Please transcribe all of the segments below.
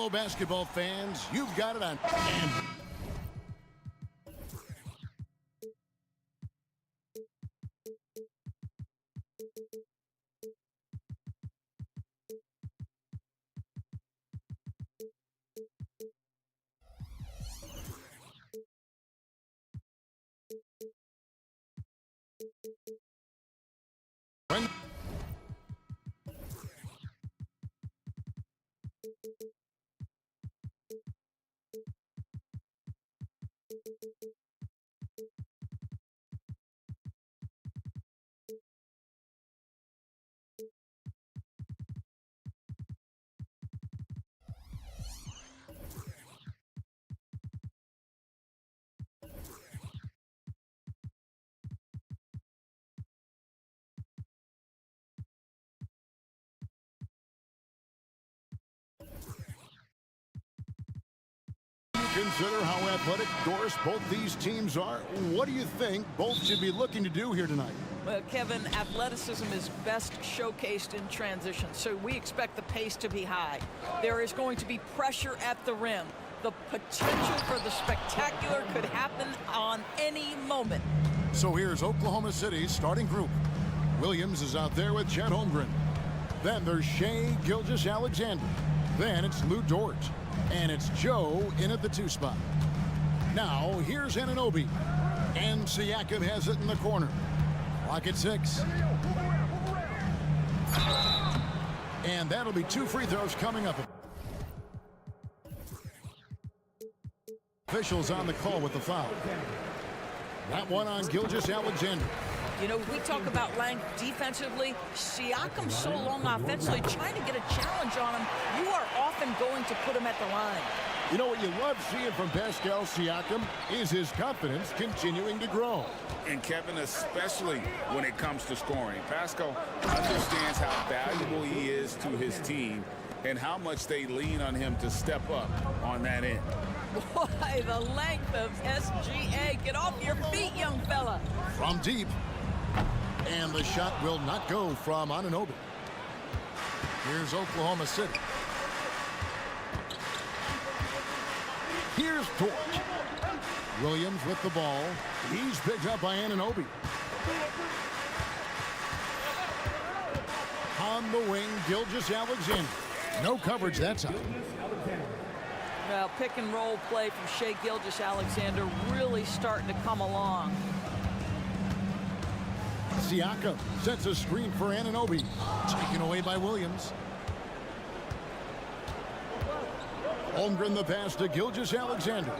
Hello, basketball fans. You've got it on. And consider how athletic, Doris, both these teams are. What do you think both should be looking to do here tonight? Well, Kevin, athleticism is best showcased in transition, so we expect the pace to be high. There is going to be pressure at the rim. The potential for the spectacular could happen on any moment. So here's Oklahoma City's starting group. Williams is out there with Chet Holmgren. Then there's Shai Gilgeous-Alexander. Then it's Lou Dort. And it's Joe in at the 2 spot. Now, here's Anunoby. And Siakam has it in the corner. Clock at 6. And that'll be 2 free throws coming up. Officials on the call with the foul. That one on Gilgeous-Alexander. You know, we talk about length defensively. Siakam's so long offensively, trying to get a challenge on him, you are often going to put him at the line. You know what you love seeing from Pascal Siakam is his confidence continuing to grow. And Kevin, especially when it comes to scoring. Pascal understands how valuable he is to his team and how much they lean on him to step up on that end. Boy, the length of SGA. Get off your feet, young fella. From deep. And the shot will not go from Anunoby. Here's Oklahoma City. Here's Dort. Williams with the ball. He's picked up by Anunoby. On the wing, Gilgeous-Alexander. No coverage that time. Well, pick and roll play from Shai Gilgeous-Alexander really starting to come along. Siakam sets a screen for Anunoby. Taken away by Williams. Holmgren the pass to Gilgeous-Alexander.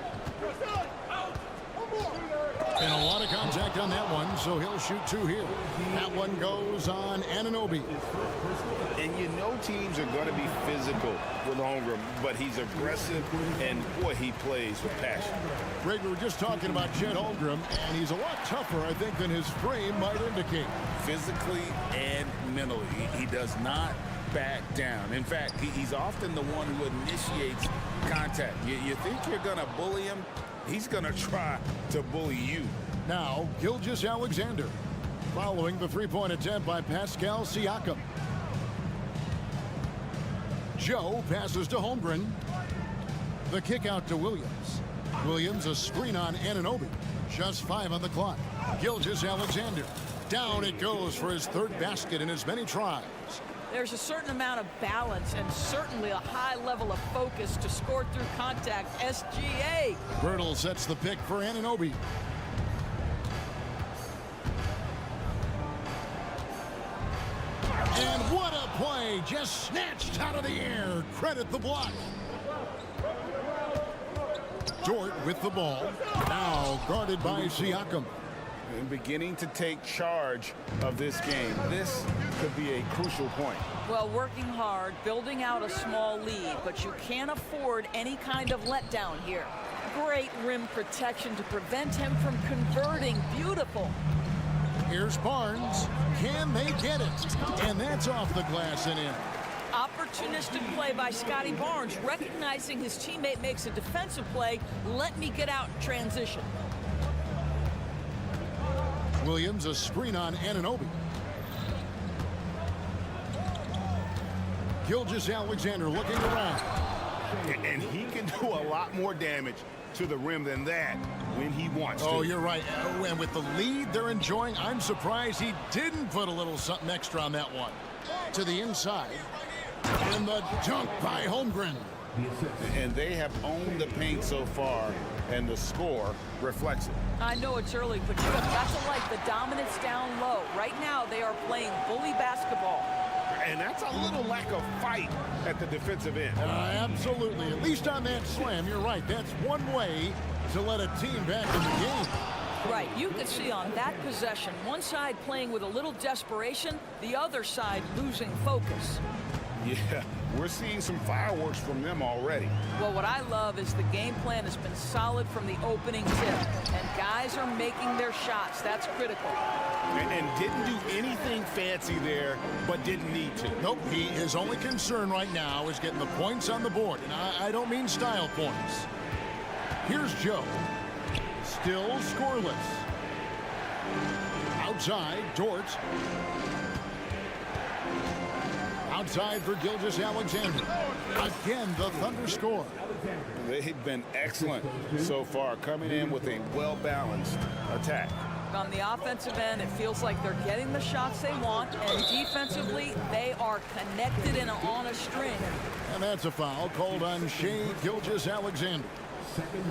And a lot of contact on that one, so he'll shoot 2 here. That one goes on Anunoby. And you know teams are going to be physical with Holmgren, but he's aggressive, and boy, he plays with passion. Greg, we were just talking about Chet Holmgren, and he's a lot tougher, I think, than his frame might indicate. Physically and mentally, he does not back down. In fact, he's often the one who initiates contact. You think you're going to bully him? He's going to try to bully you. Now, Gilgeous-Alexander following the 3-point attempt by Pascal Siakam. Joe passes to Holmgren. The kick out to Williams. Williams a screen on Anunoby. Just 5 on the clock. Gilgeous-Alexander. Down it goes for his 3rd basket in as many tries. There's a certain amount of balance and certainly a high level of focus to score through contact. SGA. Bertle sets the pick for Anunoby. And what a play, just snatched out of the air. Credit the block. Dort with the ball. Now guarded by Siakam. And beginning to take charge of this game. This could be a crucial point. Well, working hard, building out a small lead, but you can't afford any kind of letdown here. Great rim protection to prevent him from converting. Beautiful. Here's Barnes. Can they get it? And that's off the glass and in. Opportunistic play by Scotty Barnes, recognizing his teammate makes a defensive play. Let me get out in transition. Williams a screen on Anunoby. Gilgeous-Alexander looking around. And he can do a lot more damage to the rim than that when he wants to. Oh, you're right. And with the lead they're enjoying, I'm surprised he didn't put a little something extra on that one. To the inside. And the dunk by Holmgren. And they have owned the paint so far, and the score reflects it. I know it's early, but you have got to like the dominance down low. Right now, they are playing bully basketball. And that's a little lack of fight at the defensive end. Absolutely. At least on that slam, you're right. That's one way to let a team back in the game. Right. You could see on that possession, one side playing with a little desperation, the other side losing focus. Yeah, we're seeing some fireworks from them already. Well, what I love is the game plan has been solid from the opening tip, and guys are making their shots. That's critical. And didn't do anything fancy there, but didn't need to. Nope, his only concern right now is getting the points on the board, and I don't mean style points. Here's Joe. Still scoreless. Outside, Dort. Outside for Gilgeous-Alexander. Again, the Thunder score. They've been excellent so far, coming in with a well-balanced attack. On the offensive end, it feels like they're getting the shots they want, and defensively, they are connected and on a string. And that's a foul called on Shai Gilgeous-Alexander.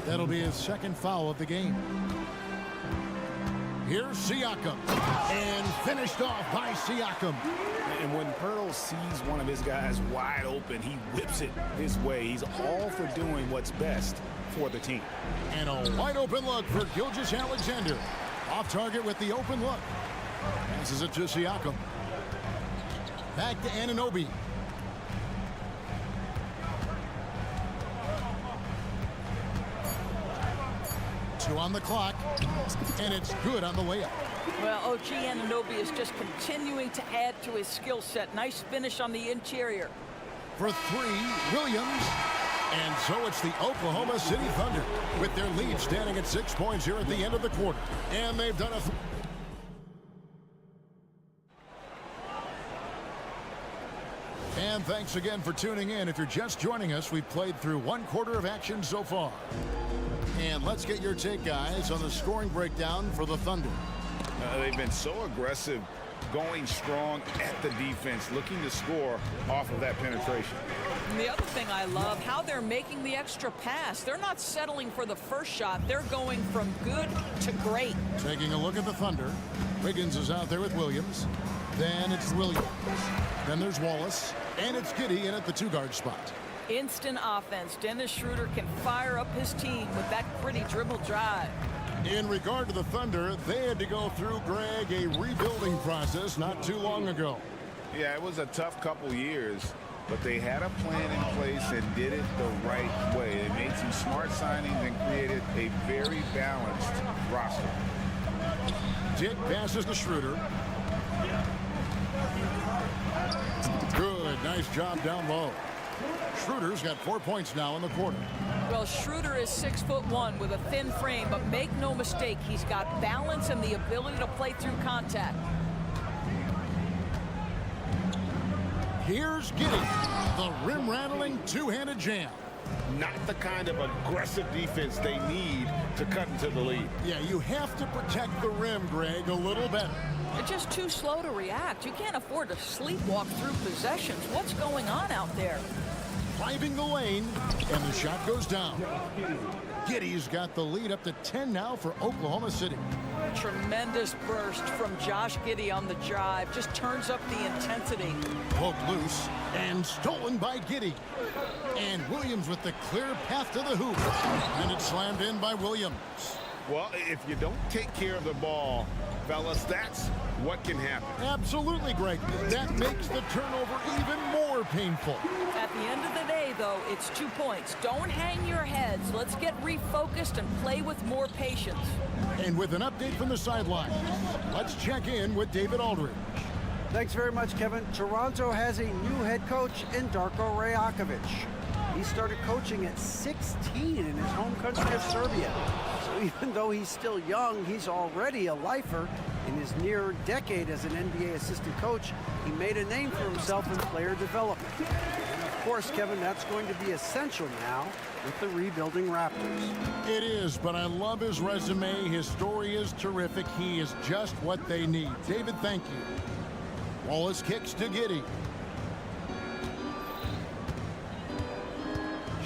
That'll be his second foul of the game. Here's Siakam, and finished off by Siakam. And when Pirtle sees one of his guys wide open, he whips it his way. He's all for doing what's best for the team. And a wide open look for Gilgeous-Alexander. Off target with the open look. Passes it to Siakam. Back to Anunoby. Two on the clock, and it's good on the layup. Well, OG Anunoby is just continuing to add to his skill set. Nice finish on the interior. For three, Williams. And so it's the Oklahoma City Thunder with their lead standing at 6 points here at the end of the quarter. And they've done a... And thanks again for tuning in. If you're just joining us, we've played through one quarter of action so far. And let's get your take, guys, on the scoring breakdown for the Thunder. They've been so aggressive, going strong at the defense, looking to score off of that penetration. And the other thing I love, how they're making the extra pass. They're not settling for the first shot. They're going from good to great. Taking a look at the Thunder. Wiggins is out there with Williams. Then it's Williams. Then there's Wallace. And it's Giddey in at the two-guard spot. Instant offense. Dennis Schroeder can fire up his team with that pretty dribble drive. In regard to the Thunder, they had to go through, Greg, a rebuilding process not too long ago. Yeah, it was a tough couple years, but they had a plan in place and did it the right way. They made some smart signings and created a very balanced roster. Dick passes to Schroeder. Good, nice job down low. Schroeder's got 4 points now in the quarter. Well, Schroeder is 6'1" with a thin frame, but make no mistake, he's got balance and the ability to play through contact. Here's Giddey, the rim-rattling two-handed jam. Not the kind of aggressive defense they need to cut into the lead. Yeah, you have to protect the rim, Greg, a little better. They're just too slow to react. You can't afford to sleepwalk through possessions. What's going on out there? Driving the lane, and the shot goes down. Giddey's got the lead up to 10 now for Oklahoma City. Tremendous burst from Josh Giddey on the drive. Just turns up the intensity. Poked loose and stolen by Giddey. And Williams with the clear path to the hoop. And it's slammed in by Williams. Well, if you don't take care of the ball, fellas, that's what can happen. Absolutely, Greg. That makes the turnover even more painful. At the end of the day, though, it's 2 points. Don't hang your heads. Let's get refocused and play with more patience. And with an update from the sideline, let's check in with David Aldridge. Thanks very much, Kevin. Toronto has a new head coach in Darko Rajakovic. He started coaching at 16 in his home country of Serbia. So even though he's still young, he's already a lifer. In his near decade as an NBA assistant coach, he made a name for himself in player development. course, Kevin, that's going to be essential now with the rebuilding Raptors. It is, but I love his resume. His story is terrific. He is just what they need. David, thank you. Wallace kicks to Giddey.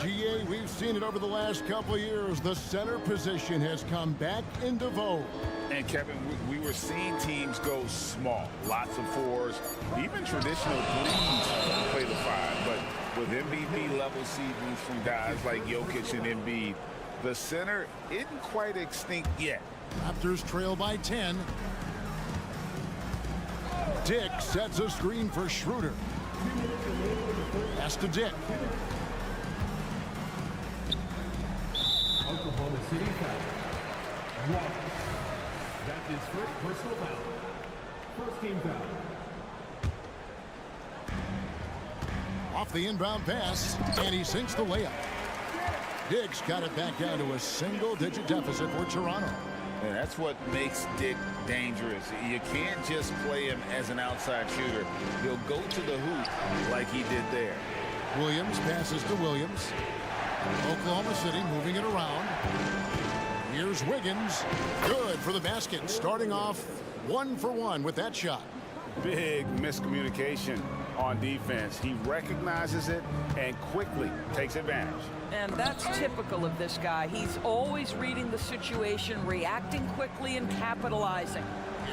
GA, we've seen it over the last couple of years. The center position has come back into vogue. And Kevin, we were seeing teams go small, lots of fours, even traditional threes play the five. But with MVP level seasons from guys like Jokic and Embiid, the center isn't quite extinct yet. Raptors trail by 10. Dick sets a screen for Schroeder. Pass to Dick. Oklahoma City foul. One. That is first personal foul. First team foul. Off the inbound pass, and he sinks the layup. Dick's got it back down to a single-digit deficit for Toronto. And that's what makes Dick dangerous. You can't just play him as an outside shooter. He'll go to the hoop like he did there. Williams passes to Williams. Oklahoma City moving it around. Here's Wiggins. Good for the basket. Starting off 1 for 1 with that shot. Big miscommunication on defense. He recognizes it and quickly takes advantage. And that's typical of this guy. He's always reading the situation, reacting quickly, and capitalizing.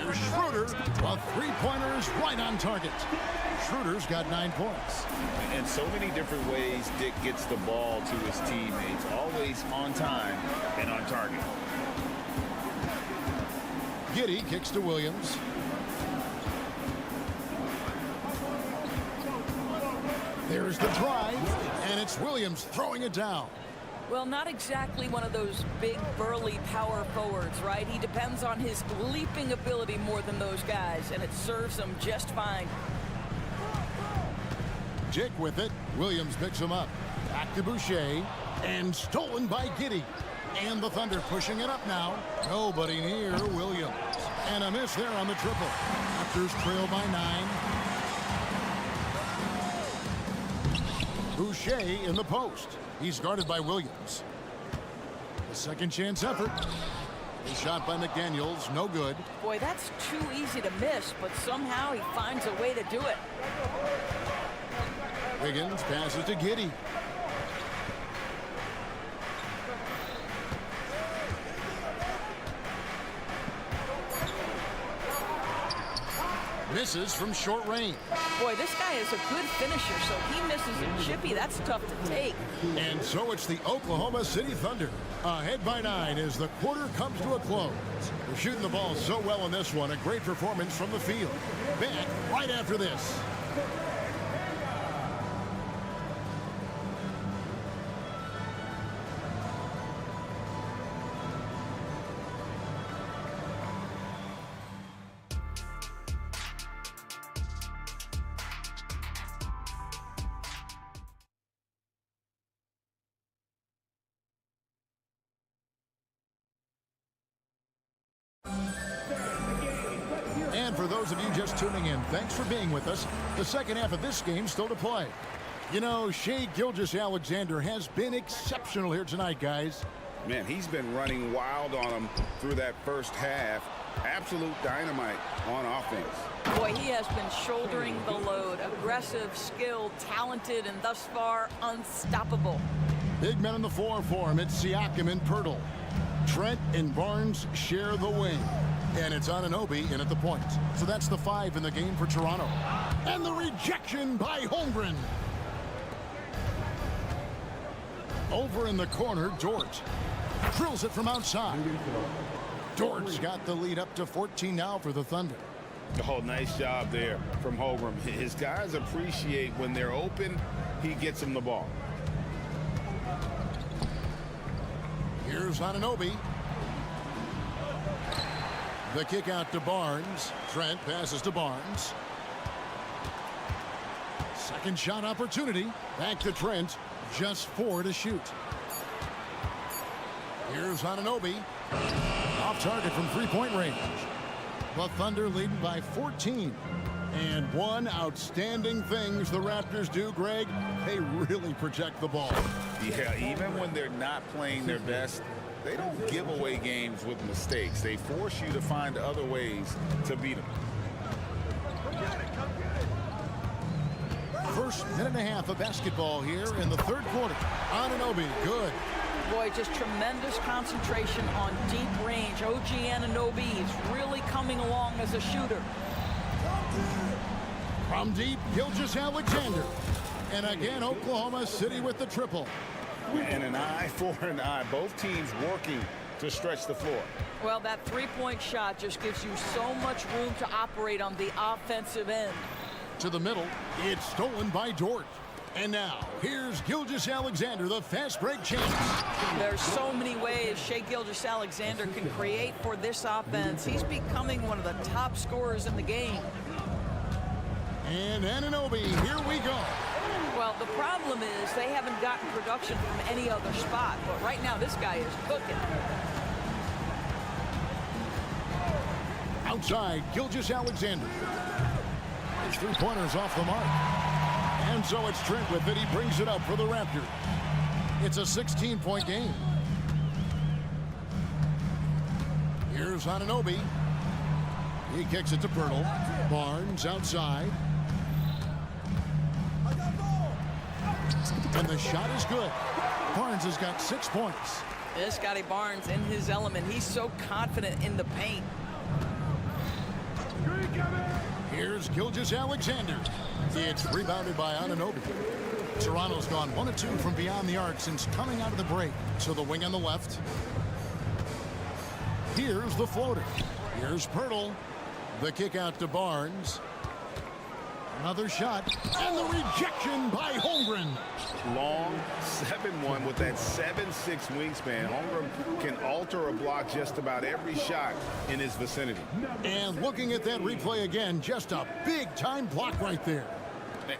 Here's Schroeder. A three-pointer is right on target. Schroeder's got 9 points. In so many different ways, Dick gets the ball to his teammates. Always on time and on target. Giddey kicks to Williams. There's the drive, and it's Williams throwing it down. Well, not exactly one of those big, burly power forwards, right? He depends on his leaping ability more than those guys, and it serves him just fine. Dick with it. Williams picks him up. Back to Boucher, and stolen by Giddey. And the Thunder pushing it up now. Nobody near Williams. And a miss there on the triple. Raptors trail by 9. Boucher in the post. He's guarded by Williams. The second chance effort. A shot by McDaniels, no good. Boy, that's too easy to miss, but somehow he finds a way to do it. Wiggins passes to Giddey. Misses from short range. Boy, this guy is a good finisher, so he misses a chippy. That's tough to take. And so it's the Oklahoma City Thunder ahead by 9 as the quarter comes to a close. They're shooting the ball so well in this one. A great performance from the field. Back right after this. And for those of you just tuning in, thanks for being with us. The second half of this game still to play. You know, Shai Gilgeous-Alexander has been exceptional here tonight, guys. Man, he's been running wild on him through that first half. Absolute dynamite on offense. Boy, he has been shouldering the load. Aggressive, skilled, talented, and thus far unstoppable. Big men on the floor for him. It's Siakam and Pirtle. Trent and Barnes share the wing. And it's Anunoby in at the point. So that's the 5 in the game for Toronto. And the rejection by Holmgren. Over in the corner, Dort drills it from outside. Dort's got the lead up to 14 now for the Thunder. Oh, nice job there from Holmgren. His guys appreciate when they're open, he gets them the ball. Here's Anunoby. The kick out to Barnes. Trent passes to Barnes. Second shot opportunity. Back to Trent. Just 4 to shoot. Here's Anunoby. Off target from 3-point range. The Thunder leading by 14. And one outstanding things the Raptors do, Greg, they really protect the ball. Yeah, even when they're not playing their best, they don't give away games with mistakes. They force you to find other ways to beat them. First minute and a half of basketball here in the third quarter. Anunoby, good. Boy, just tremendous concentration on deep range. OG Anunoby is really coming along as a shooter. From deep, Gilgeous-Alexander. And again, Oklahoma City with the triple. And an eye for an eye. Both teams working to stretch the floor. Well, that three-point shot just gives you so much room to operate on the offensive end. To the middle, it's stolen by Dort. And now, here's Gilgeous-Alexander, the fast break champ. There's so many ways Shai Gilgeous-Alexander can create for this offense. He's becoming one of the top scorers in the game. And Anunoby, here we go. Well, the problem is they haven't gotten production from any other spot. But right now, this guy is cooking. Outside, Gilgeous-Alexander. His three-pointers off the mark. And so it's Trent with it. He brings it up for the Raptors. It's a 16-point game. Here's Anunoby. He kicks it to Pirtle. Barnes outside. And the shot is good. Barnes has got 6 points. This Scotty Barnes in his element. He's so confident in the paint. Here's Gilgeous-Alexander. It's rebounded by Anunoby. Toronto's gone 1 of 2 from beyond the arc since coming out of the break. So the wing on the left. Here's the floater. Here's Pirtle. The kick out to Barnes. Another shot. And the rejection by Holmgren. Long 7-1 with that 7'6" wingspan. Holmgren can alter a block just about every shot in his vicinity. And looking at that replay again, just a big-time block right there.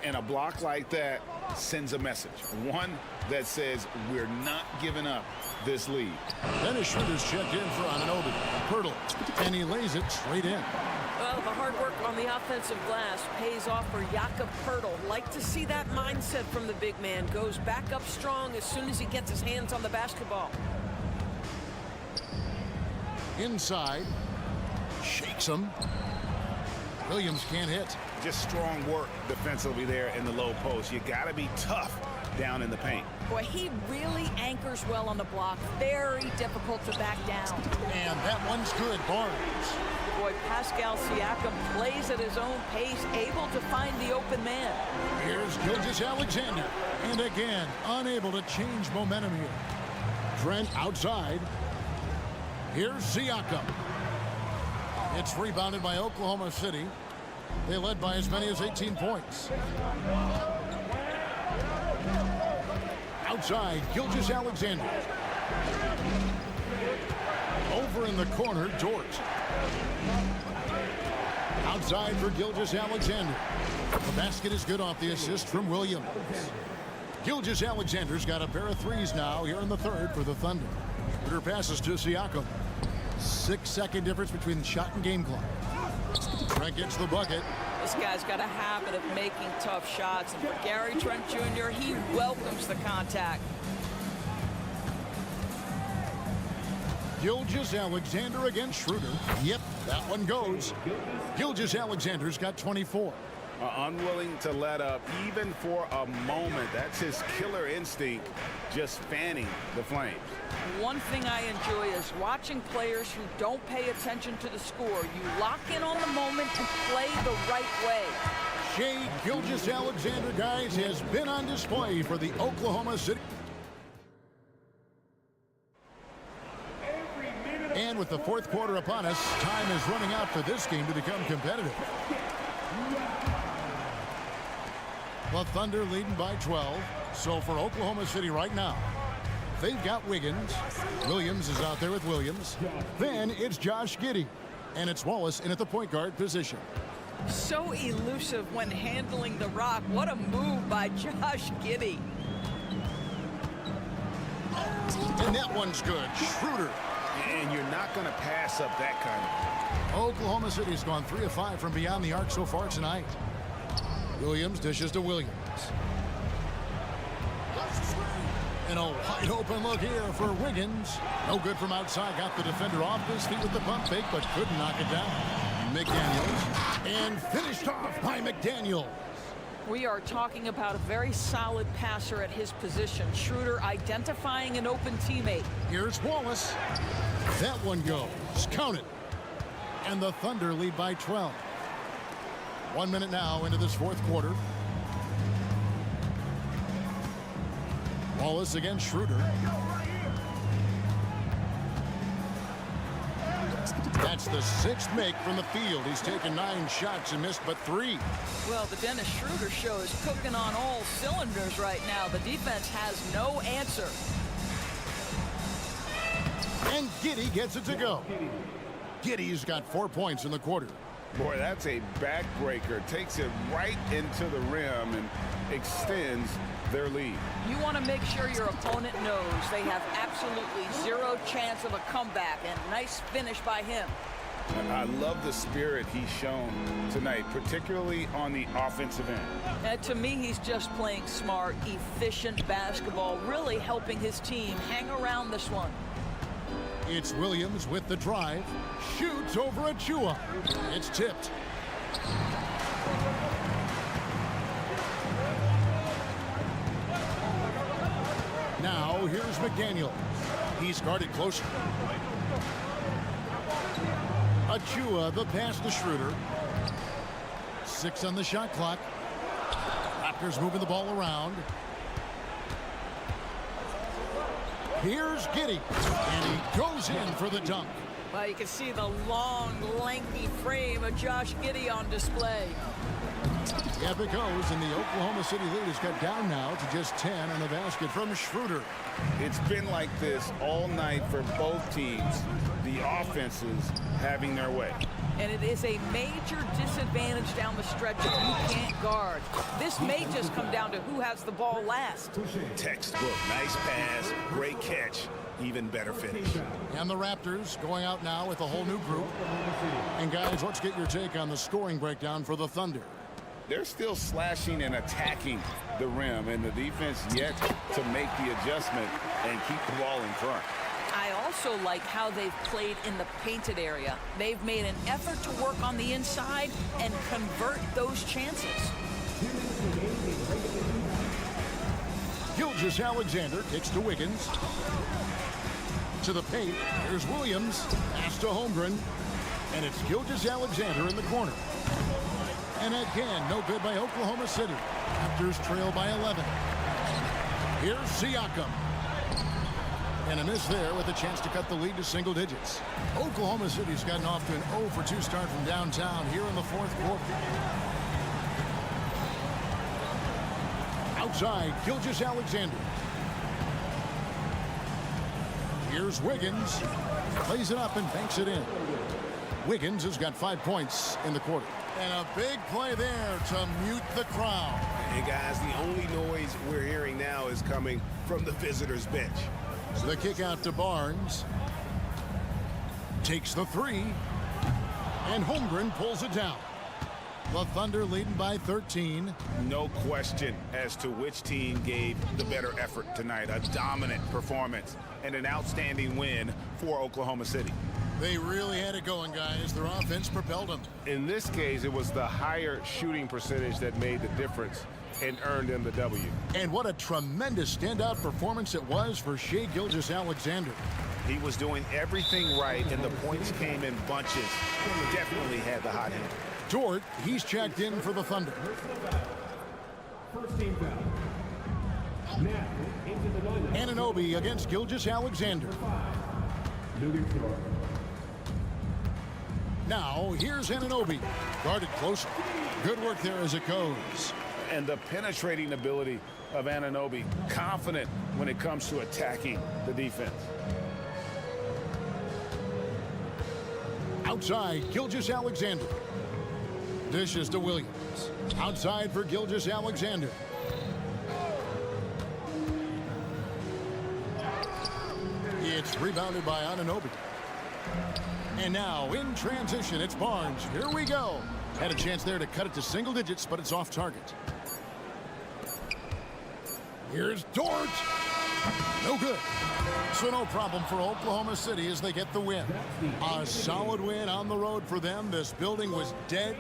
And a block like that sends a message. One that says we're not giving up this lead. Then his shooter's checked in for Anunoby. Pirtle. And he lays it straight in. Well, the hard work on the offensive glass pays off for Jakob Pirtle. Like to see that mindset from the big man. Goes back up strong as soon as he gets his hands on the basketball. Inside. Shakes him. Williams can't hit. Just strong work defensively there in the low post. You got to be tough down in the paint. Boy, he really anchors well on the block. Very difficult to back down. And that one's good. Barnes. Boy, Pascal Siakam plays at his own pace, able to find the open man. Here's Gilgeous-Alexander. And again, unable to change momentum here. Trent outside. Here's Siakam. It's rebounded by Oklahoma City. They led by as many as 18 points. Outside, Gilgeous-Alexander. Over in the corner, Dort. Outside for Gilgeous-Alexander. The basket is good off the assist from Williams. Gilgeous-Alexander's got a pair of threes now here in the third for the Thunder. Shooter passes to Siakam. 6-second difference between the shot and game clock. Trent gets the bucket. This guy's got a habit of making tough shots. And for Gary Trent Jr., he welcomes the contact. Gilgeous-Alexander against Schroeder. Yep, that one goes. Gilgeous-Alexander's got 24. Unwilling to let up even for a moment. That's his killer instinct, just fanning the flames. One thing I enjoy is watching players who don't pay attention to the score. You lock in on the moment and play the right way. Shai Gilgeous-Alexander, guys, has been on display for the Oklahoma City. And with the fourth quarter upon us, time is running out for this game to become competitive. The Thunder leading by 12. So for Oklahoma City right now, they've got Wiggins. Williams is out there with Williams. Then it's Josh Giddey. And it's Wallace in at the point guard position. So elusive when handling the rock. What a move by Josh Giddey. And that one's good. Schroeder. And you're not going to pass up that kind of. Oklahoma City's gone 3 of 5 from beyond the arc so far tonight. Williams dishes to Williams. And a wide open look here for Wiggins. No good from outside. Got the defender off his feet with the pump fake, but couldn't knock it down. McDaniels. And finished off by McDaniels. We are talking about a very solid passer at his position. Schroeder identifying an open teammate. Here's Wallace. That one goes. Count it. And the Thunder lead by 12. 1 minute now into this fourth quarter. Wallace against Schroeder. That's the 6th make from the field. He's taken 9 shots and missed but 3. Well, the Dennis Schroeder show is cooking on all cylinders right now. The defense has no answer. And Giddey gets it to go. Giddey's got 4 points in the quarter. Boy, that's a backbreaker. Takes it right into the rim and extends their lead. You want to make sure your opponent knows they have absolutely zero chance of a comeback, and nice finish by him. I love the spirit he's shown tonight, particularly on the offensive end. To me, he's just playing smart, efficient basketball, really helping his team hang around this one. It's Williams with the drive. Shoots over Achua. It's tipped. Now here's McDaniel. He's guarded closer. Achua, the pass to Schroeder. 6 on the shot clock. Raptors moving the ball around. Here's Giddey, and he goes in for the dunk. Well, you can see the long, lengthy frame of Josh Giddey on display. Up it goes, and the Oklahoma City lead is cut down now to just 10 on the basket from Schroeder. It's been like this all night for both teams. The offenses having their way. And it is a major disadvantage down the stretch if you can't guard. This may just come down to who has the ball last. Textbook. Nice pass. Great catch. Even better finish. And the Raptors going out now with a whole new group. And guys, let's get your take on the scoring breakdown for the Thunder. They're still slashing and attacking the rim, and the defense yet to make the adjustment and keep the ball in front. I also like how they've played in the painted area. They've made an effort to work on the inside and convert those chances. Gilgeous-Alexander kicks to Wiggins. To the paint. Here's Williams. Pass to Holmgren. And it's Gilgeous-Alexander in the corner. And again, no good by Oklahoma City. Raptors trail by 11. Here's Siakam. And a miss there with a chance to cut the lead to single digits. Oklahoma City's gotten off to an 0 for 2 start from downtown here in the fourth quarter. Outside, Gilgeous-Alexander. Here's Wiggins. Plays it up and banks it in. Wiggins has got 5 points in the quarter. And a big play there to mute the crowd. Hey guys, the only noise we're hearing now is coming from the visitors' bench. The kick out to Barnes. Takes the 3. And Holmgren pulls it down. The Thunder leading by 13. No question as to which team gave the better effort tonight. A dominant performance and an outstanding win for Oklahoma City. They really had it going, guys. Their offense propelled them. In this case, it was the higher shooting percentage that made the difference and earned them the W. And what a tremendous standout performance it was for Shai Gilgeous-Alexander. He was doing everything right, and the points came in bunches. Definitely had the hot hand. Dort, he's checked in for the Thunder. First team foul. Now, into the lineup. Anunoby against Gilgeous-Alexander. Moving forward. Now, here's Anunoby. Guarded closer. Good work there as it goes. And the penetrating ability of Anunoby, confident when it comes to attacking the defense. Outside, Gilgeous-Alexander. Dishes to Williams. Outside for It's rebounded by Anunoby. And now in transition, it's Barnes. Here we go. Had a chance there to cut it to single digits, but it's off target. Here's Dort. No good. So no problem for Oklahoma City as they get the win. A solid win on the road for them. This building was dead.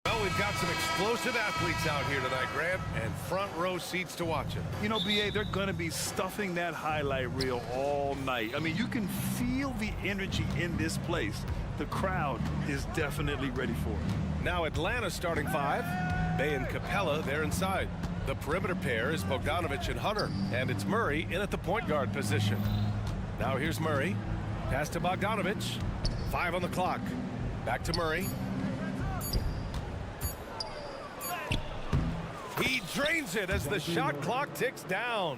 Well, we've got some explosive athletes out here tonight, Grant, and front row seats to watch it. You know, BA, they're going to be stuffing that highlight reel all night. I mean, you can feel the energy in this place. The crowd is definitely ready for it. Now Atlanta starting five. Bay and Capella, they're inside. The perimeter pair is Bogdanovic and Hunter, and it's Murray in at the point guard position. Now here's Murray. Pass to Bogdanovic. 5 on the clock. Back to Murray. He drains it as the shot clock ticks down.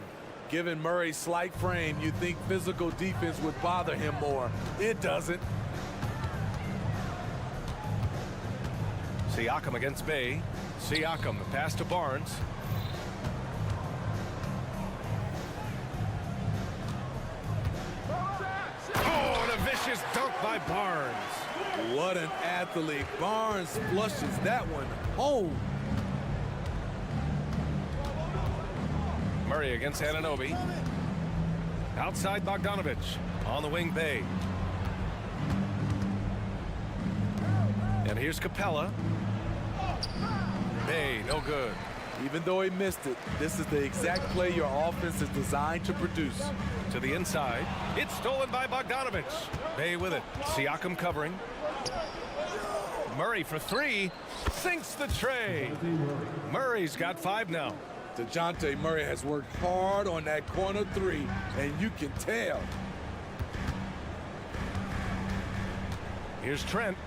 Given Murray's slight frame, you'd think physical defense would bother him more. It doesn't. Siakam against Bay. Siakam, the pass to Barnes. Oh, and a vicious dunk by Barnes. What an athlete. Barnes flushes that one home. Murray against Anunoby. Outside Bogdanovic. On the wing, Bay. And here's Capella. Bay, no good. Even though he missed it, this is the exact play your offense is designed to produce. To the inside. It's stolen by Bogdanovic. Bay with it. Siakam covering. Murray for 3. Sinks the tray. Murray's got 5 now. DeJounte Murray has worked hard on that corner 3, and you can tell. Here's Trent.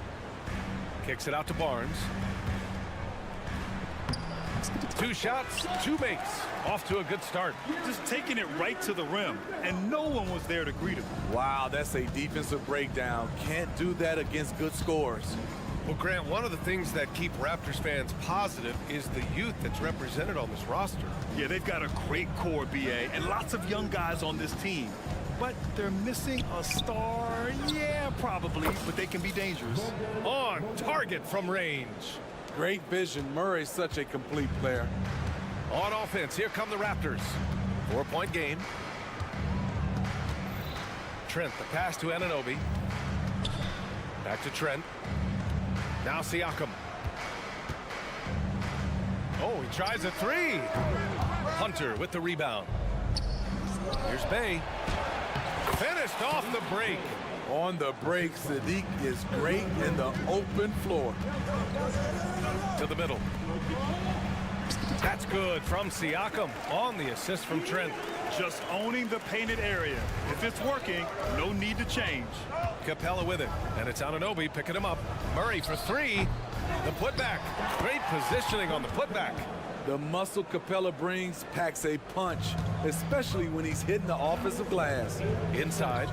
Kicks it out to Barnes. 2 shots, 2 makes. Off to a good start. Just taking it right to the rim, and no one was there to greet him. Wow, that's a defensive breakdown. Can't do that against good scores. Well, Grant, one of the things that keep Raptors fans positive is the youth that's represented on this roster. Yeah, they've got a great core, BA, and lots of young guys on this team. But they're missing a star. Yeah, probably, but they can be dangerous. On target from range. Great vision. Murray's such a complete player. On offense, here come the Raptors. 4-point game. Trent, the pass to Anunoby. Back to Trent. Now Siakam. Oh, he tries a 3. Hunter with the rebound. Here's Bay. Finished off the break. On the break, Sadiq is great in the open floor. To the middle. That's good from Siakam on the assist from Trent. Just owning the painted area. If it's working, no need to change. Capella with it, and it's Anunoby picking him up. Murray for 3. The putback. Great positioning on the putback. The muscle Capella brings packs a punch, especially when he's hitting the offensive glass. Inside.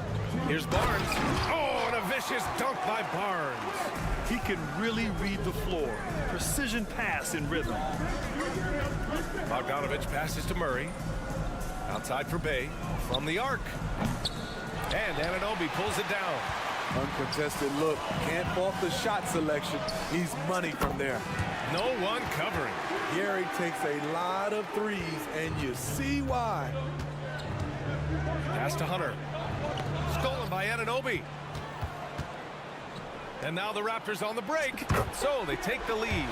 Here's Barnes. Oh, and a vicious dunk by Barnes. He can really read the floor. Precision pass in rhythm. Bogdanovic passes to Murray. Outside for Bay. From the arc. And Anunoby pulls it down. Uncontested look. Can't fault the shot selection. He's money from there. No one covering. Gary takes a lot of threes, and you see why. Pass to Hunter. Stolen by Anunoby. And now the Raptors on the break. So they take the lead.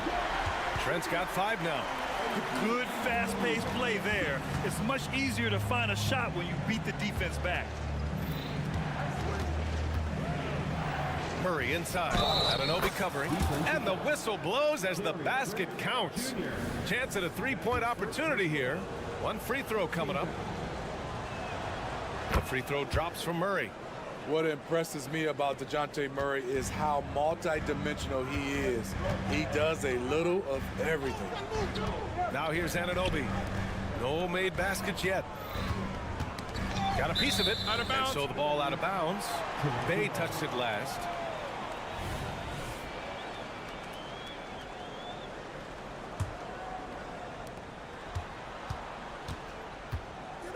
Trent's got 5 now. Good fast-paced play there. It's much easier to find a shot when you beat the defense back. Murray inside. Anunoby covering. And the whistle blows as the basket counts. Chance at a 3-point opportunity here. 1 free throw coming up. The free throw drops from Murray. What impresses me about DeJounte Murray is how multi-dimensional he is. He does a little of everything. Now here's Anunoby. No made baskets yet. Got a piece of it. Out of bounds. And so the ball out of bounds. Bay touched it last.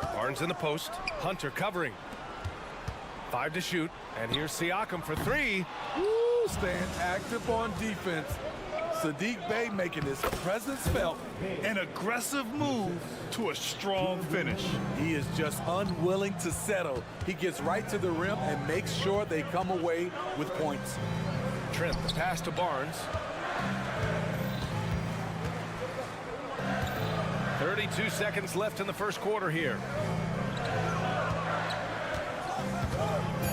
Barnes in the post. Hunter covering. 5 to shoot. And here's Siakam for 3. Woo, staying active on defense. Sadiq Bey making his presence felt. An aggressive move to a strong finish. He is just unwilling to settle. He gets right to the rim and makes sure they come away with points. Trent, the pass to Barnes. 32 seconds left in the first quarter here.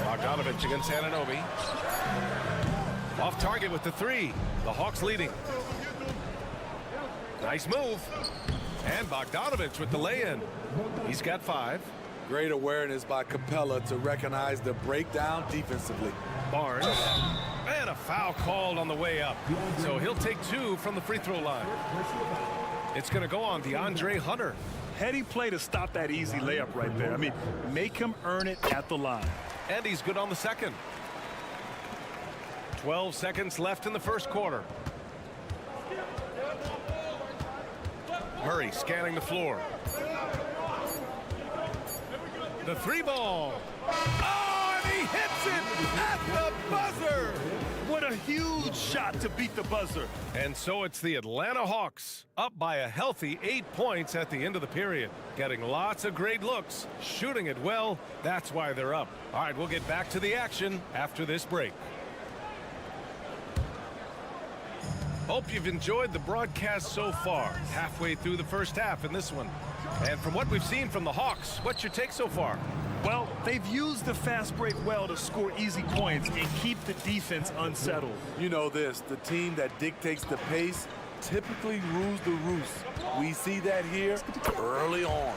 Bogdanovich against Anunoby. Off target with the three. The Hawks leading. Nice move. And Bogdanovich with the lay-in. He's got 5. Great awareness by Capella to recognize the breakdown defensively. Barnes. And a foul called on the way up. So he'll take 2 from the free throw line. It's going to go on DeAndre Hunter. Heady play to stop that easy layup right there. I mean, make him earn it at the line. And he's good on the second. 12 seconds left in the first quarter. Murray scanning the floor. The 3 ball. Oh, and he hits it at the buzzer. What a huge shot to beat the buzzer. And so it's the Atlanta Hawks up by a healthy 8 points at the end of the period. Getting lots of great looks, shooting it well. That's why they're up. All right, we'll get back to the action after this break. Hope you've enjoyed the broadcast so far. Halfway through the first half in this one. And from what we've seen from the Hawks, what's your take so far? Well, they've used the fast break well to score easy points and keep the defense unsettled. You know this, the team that dictates the pace typically rules the roost. We see that here early on.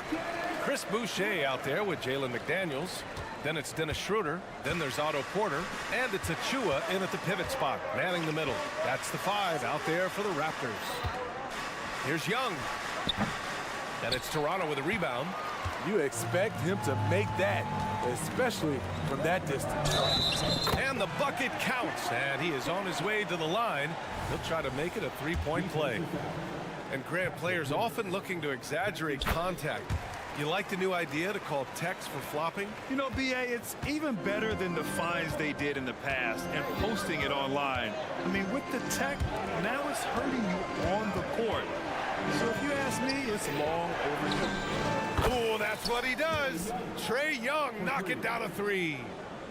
Chris Boucher out there with Jalen McDaniels. Then it's Dennis Schroeder. Then there's Otto Porter. And it's Achua in at the pivot spot, manning the middle. That's the 5 out there for the Raptors. Here's Young. And it's Toronto with a rebound. You expect him to make that, especially from that distance. And the bucket counts. And he is on his way to the line. He'll try to make it a 3-point play. And Grant, players often looking to exaggerate contact. You like the new idea to call techs for flopping? You know, B.A., it's even better than the fines they did in the past and posting it online. I mean, with the tech, now it's hurting you on the court. So if you ask me, it's long overdue. Oh, that's what he does. Trae Young knocking down a 3.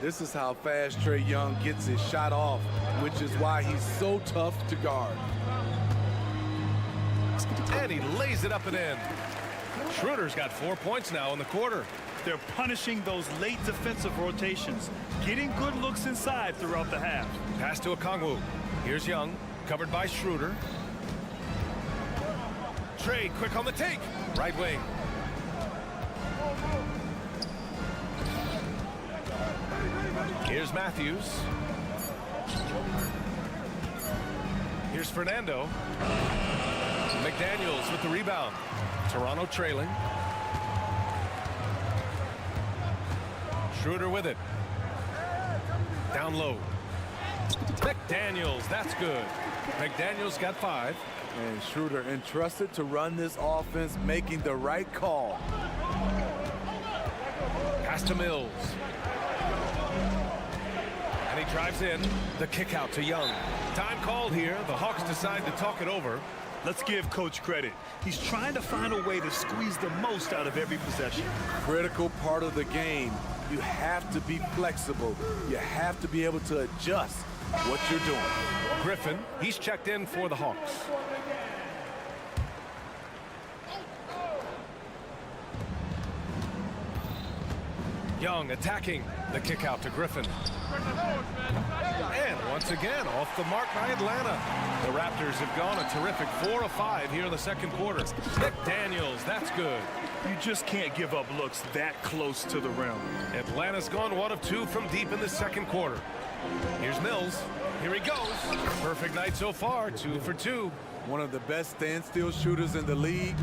This is how fast Trae Young gets his shot off, which is why he's so tough to guard. And he lays it up and in. Schroeder's got 4 points now in the quarter. They're punishing those late defensive rotations, getting good looks inside throughout the half. Pass to Okongwu. Here's Young, covered by Schroeder. Trae quick on the take. Right wing. Here's Matthews. Here's Fernando. McDaniels with the rebound. Toronto trailing. Schroeder with it. Down low. McDaniels, that's good. McDaniels got 5. And Schroeder entrusted to run this offense, making the right call. Pass to Mills. And he drives in. The kick out to Young. Time called here. The Hawks decide to talk it over. Let's give Coach credit. He's trying to find a way to squeeze the most out of every possession. Critical part of the game. You have to be flexible. You have to be able to adjust what you're doing. Griffin, he's checked in for the Hawks. Young attacking. The kick out to Griffin. And once again, off the mark by Atlanta. The Raptors have gone a terrific 4 of 5 here in the second quarter. McDaniels, that's good. You just can't give up looks that close to the rim. Atlanta's gone 1 of 2 from deep in the second quarter. Here's Mills. Here he goes. Perfect night so far, 2 for 2. One of the best standstill shooters in the league.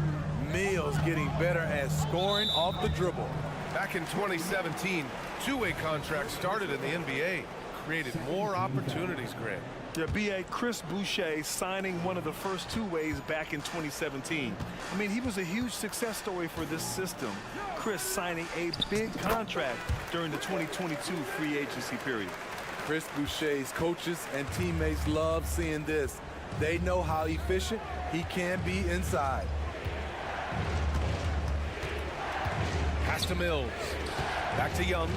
Mills getting better at scoring off the dribble. Back in 2017, two-way contracts started in the NBA. Created more opportunities, Grant. Yeah, B.A. Chris Boucher signing one of the first two-ways back in 2017. I mean, he was a huge success story for this system. Chris signing a big contract during the 2022 free agency period. Chris Boucher's coaches and teammates love seeing this. They know how efficient he can be inside. Pass to Mills. Back to Young.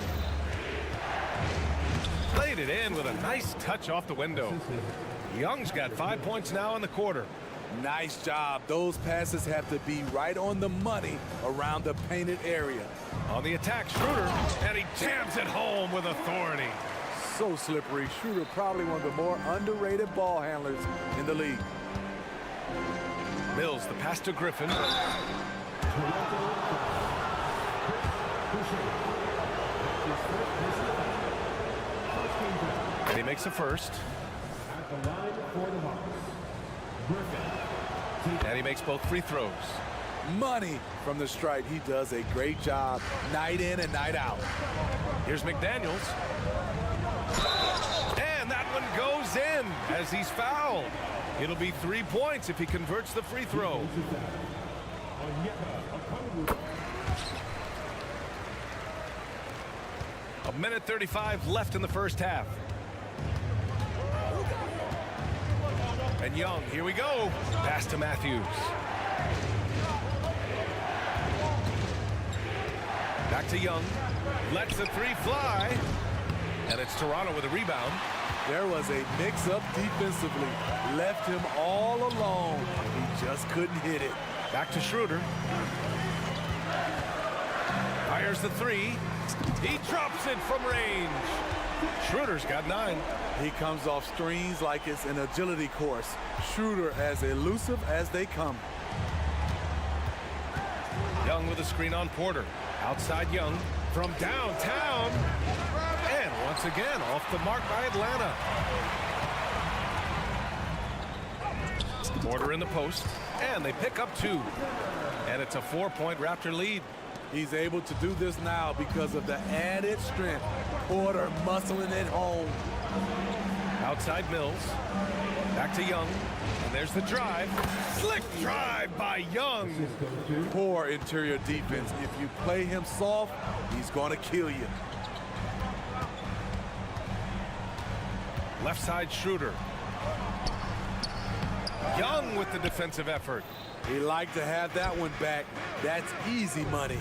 Played it in with a nice touch off the window. Young's got 5 points now in the quarter. Nice job. Those passes have to be right on the money around the painted area. On the attack, Schroeder, and he jams it home with authority. So slippery. Schroeder probably one of the more underrated ball handlers in the league. Mills, the pass to Griffin. And he makes a first. At the line for the Hawks, Griffin. And he makes both free throws. Money from the stripe. He does a great job night in and night out. Here's McDaniels. And that one goes in as he's fouled. It'll be 3 points if he converts the free throw. A minute 35 left in the first half. And Young, here we go. Pass to Matthews. Back to Young. Lets the three fly. And it's Toronto with a rebound. There was a mix-up defensively. Left him all alone. He just couldn't hit it. Back to Schroeder. Fires the three. He drops it from range. Schroeder's got 9. He comes off screens like it's an agility course. Schroeder as elusive as they come. Young with a screen on Porter. Outside Young from downtown. And once again off the mark by Atlanta. Porter in the post. And they pick up 2. And it's a 4-point Raptor lead. He's able to do this now because of the added strength. Porter muscling it home. Outside Mills. Back to Young. And there's the drive. Slick drive by Young. Poor interior defense. If you play him soft, he's going to kill you. Left side Schroeder. Young with the defensive effort. He liked to have that one back. That's easy money.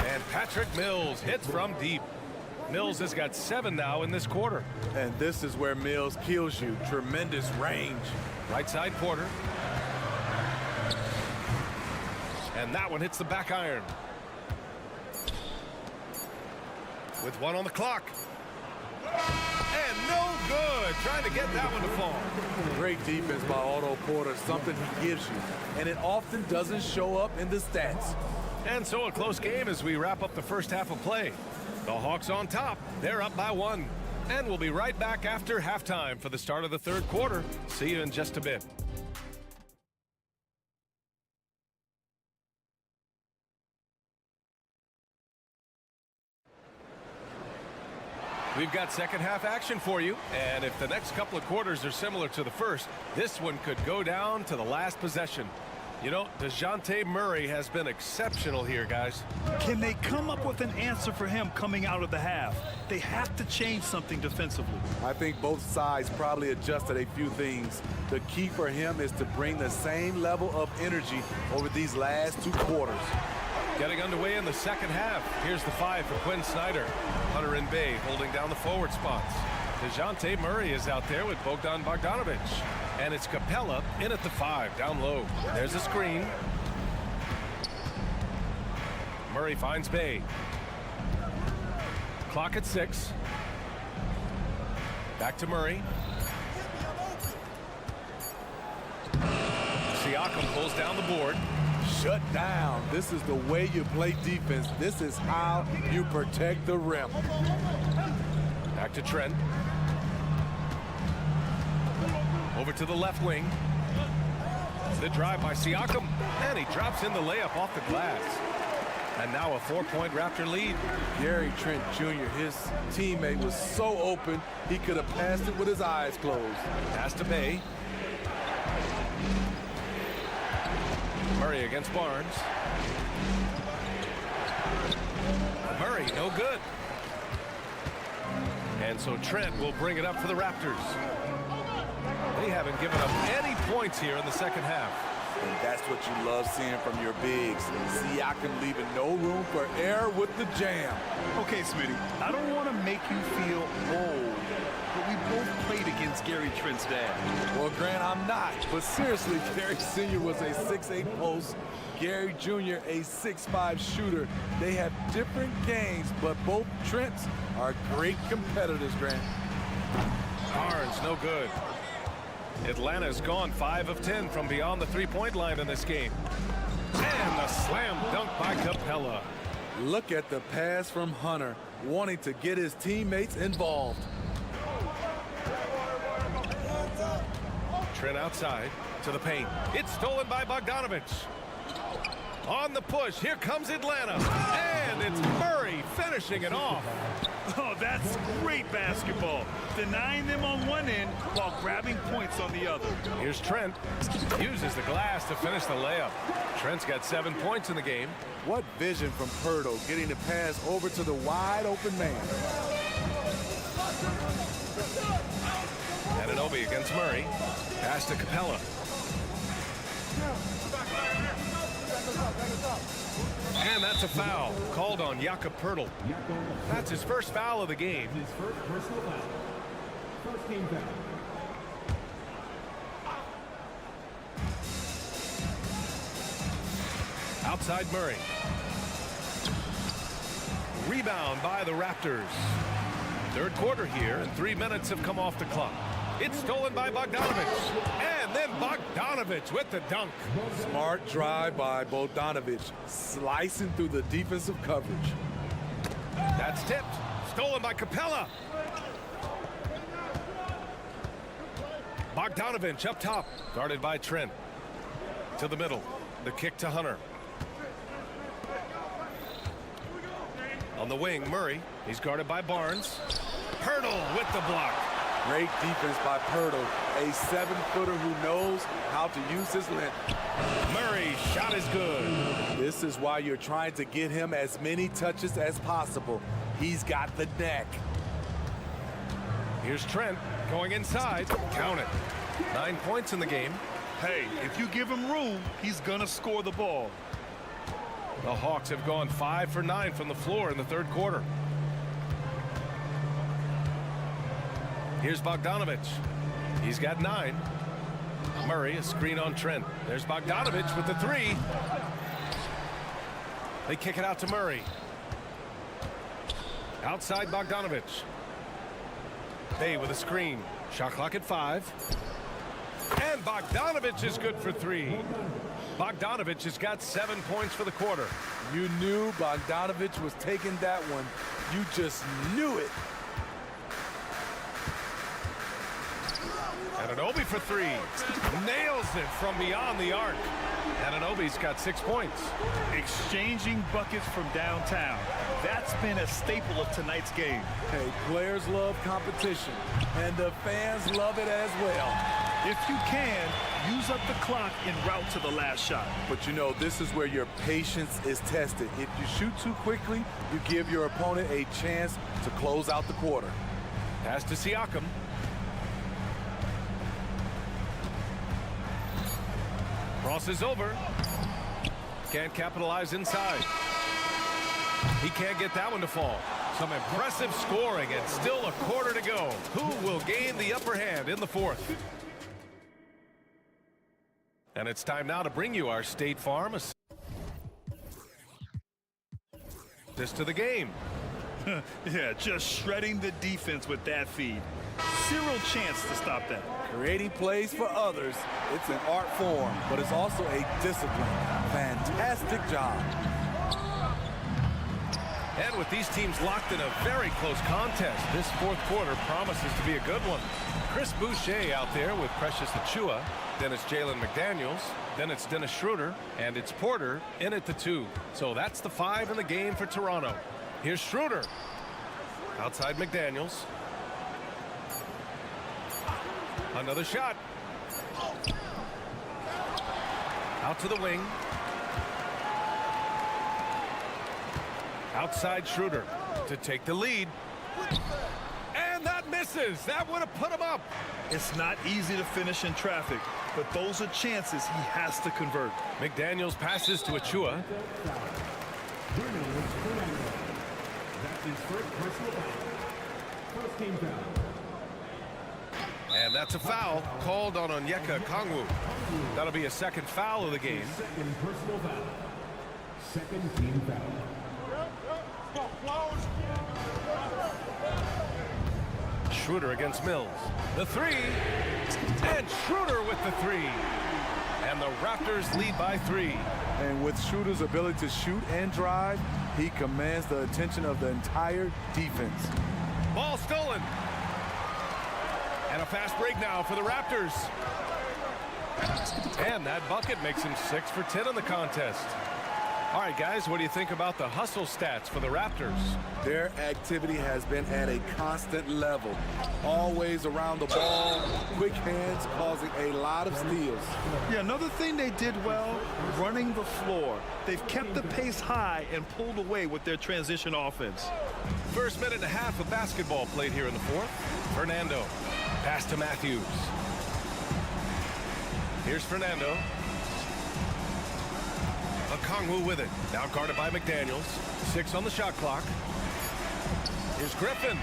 And Patrick Mills hits from deep. Mills has got 7 now in this quarter. And this is where Mills kills you. Tremendous range. Right side Porter. And that one hits the back iron. With 1 on the clock. And no good. Trying to get that one to fall. Great defense by Otto Porter. Something he gives you. And it often doesn't show up in the stats. And so a close game as we wrap up the first half of play. The Hawks on top. They're up by 1. And we'll be right back after halftime for the start of the third quarter. See you in just a bit. We've got second half action for you, and if the next couple of quarters are similar to the first, this one could go down to the last possession. You know, DeJounte Murray has been exceptional here, guys. Can they come up with an answer for him coming out of the half? They have to change something defensively. I think both sides probably adjusted a few things. The key for him is to bring the same level of energy over these last 2 quarters. Getting underway in the second half. Here's the 5 for Quinn Snyder. Hunter and Bay holding down the forward spots. DeJounte Murray is out there with Bogdan Bogdanovic. And it's Capella in at the 5, down low. There's a screen. Murray finds Bay. Clock at 6. Back to Murray. Siakam pulls down the board. Shut down. This is the way you play defense. This is how you protect the rim. Back to Trent. Over to the left wing. The drive by Siakam. And he drops in the layup off the glass. And now a 4-point Raptor lead. Gary Trent Jr., his teammate, was so open, he could have passed it with his eyes closed. Pass to Bay. Murray against Barnes. Murray, no good. And so Trent will bring it up for the Raptors. They haven't given up any points here in the second half. And that's what you love seeing from your bigs. Siakam leaving no room for error with the jam. Okay, Smitty, I don't want to make you feel old, but we both played against Gary Trent's dad. Well, Grant, I'm not. But seriously, Gary Sr. was a 6'8 post. Gary Jr. a 6'5 shooter. They have different games, but both Trents are great competitors, Grant. Barnes, no good. Atlanta's gone 5 of 10 from beyond the three-point line in this game. And the slam dunk by Capella. Look at the pass from Hunter, wanting to get his teammates involved. Trent outside to the paint. It's stolen by Bogdanovich. On the push, here comes Atlanta. And it's Murray finishing it off. Oh, that's great basketball. Denying them on one end while grabbing points on the other. Here's Trent. Uses the glass to finish the layup. Trent's got 7 points in the game. What vision from Pirtle, getting the pass over to the wide open man. Anunoby against Murray. Pass to Capella. And that's a foul called on Jakob Pirtle. That's his first foul of the game. His first personal foul. First team foul. Outside Murray. Rebound by the Raptors. Third quarter here, and 3 minutes have come off the clock. It's stolen by Bogdanovich. And then Bogdanovich with the dunk. Smart drive by Bogdanovich, slicing through the defensive coverage. That's tipped. Stolen by Capella. Bogdanovich up top. Guarded by Trent. To the middle. The kick to Hunter. On the wing, Murray. He's guarded by Barnes. Pirtle with the block. Great defense by Pirtle, a 7-footer who knows how to use his length. Murray's shot is good. This is why you're trying to get him as many touches as possible. He's got the neck. Here's Trent going inside. Count it. 9 points in the game. Hey, if you give him room, he's gonna score the ball. The Hawks have gone 5 for 9 from the floor in the third quarter. Here's Bogdanovich. He's got 9. Murray, a screen on Trent. There's Bogdanovich with the 3. They kick it out to Murray. Outside Bogdanovich. Bay with a screen. Shot clock at 5. And Bogdanovich is good for 3. Bogdanovich has got 7 points for the quarter. You knew Bogdanovich was taking that one. You just knew it. Anunoby for 3. Nails it from beyond the arc. Anunoby's got 6 points. Exchanging buckets from downtown. That's been a staple of tonight's game. Hey, players love competition, and the fans love it as well. If you can, use up the clock en route to the last shot. But you know, this is where your patience is tested. If you shoot too quickly, you give your opponent a chance to close out the quarter. Pass to Siakam. Crosses over. Can't capitalize inside. He can't get that one to fall. Some impressive scoring and still a quarter to go. Who will gain the upper hand in the fourth? And it's time now to bring you our State Farm assist to the game. Yeah, just shredding the defense with that feed. Zero chance to stop that. Creating plays for others, it's an art form, but it's also a discipline. Fantastic job. And with these teams locked in a very close contest, this fourth quarter promises to be a good one. Chris Boucher out there with Precious Achiuwa. Then it's Jalen McDaniels. Then it's Dennis Schroeder. And it's Porter in at the 2. So that's the 5 in the game for Toronto. Here's Schroeder. Outside McDaniels. Another shot. Out to the wing. Outside Schroeder to take the lead. And that misses. misses. That would have put him up. It's not easy to finish in traffic, but those are chances he has to convert. McDaniels passes to Achua. That's his first personal foul. First team foul. And that's a foul called on Onyeka Kongwu. That'll be a second foul of the game. Second personal foul. Second team foul. Schroeder against Mills. The three. And Schroeder with the three. And the Raptors lead by 3. And with Schroeder's ability to shoot and drive, he commands the attention of the entire defense. Ball stolen. And a fast break now for the Raptors. And that bucket makes him 6 for 10 in the contest. All right, guys, what do you think about the hustle stats for the Raptors? Their activity has been at a constant level. Always around the ball, quick hands causing a lot of steals. Yeah, another thing they did well, running the floor. They've kept the pace high and pulled away with their transition offense. First minute and a half of basketball played here in the fourth. Fernando, pass to Matthews. Here's Fernando. Okongwu with it. Now guarded by McDaniels. 6 on the shot clock. Here's Griffin.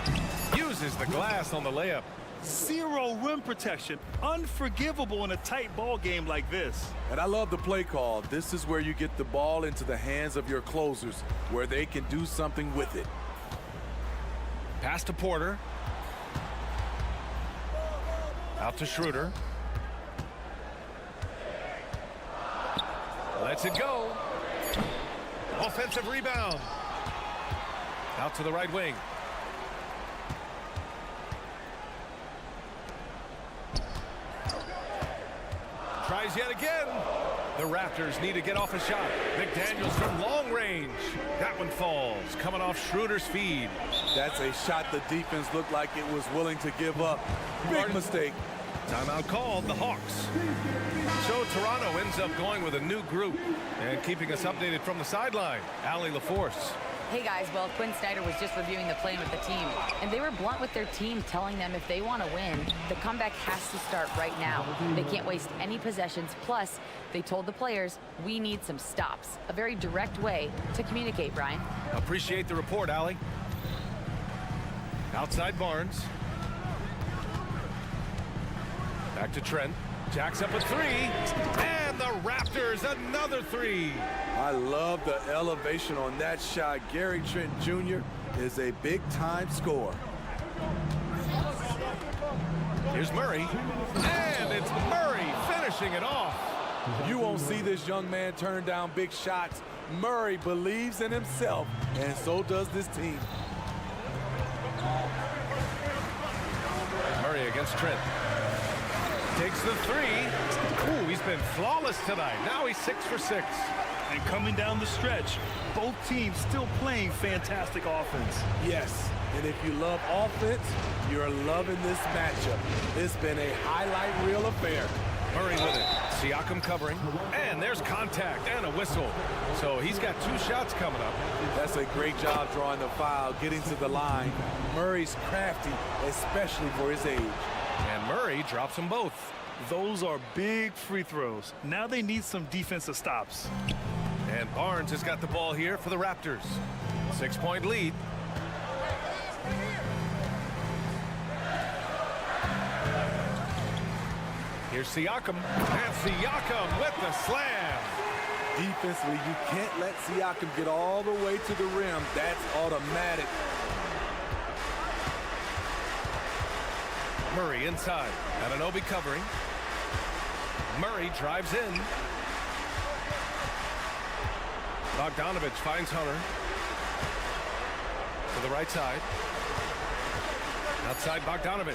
Uses the glass on the layup. 0 rim protection. Unforgivable in a tight ball game like this. And I love the play call. This is where you get the ball into the hands of your closers, where they can do something with it. Pass to Porter. Out to Schroeder. Lets it go. Offensive rebound. Out to the right wing. Tries yet again. The Raptors need to get off a shot. McDaniels from long range. That one falls. Coming off Schroeder's feed. That's a shot the defense looked like it was willing to give up. Big mistake. Timeout called, the Hawks. So Toronto ends up going with a new group and keeping us updated from the sideline. Allie LaForce. Hey guys, well, Quinn Snyder was just reviewing the plan with the team, and they were blunt with their team, telling them if they want to win, the comeback has to start right now. They can't waste any possessions. Plus, they told the players, we need some stops. A very direct way to communicate, Brian. Appreciate the report, Allie. Outside Barnes. Back to Trent. Jacks up a 3. And the Raptors, another 3. I love the elevation on that shot. Gary Trent Jr. is a big-time scorer. Here's Murray. And it's Murray finishing it off. You won't see this young man turn down big shots. Murray believes in himself, and so does this team. Murray against Trent. Takes the 3. Ooh, he's been flawless tonight. Now he's 6 for 6. And coming down the stretch, both teams still playing fantastic offense. Yes, and if you love offense, you're loving this matchup. It's been a highlight reel affair. Murray with it. Siakam covering. And there's contact and a whistle. So he's got 2 shots coming up. That's a great job drawing the foul, getting to the line. Murray's crafty, especially for his age. And Murray drops them both. Those are big free throws. Now they need some defensive stops. And Barnes has got the ball here for the Raptors. 6-point lead. Here's Siakam. And Siakam with the slam. Defensively, you can't let Siakam get all the way to the rim. That's automatic. Murray inside. Anunoby covering. Murray drives in. Bogdanovich finds Hunter. To the right side. Outside Bogdanovich.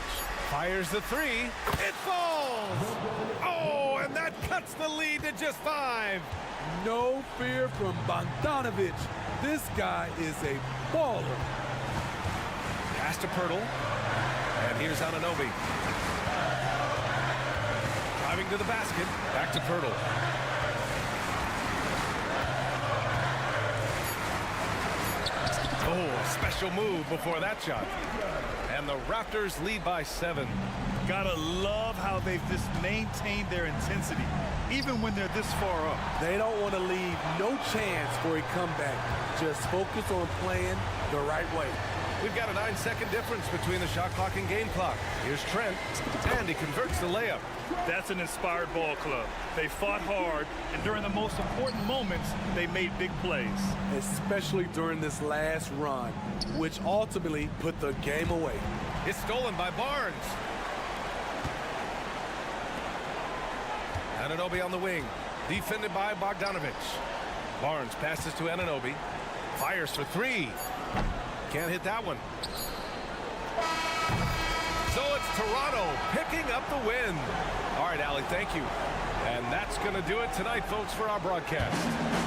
Fires the 3. It falls! Oh, and that cuts the lead to just 5. No fear from Bogdanovich. This guy is a baller. Pass to Pirtle. And here's Anunoby. Driving to the basket. Back to Pirtle. Oh, special move before that shot. And the Raptors lead by 7. Gotta love how they've just maintained their intensity, even when they're this far up. They don't want to leave no chance for a comeback. Just focus on playing the right way. We've got a 9-second difference between the shot clock and game clock. Here's Trent, and he converts the layup. That's an inspired ball club. They fought hard, and during the most important moments, they made big plays. Especially during this last run, which ultimately put the game away. It's stolen by Barnes. Anunoby on the wing, defended by Bogdanovich. Barnes passes to Anunoby, fires for 3. Can't hit that one. So it's Toronto picking up the win. All right, Allie, thank you. And that's going to do it tonight, folks, for our broadcast.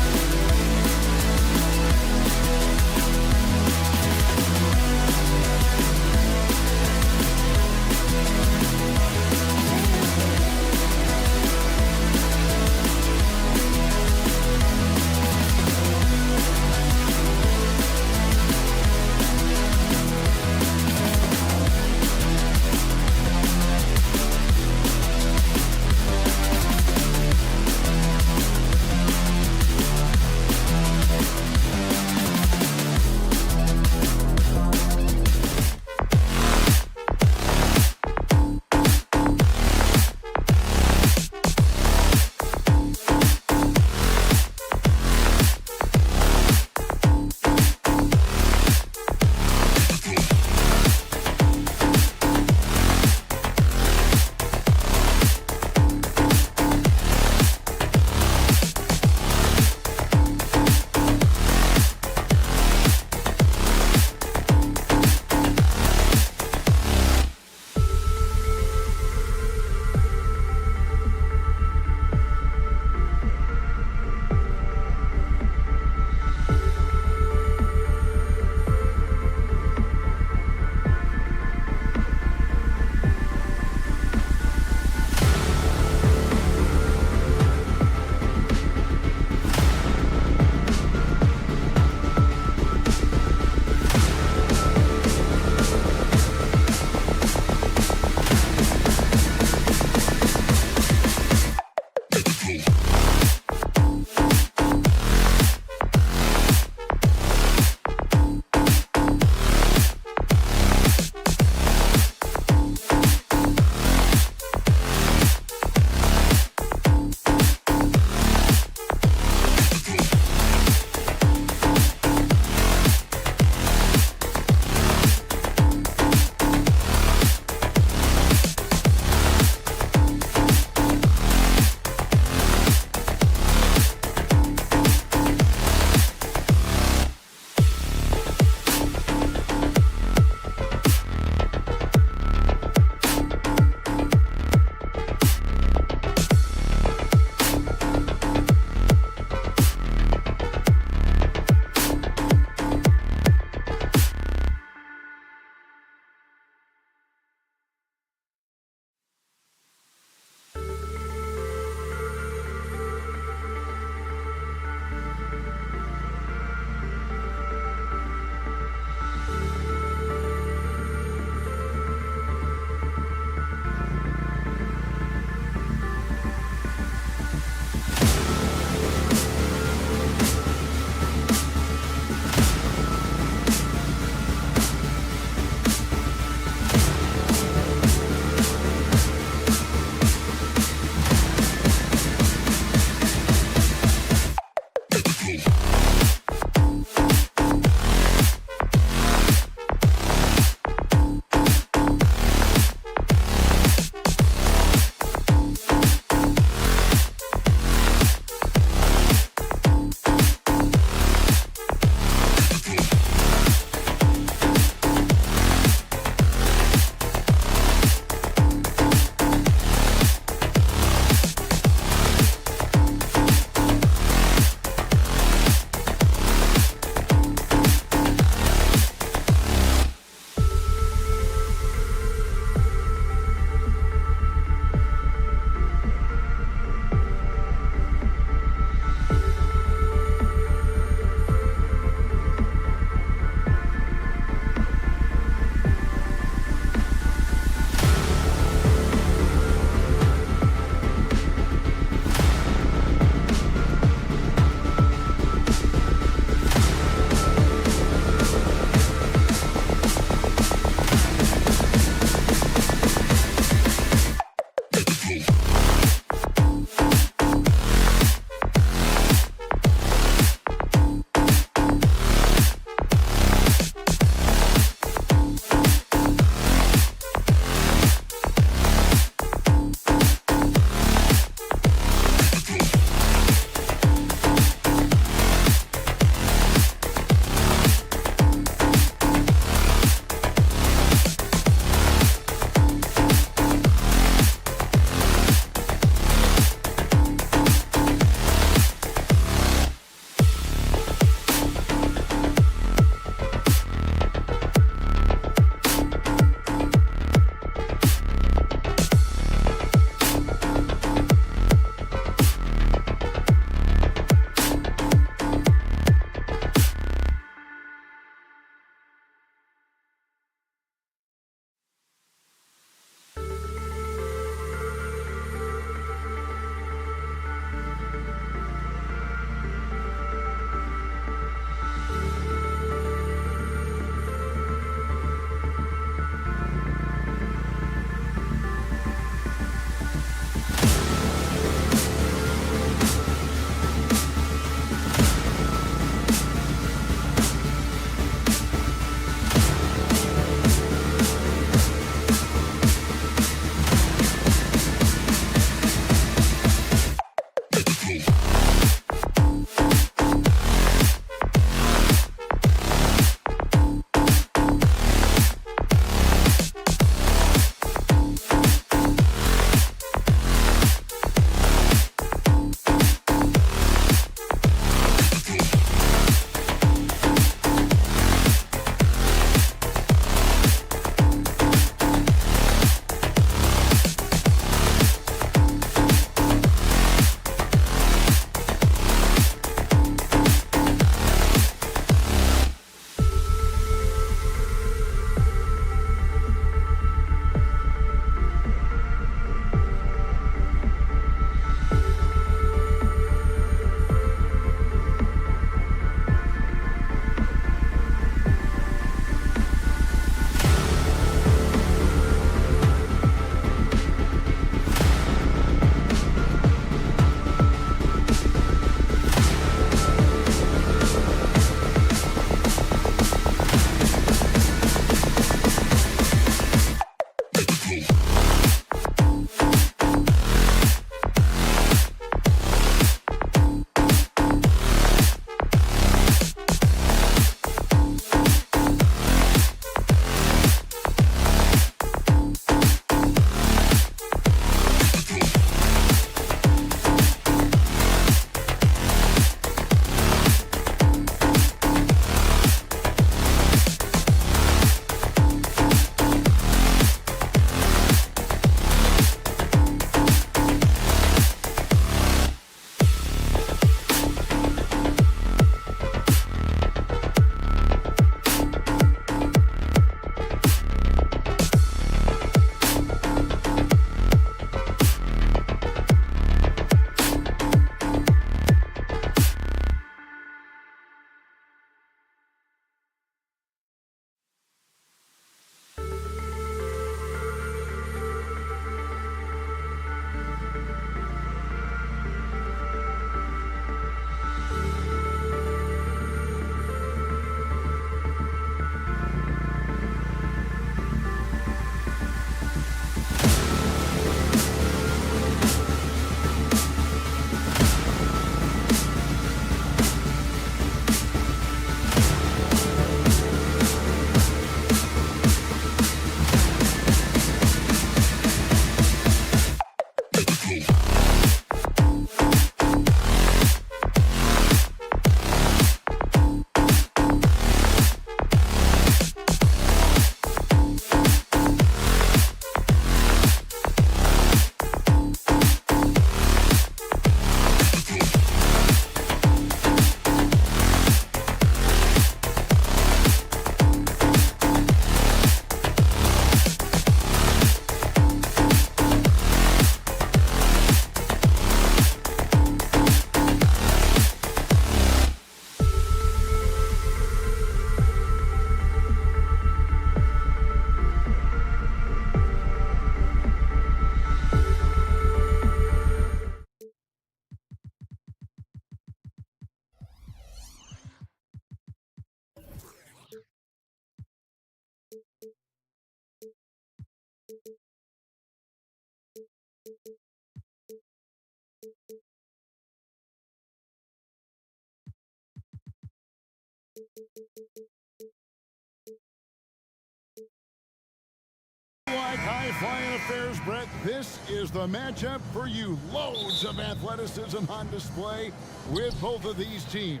Like high-flying affairs, Brett, this is the matchup for you. Loads of athleticism on display with both of these teams.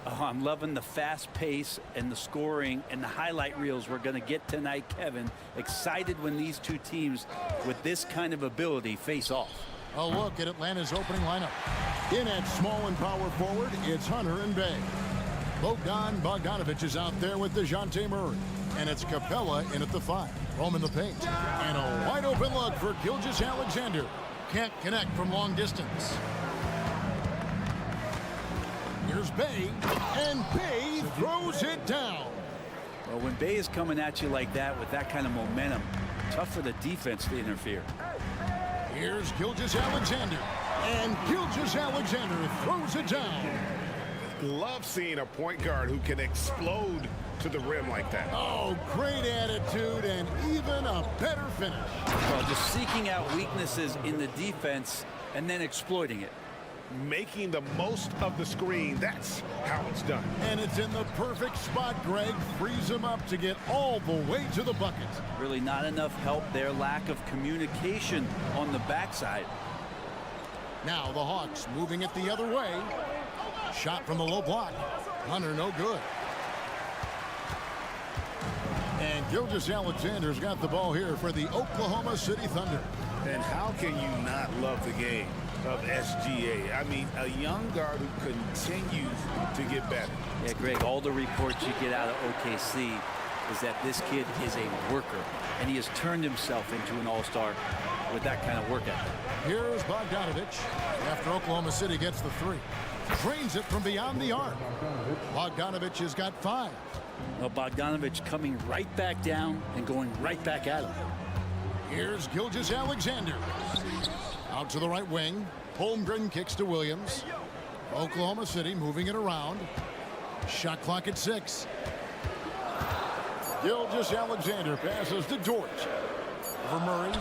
Oh, I'm loving the fast pace and the scoring and the highlight reels we're going to get tonight, Kevin. Excited when these two teams with this kind of ability face off. A look at Atlanta's opening lineup. In at small and power forward, it's Hunter and Bay. Bogdanovich is out there with DeJounte Murray. And it's Capella in at the 5. Home in the paint. And a wide open look for Gilgeous-Alexander. Can't connect from long distance. Here's Bay. And Bay throws it down. Well, when Bay is coming at you like that with that kind of momentum, tough for the defense to interfere. Here's Gilgeous-Alexander. And Gilgeous-Alexander throws it down. Love seeing a point guard who can explode to the rim like that. Oh, great attitude and even a better finish. Well, just seeking out weaknesses in the defense and then exploiting it. Making the most of the screen, that's how it's done. And it's in the perfect spot, Greg. Frees him up to get all the way to the bucket. Really not enough help there. Lack of communication on the backside. Now the Hawks moving it the other way. Shot from the low block. Hunter, no good. And Gilgeous-Alexander's got the ball here for the Oklahoma City Thunder. And how can you not love the game of SGA? I mean, a young guard who continues to get better. Yeah, Greg, all the reports you get out of OKC is that this kid is a worker, and he has turned himself into an all-star with that kind of work ethic. Here's Bogdanovich after Oklahoma City gets the 3. Drains it from beyond the arc. Bogdanovich has got 5. Well, Bogdanovich coming right back down and going right back at him. Here's Gilgeous-Alexander. Out to the right wing. Holmgren kicks to Williams. Oklahoma City moving it around. Shot clock at 6. Gilgeous-Alexander passes to Dort. For Murray.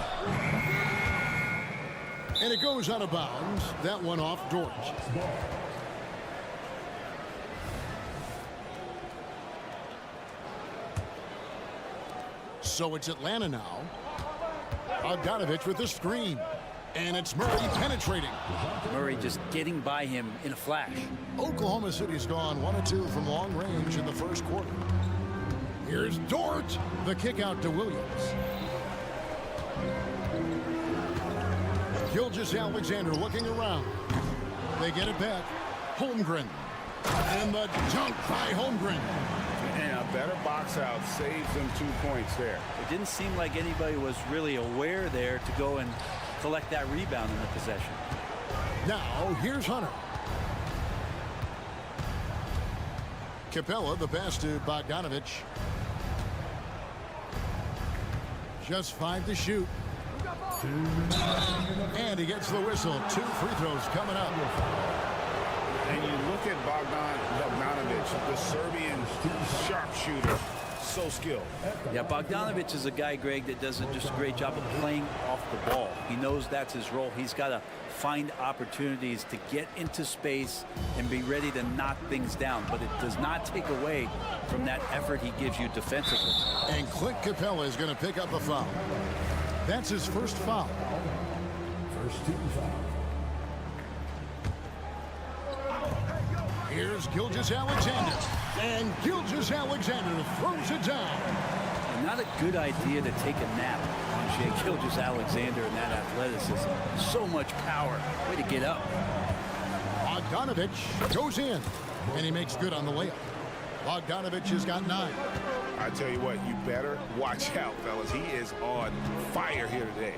And it goes out of bounds. That one off Dort. So it's Atlanta now. Bogdanovich with the screen. And it's Murray penetrating. Murray just getting by him in a flash. Oklahoma City's gone 1 of 2 from long range in the first quarter. Here's Dort. The kick out to Williams. Gilgeous-Alexander looking around. They get it back. Holmgren. And the dunk by Holmgren. And a better box out saves them 2 points there. It didn't seem like anybody was really aware there to go and collect that rebound in the possession. Now, here's Hunter. Capella, the pass to Bogdanovich. Just 5 to shoot. And he gets the whistle. 2 free throws coming up. And you look at Bogdanovich, the Serbian sharpshooter, so skilled. Yeah, Bogdanovich is a guy, Greg, that does just a great job of playing off the ball. He knows that's his role. He's got to find opportunities to get into space and be ready to knock things down. But it does not take away from that effort he gives you defensively. And Clint Capella is going to pick up a foul. That's his first foul. First team foul. Here's Gilgeous-Alexander. And Gilgeous-Alexander throws it down. Not a good idea to take a nap on Shai Gilgeous-Alexander and that athleticism. So much power. Way to get up. Bogdanovich goes in. And he makes good on the layup. Bogdanovich has got 9. I tell you what, you better watch out, fellas. He is on fire here today.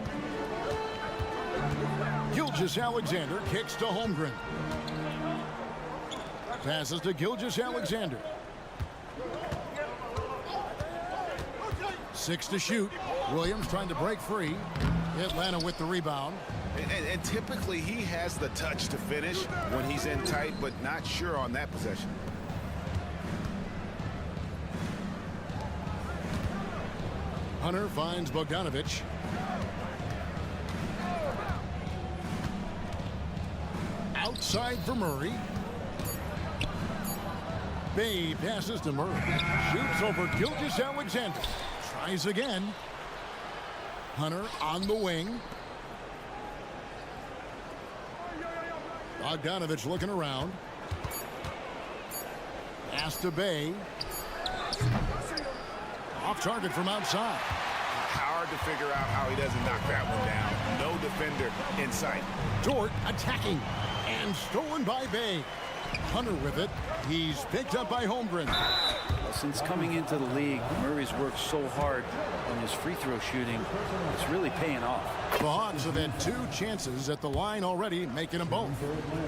Gilgeous-Alexander kicks to Holmgren. Passes to Gilgeous-Alexander. 6 to shoot. Williams trying to break free. Atlanta with the rebound. And typically he has the touch to finish when he's in tight, but not sure on that possession. Hunter finds Bogdanovich. Outside for Murray. Bay passes to Murray. Shoots over Gilgeous-Alexander. Tries again. Hunter on the wing. Bogdanovich looking around. Pass to Bay. Off target from outside. Hard to figure out how he doesn't knock that one down. No defender in sight. Dort attacking. And stolen by Bay. Hunter with it. He's picked up by Holmgren. Well, since coming into the league, Murray's worked so hard on his free throw shooting. It's really paying off. The Hawks have had 2 chances at the line already, making them both.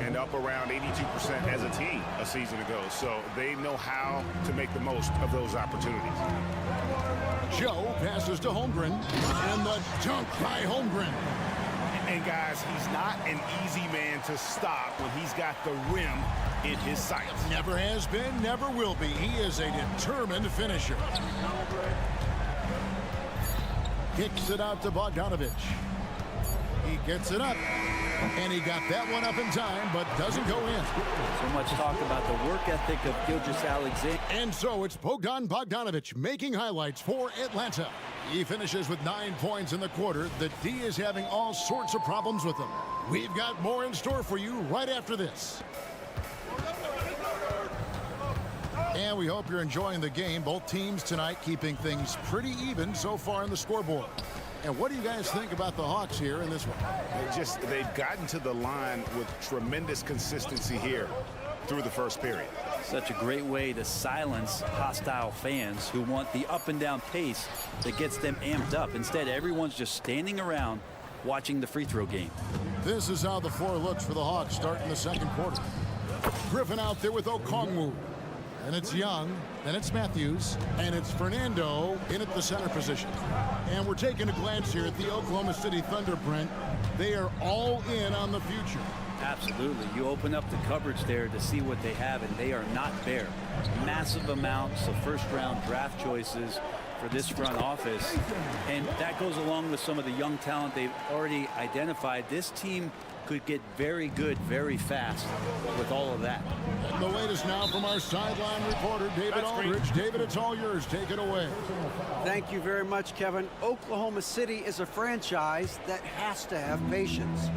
And up around 82% as a team a season ago. So they know how to make the most of those opportunities. Joe passes to Holmgren. And the dunk by Holmgren. And guys, he's not an easy man to stop when he's got the rim in his sights. Never has been, never will be. He is a determined finisher. Kicks it out to Bogdanovich. He gets it up. And he got that one up in time, but doesn't go in. So much talk about the work ethic of Gilgeous-Alexander. And so it's Bogdan Bogdanovich making highlights for Atlanta. He finishes with 9 points in the quarter. The D is having all sorts of problems with him. We've got more in store for you right after this. And we hope you're enjoying the game. Both teams tonight keeping things pretty even so far in the scoreboard. And what do you guys think about the Hawks here in this one? They've gotten to the line with tremendous consistency here through the first period. Such a great way to silence hostile fans who want the up and down pace that gets them amped up. Instead, everyone's just standing around watching the free throw game. This is how the floor looks for the Hawks starting the second quarter. Griffin out there with Okongwu. And it's Young, then it's Matthews, and it's Fernando in at the center position. And we're taking a glance here at the Oklahoma City Thunder, Brent. They are all in on the future. Absolutely. You open up the coverage there to see what they have, and they are not bare. Massive amounts of first-round draft choices for this front office. And that goes along with some of the young talent they've already identified. This team could get very good very fast with all of that. And the latest now from our sideline reporter, David Aldridge. David, it's all yours. Take it away. Thank you very much, Kevin. Oklahoma City is a franchise that has to have patience.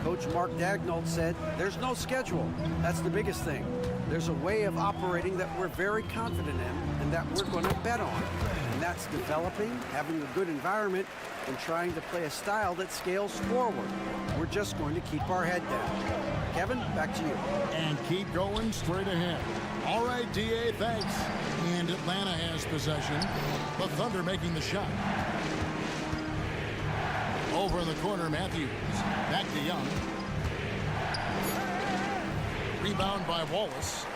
Coach Mark Daigneault said there's no schedule. That's the biggest thing. There's a way of operating that we're very confident in and that we're going to bet on. And that's developing, having a good environment, and trying to play a style that scales forward. We're just going to keep our head down. Kevin, back to you. And keep going straight ahead. All right, D.A., thanks. And Atlanta has possession. The Thunder making the shot. Over in the corner, Matthews. Back to Young. Rebound by Wallace.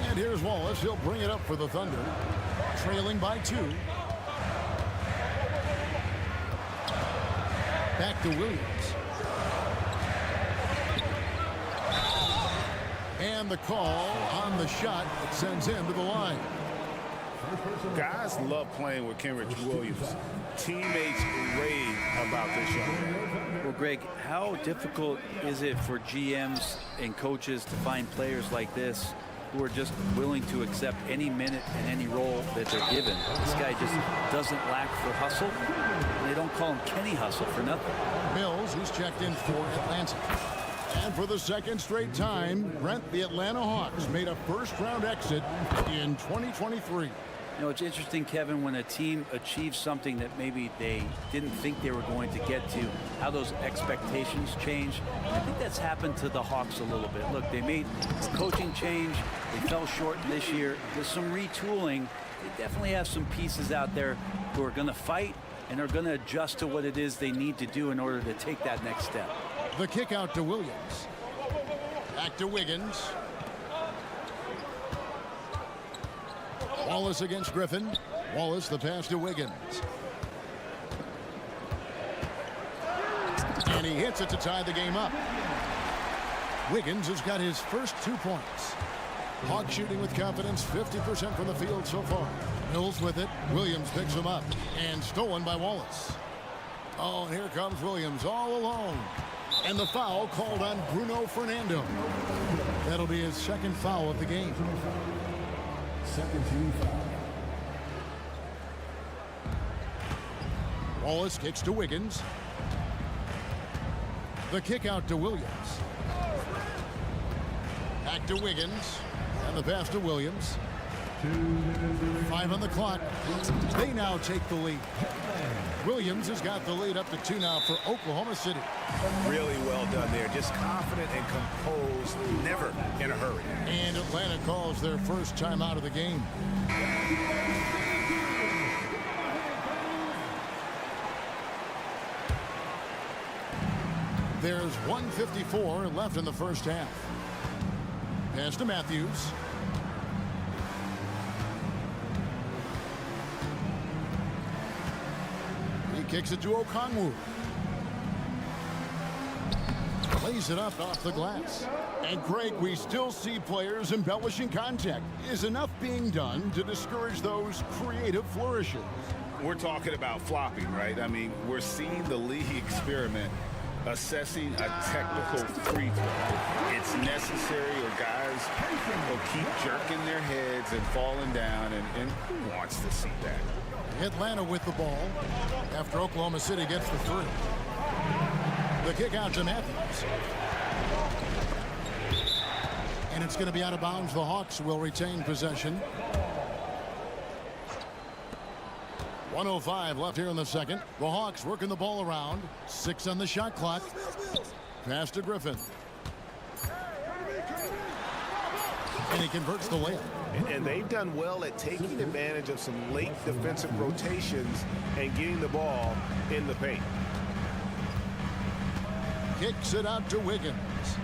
And here's Wallace. He'll bring it up for the Thunder. Trailing by 2. Back to Williams. And the call on the shot that sends him to the line. Guys love playing with Kenrich Williams. Teammates rave about this young man. Well, Greg, how difficult is it for GMs and coaches to find players like this who are just willing to accept any minute and any role that they're given? This guy just doesn't lack for hustle. And they don't call him Kenny Hustle for nothing. Mills, who's checked in for Atlanta. And for the second straight time, Brent, the Atlanta Hawks made a first-round exit in 2023. You know, it's interesting, Kevin, when a team achieves something that maybe they didn't think they were going to get to, how those expectations change. I think that's happened to the Hawks a little bit. Look, they made a coaching change. They fell short this year. With some retooling, they definitely have some pieces out there who are going to fight and are going to adjust to what it is they need to do in order to take that next step. The kick out to Williams. Back to Wiggins. Wallace against Griffin. Wallace, the pass to Wiggins. And he hits it to tie the game up. Wiggins has got his first 2 points. Hawks shooting with confidence, 50% from the field so far. Mills with it. Williams picks him up. And stolen by Wallace. Oh, and here comes Williams all alone. And the foul called on Bruno Fernando. That'll be his second foul of the game. Second team foul. Wallace kicks to Wiggins. The kick out to Williams. Back to Wiggins. And the pass to Williams. 5 on the clock. They now take the lead. Williams has got the lead up to 2 now for Oklahoma City. Really well done there. Just confident and composed, never in a hurry. And Atlanta calls their first time out of the game. There's 1:54 left in the first half. Pass to Matthews. He kicks it to Okongwu. Lays it up off the glass. And Greg, we still see players embellishing contact. Is enough being done to discourage those creative flourishes? We're talking about flopping, right? I mean, we're seeing the league experiment assessing a technical free throw. It's necessary or guys will keep jerking their heads and falling down, and who wants to see that? Atlanta with the ball after Oklahoma City gets the three. The kick out to Matthews. And it's going to be out of bounds. The Hawks will retain possession. 1:05 left here in the second. The Hawks working the ball around. 6 on the shot clock. Pass to Griffin. And he converts the layup. And they've done well at taking advantage of some late defensive rotations and getting the ball in the paint. Kicks it out to Wiggins.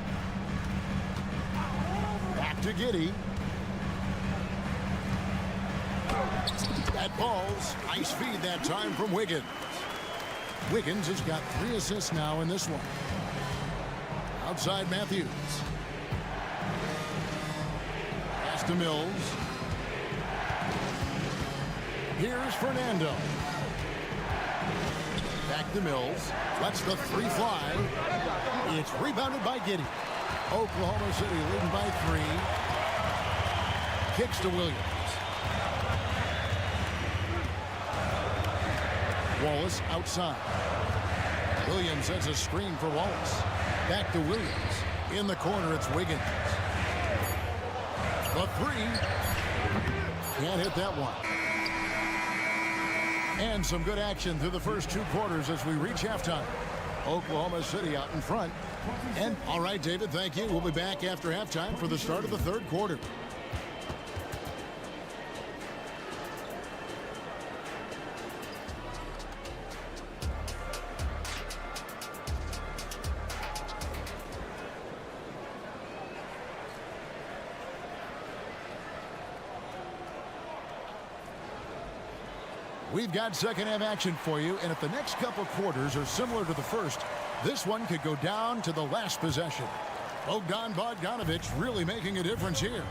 Back to Giddey. That ball's nice feed that time from Wiggins. Wiggins has got 3 assists now in this one. Outside Matthews. Pass to Mills. Here's Fernando. Back to Mills. Lets the 3 fly. It's rebounded by Giddey. Oklahoma City leading by 3. Kicks to Williams. Wallace outside. Williams sends a screen for Wallace. Back to Williams. In the corner, it's Wiggins. The 3. Can't hit that one. And some good action through the first 2 quarters as we reach halftime. Oklahoma City out in front. And all right, David, thank you. We'll be back after halftime for the start of the 3rd quarter. We've got second half action for you, and if the next couple quarters are similar to the first, this one could go down to the last possession. Bogdanovich really making a difference here.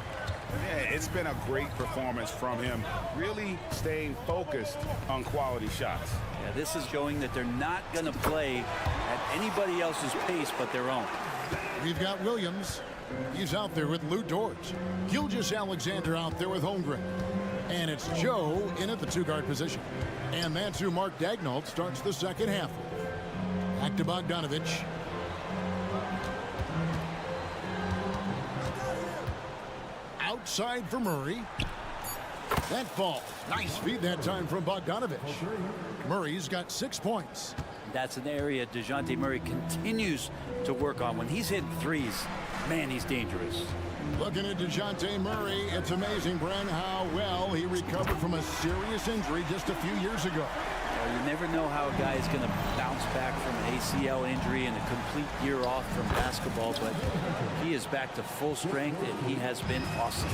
Yeah, it's been a great performance from him, really staying focused on quality shots. Yeah, this is showing that they're not going to play at anybody else's pace but their own. We've got Williams. He's out there with Lou Dort. Gilgeous-Alexander out there with Holmgren. And it's Joe in at the 2-guard position. And that's who Mark Daigneault starts the second half. Back to Bogdanovich. Outside for Murray. That ball. Nice feed that time from Bogdanovich. Murray's got 6 points. That's an area DeJounte Murray continues to work on. When he's hitting threes, man, he's dangerous. Looking at DeJounte Murray, it's amazing, Bren, how well he recovered from a serious injury just a few years ago. Well, you never know how a guy is going to bounce back from an ACL injury and a complete year off from basketball, but he is back to full strength, and he has been awesome.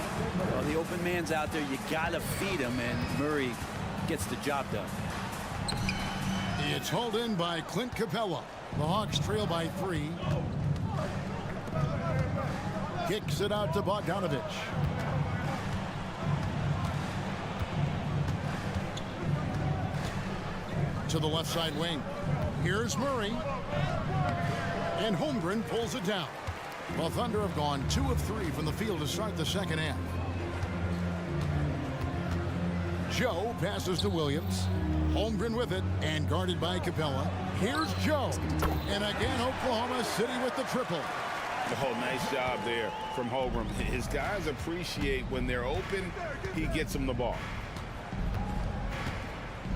Well, the open man's out there. You got to feed him, and Murray gets the job done. It's hauled in by Clint Capella. The Hawks trail by 3. Kicks it out to Bogdanovich. To the left side wing. Here's Murray. And Holmgren pulls it down. The Thunder have gone 2 of 3 from the field to start the second half. Joe passes to Williams. Holmgren with it and guarded by Capella. Here's Joe. And again, Oklahoma City with the triple. Oh, nice job there from Holmgren. His guys appreciate when they're open, he gets them the ball.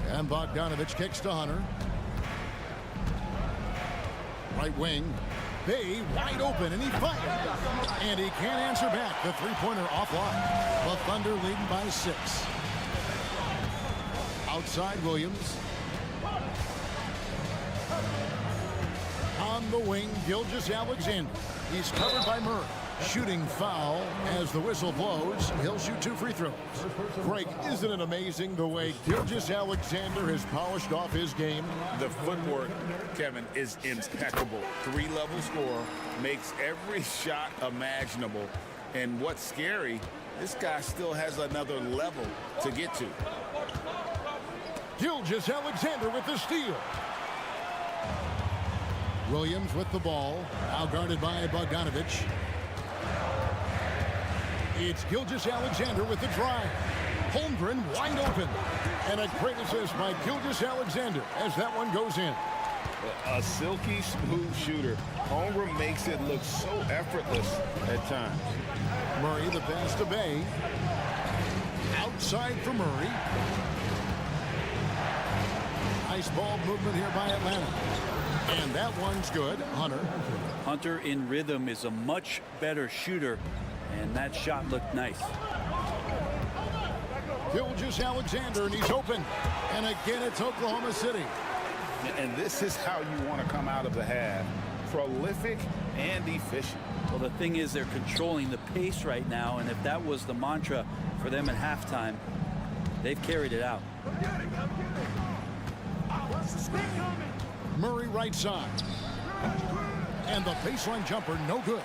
And Bogdanovich kicks to Hunter. Right wing. Bay wide open, and he fires. And he can't answer back. The three-pointer offline. The Thunder leading by 6. Outside Williams. On the wing, Gilgeous-Alexander. He's covered by Murray. Shooting foul as the whistle blows. He'll shoot 2 free throws. Greg, isn't it amazing the way Gilgeous-Alexander has polished off his game? The footwork, Kevin, is impeccable. 3-level scorer, makes every shot imaginable. And what's scary, this guy still has another level to get to. Gilgeous-Alexander with the steal. Williams with the ball. Now guarded by Bogdanovich. It's Gilgeous-Alexander with the drive. Holmgren wide open. And a great assist by Gilgeous-Alexander as that one goes in. A silky smooth shooter. Holmgren makes it look so effortless at times. Murray the pass to Bay. Outside for Murray. Nice ball movement here by Atlanta. And that one's good. Hunter. Hunter in rhythm is a much better shooter, and that shot looked nice. Gilgeous-Alexander, and he's open. And again, it's Oklahoma City. And this is how you want to come out of the half. Prolific and efficient. Well, the thing is, they're controlling the pace right now, and if that was the mantra for them at halftime, they've carried it out. Murray right side. And the baseline jumper, no good.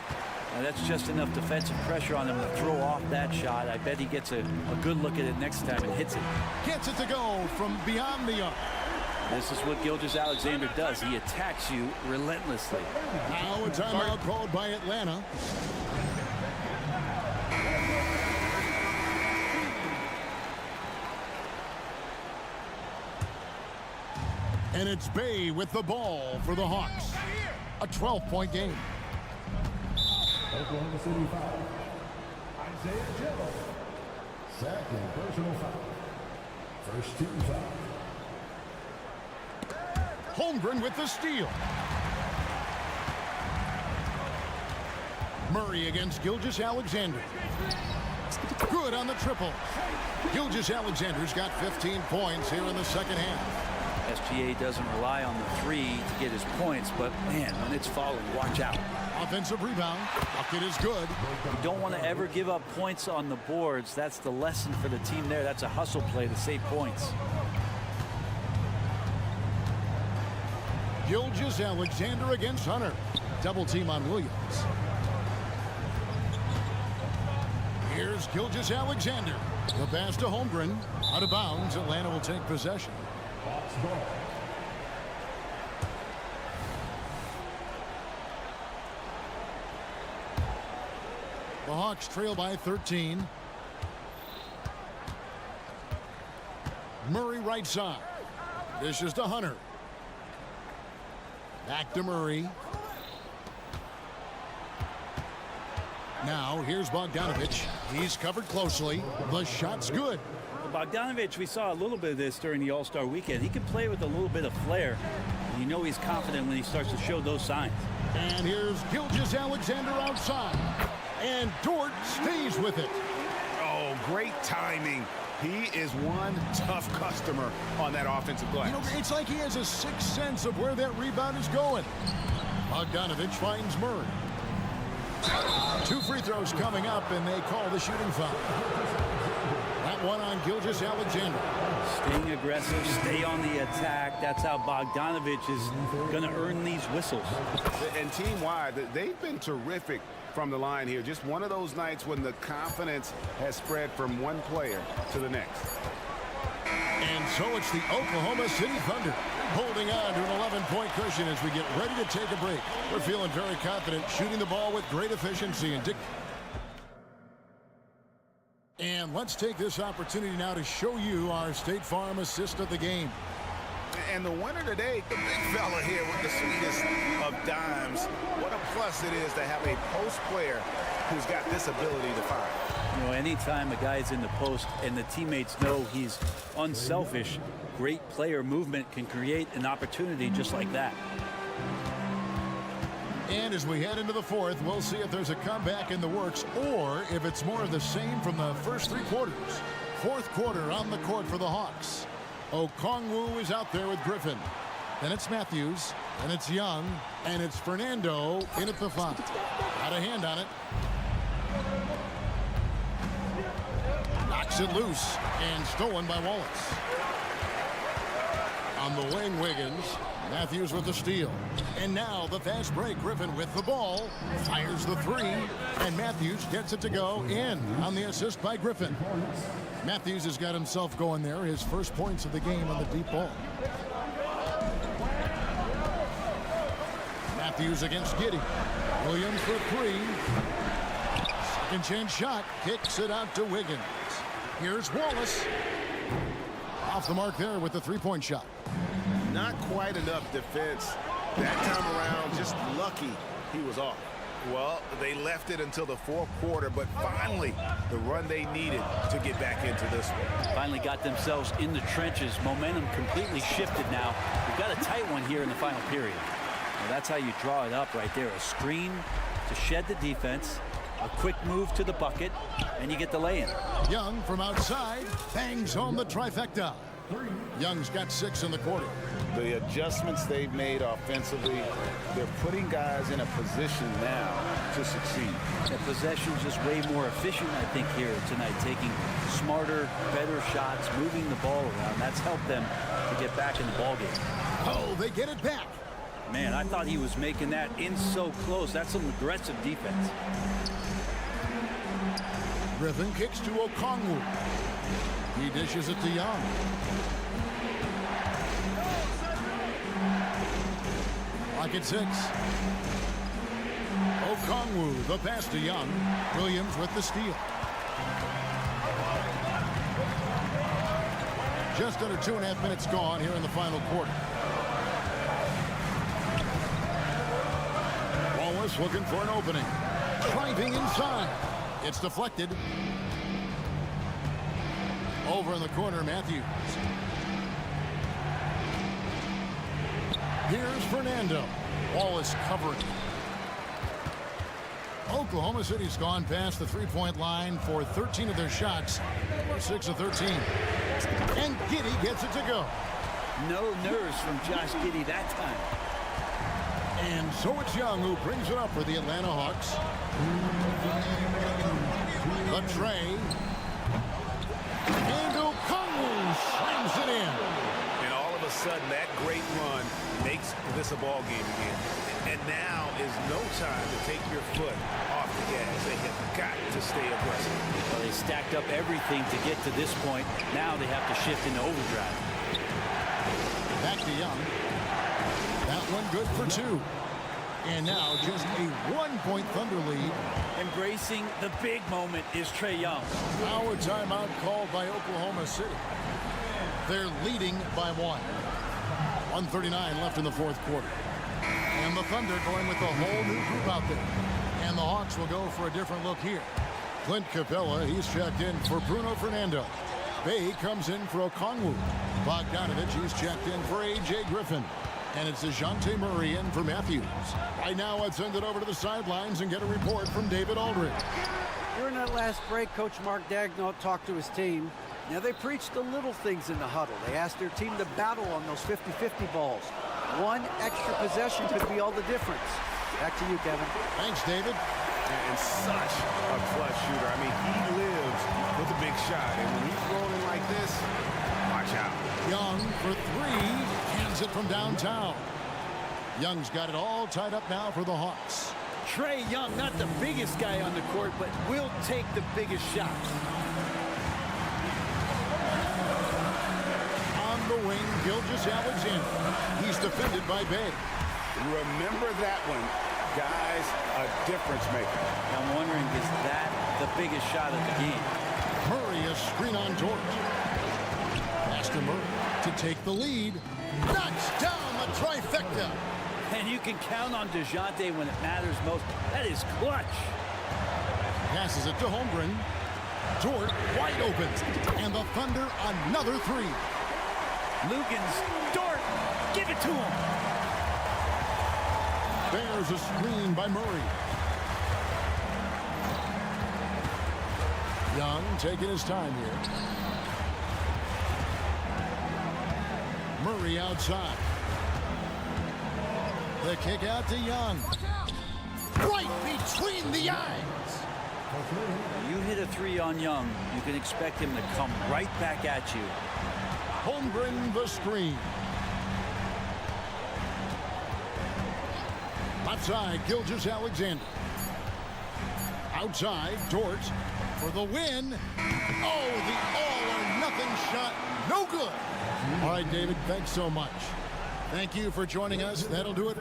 Now that's just enough defensive pressure on him to throw off that shot. I bet he gets a good look at it next time and hits it. Gets it to go from beyond the arc. This is what Gilgeous-Alexander does. He attacks you relentlessly. Now a timeout called by Atlanta. And it's Bay with the ball for the Hawks. A 12-point game. Oklahoma City foul. Isaiah Joe. Second personal foul. First team foul. Holmgren with the steal. Murray against Gilgeous-Alexander. Good on the triple. Gilgeous-Alexander's got 15 points here in the second half. SGA doesn't rely on the three to get his points, but man, when it's falling, watch out. Offensive rebound. Bucket is good. You don't want to ever give up points on the boards. That's the lesson for the team there. That's a hustle play to save points. Gilgeous-Alexander against Hunter. Double team on Williams. Here's Gilgeous-Alexander. The pass to Holmgren. Out of bounds. Atlanta will take possession. The Hawks trail by 13. Murray right side. Dishes to Hunter. Back to Murray. Now here's Bogdanovich. He's covered closely. The shot's good. Bogdanovich, we saw a little bit of this during the All-Star weekend. He can play with a little bit of flair. And you know he's confident when he starts to show those signs. And here's Gilgeous-Alexander outside. And Dort stays with it. Oh, great timing. He is one tough customer on that offensive glass. You know, it's like he has a sixth sense of where that rebound is going. Bogdanovich finds Murray. 2 free throws coming up, and they call the shooting foul. That one on Gilgeous-Alexander. Staying aggressive, stay on the attack. That's how Bogdanovich is going to earn these whistles. And team-wide, they've been terrific from the line here. Just one of those nights when the confidence has spread from one player to the next. And so it's the Oklahoma City Thunder holding on to an 11-point cushion as we get ready to take a break. We're feeling very confident, shooting the ball with great efficiency. And let's take this opportunity now to show you our State Farm assist of the game. And the winner today, the big fella here with the sweetest of dimes. What a plus it is to have a post player who's got this ability to find. You know, anytime a guy's in the post and the teammates know he's unselfish, great player movement can create an opportunity just like that. And as we head into the fourth, we'll see if there's a comeback in the works or if it's more of the same from the first three quarters. Fourth quarter on the court for the Hawks. Okongwu is out there with Griffin. Then it's Matthews, and it's Young, and it's Fernando in at the 5. Got a hand on it. Knocks it loose and stolen by Wallace. On the wing, Wiggins. Matthews with the steal. And now the fast break. Griffin with the ball. Fires the 3. And Matthews gets it to go in on the assist by Griffin. Matthews has got himself going there. His first points of the game on the deep ball. Matthews against Giddey. Williams for 3. Second chance shot. Kicks it out to Wiggins. Here's Wallace. Off the mark there with the three-point shot. Not quite enough defense that time around. Just lucky he was off. Well, they left it until the fourth quarter, but finally the run they needed to get back into this one. Finally got themselves in the trenches. Momentum completely shifted now. We've got a tight one here in the final period. Well, that's how you draw it up right there. A screen to shed the defense, a quick move to the bucket, and you get the lay-in. Young from outside bangs home the trifecta. Young's got 6 in the quarter. The adjustments they've made offensively, they're putting guys in a position now to succeed. The possession's just way more efficient, I think, here tonight, taking smarter, better shots, moving the ball around. That's helped them to get back in the ballgame. Oh, they get it back. Man, I thought he was making that in so close. That's some aggressive defense. Griffin kicks to Okongwu. He dishes it to Young. Clock at 6. Okongwu, the pass to Young. Williams with the steal. Just under 2.5 minutes gone here in the final quarter. Wallace looking for an opening. Driving inside. It's deflected. Over in the corner, Matthews. Here's Fernando. Wallace covering. Oklahoma City's gone past the three-point line for 13 of their shots. 6 of 13. And Giddey gets it to go. No nerves from Josh Giddey that time. And so it's Young who brings it up for the Atlanta Hawks. The tray. And Okongwu slams it in. And all of a sudden, that great run makes this a ball game again. And now is no time to take your foot off the gas. They have got to stay aggressive. Well, they stacked up everything to get to this point. Now they have to shift into overdrive. Back to Young. That one good for 2. And now just a 1-point Thunder lead. Embracing the big moment is Trae Young. Now a timeout called by Oklahoma City. They're leading by 1. 1:39 left in the fourth quarter. And the Thunder going with a whole new group out there. And the Hawks will go for a different look here. Clint Capella, he's checked in for Bruno Fernando. Bay comes in for Okongwu. Bogdanovich, he's checked in for A.J. Griffin. And it's DeJounte Murray in for Matthews. Right now, let's send it over to the sidelines and get a report from David Aldridge. During that last break, Coach Mark Daigneault talked to his team. Now, they preached the little things in the huddle. They asked their team to battle on those 50-50 balls. One extra possession could be all the difference. Back to you, Kevin. Thanks, David. And such a clutch shooter. I mean, he lives with a big shot. And when he's rolling like this, watch out. Young for 3. Hands it from downtown. Young's got it all tied up now for the Hawks. Trae Young, not the biggest guy on the court, but will take the biggest shots. the wing, Gilgeous Alexander. He's defended by Bay. Remember that one, guys, a difference maker. I'm wondering, is that the biggest shot of the game? Murray a screen on George. Pass to Murray to take the lead. Knocks down the trifecta. And you can count on DeJounte when it matters most. That is clutch. Passes it to Holmgren. Dort wide open. And the Thunder another three. Lugans, Dort, give it to him. There's a screen by Murray. Young taking his time here. Murray outside. The kick out to Young. Right between the eyes. You hit a three on Young, you can expect him to come right back at you. Holmgren the screen. Outside, Gilgeous Alexander. Outside, Dort for the win. Oh, the all-or-nothing shot. No good. All right, David, thanks so much. Thank you for joining us. That'll do it.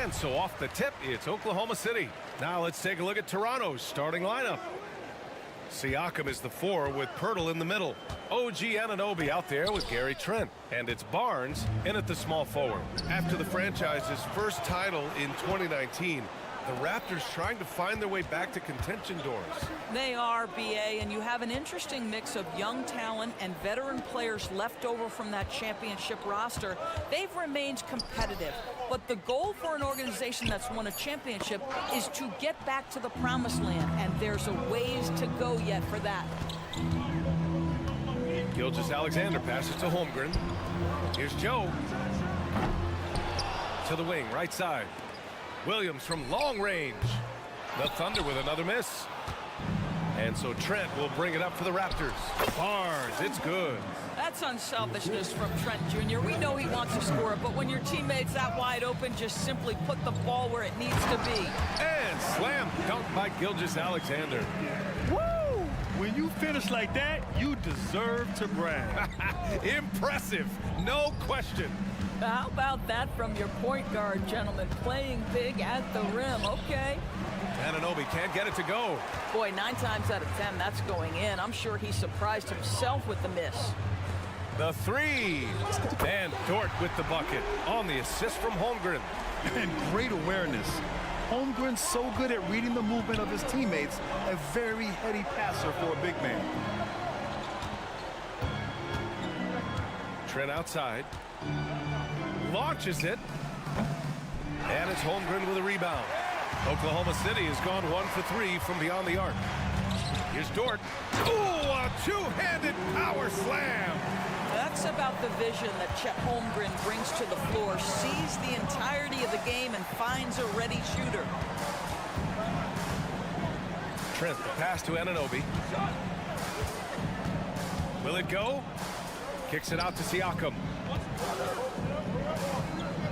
And so off the tip, it's Oklahoma City. Now let's take a look at Toronto's starting lineup. Siakam is the 4 with Pirtle in the middle. OG Anunoby out there with Gary Trent. And it's Barnes in at the small forward. After the franchise's first title in 2019, the Raptors trying to find their way back to contention doors. They are, BA, and you have an interesting mix of young talent and veteran players left over from that championship roster. They've remained competitive, but the goal for an organization that's won a championship is to get back to the promised land, and there's a ways to go yet for that. Gilgeous-Alexander passes to Holmgren. Here's Joe. To the wing, right side. Williams from long range. The Thunder with another miss. And so Trent will bring it up for the Raptors. Barnes, it's good. That's unselfishness from Trent Jr. We know he wants to score it, but when your teammate's that wide open, just simply put the ball where it needs to be. And slam dunk by Gilgeous-Alexander. Woo! When you finish like that, you deserve to brag. Impressive, no question. How about that from your point guard, gentlemen? Playing big at the rim. Okay. Anunoby can't get it to go. Boy, 9 times out of 10, that's going in. I'm sure he surprised himself with the miss. The 3. And Dort with the bucket on the assist from Holmgren. And great awareness. Holmgren's so good at reading the movement of his teammates, a very heady passer for a big man. Trent outside. Launches it. And it's Holmgren with a rebound. Oklahoma City has gone 1 for 3 from beyond the arc. Here's Dort. Ooh, a two-handed power slam. That's about the vision that Chet Holmgren brings to the floor. Sees the entirety of the game and finds a ready shooter. Trent, the pass to Anunoby. Will it go? Kicks it out to Siakam.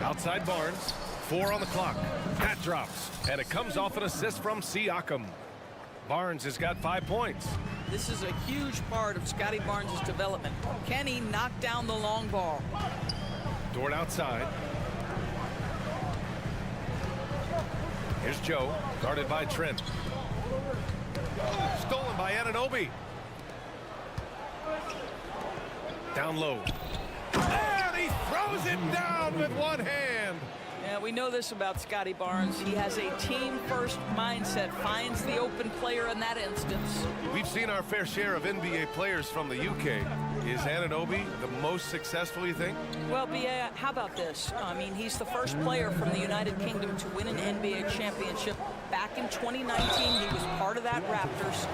Outside Barnes. 4 on the clock. That drops. And it comes off an assist from Siakam. Barnes has got 5 points. This is a huge part of Scotty Barnes' development. Can he knock down the long ball? Dort outside. Here's Joe, guarded by Trent. Stolen by Anunoby. Down low. And he throws it down with one hand. Yeah, we know this about Scotty Barnes. He has a team-first mindset, finds the open player in that instance. We've seen our fair share of NBA players from the UK. Is Anunoby the most successful, you think? Well, B.A., how about this? I mean, he's the first player from the United Kingdom to win an NBA championship. Back in 2019, he was part of that Raptors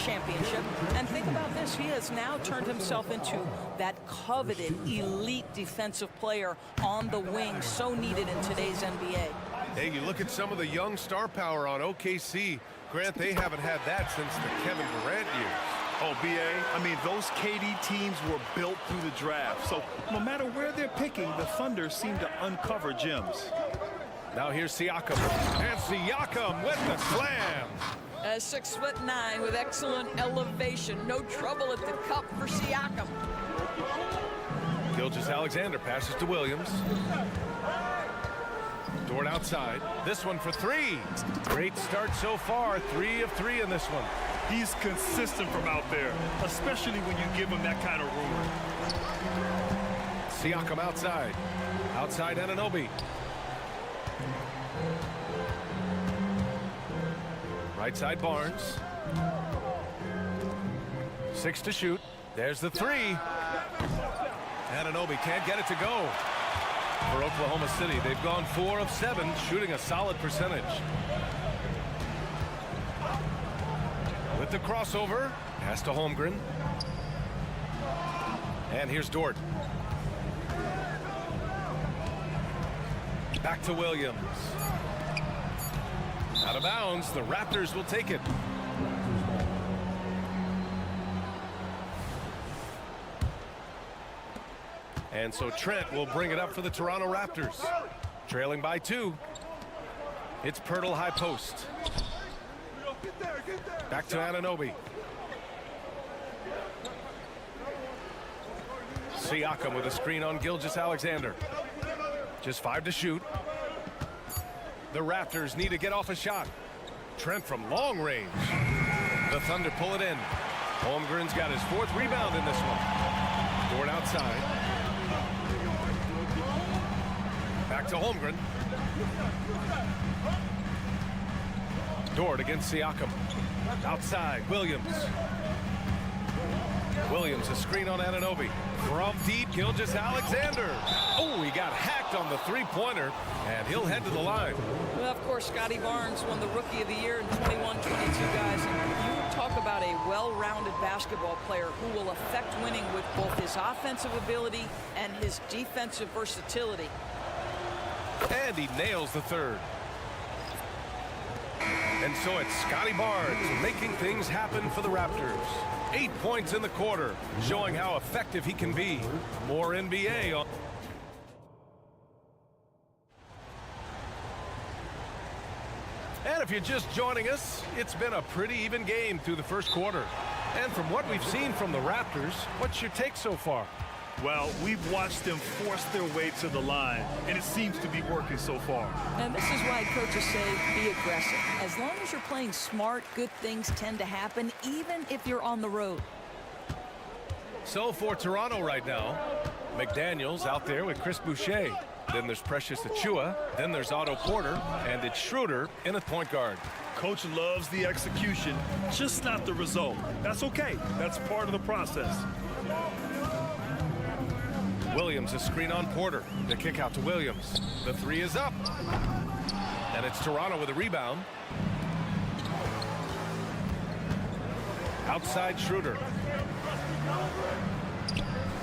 championship. And think about this. He has now turned himself into that coveted elite defensive player on the wing, so needed in today's NBA. Hey, you look at some of the young star power on OKC. Grant, they haven't had that since the Kevin Durant years. Oh, B.A., I mean, those KD teams were built through the draft. So no matter where they're picking, the Thunder seem to uncover gems. Now here's Siakam. And Siakam with the slam. 6'9" with excellent elevation. No trouble at the cup for Siakam. Gilgeous-Alexander passes to Williams. Dort outside. This one for 3. Great start so far. 3 of 3 in this one. He's consistent from out there, especially when you give him that kind of room. Siakam outside. Outside Anunoby. Right side Barnes. 6 to shoot. There's the 3. Anunoby can't get it to go. For Oklahoma City, they've gone 4 of 7, shooting a solid percentage. With the crossover, pass to Holmgren. And here's Dort. Back to Williams. Out of bounds, the Raptors will take it. And so Trent will bring it up for the Toronto Raptors. Trailing by 2. It's Pirtle high post. Back to Anunoby. Siakam with a screen on Gilgeous-Alexander. Just 5 to shoot. The Raptors need to get off a shot. Trent from long range. The Thunder pull it in. Holmgren's got his 4th rebound in this one. Dort outside. Back to Holmgren. Dort against Siakam. Outside, Williams. Williams, a screen on Anunoby. From deep, Gilgeous-Alexander. Oh, he got hacked on the three-pointer, and he'll head to the line. Well, of course, Scotty Barnes won the Rookie of the Year in 21-22, guys. And you talk about a well-rounded basketball player who will affect winning with both his offensive ability and his defensive versatility. And he nails the third. And so it's Scotty Barnes making things happen for the Raptors. 8 points in the quarter, showing how effective he can be. More NBA on. And if you're just joining us, it's been a pretty even game through the first quarter. And from what we've seen from the Raptors, what's your take so far? Well, we've watched them force their way to the line, and it seems to be working so far. And this is why coaches say be aggressive. As long as you're playing smart, good things tend to happen, even if you're on the road. So for Toronto right now, McDaniels out there with Chris Boucher. Then there's Precious Achiuwa. Then there's Otto Porter. And it's Schroeder in at point guard. Coach loves the execution, just not the result. That's okay. That's part of the process. Williams, a screen on Porter. The kick out to Williams. The three is up. And it's Toronto with a rebound. Outside Schroeder.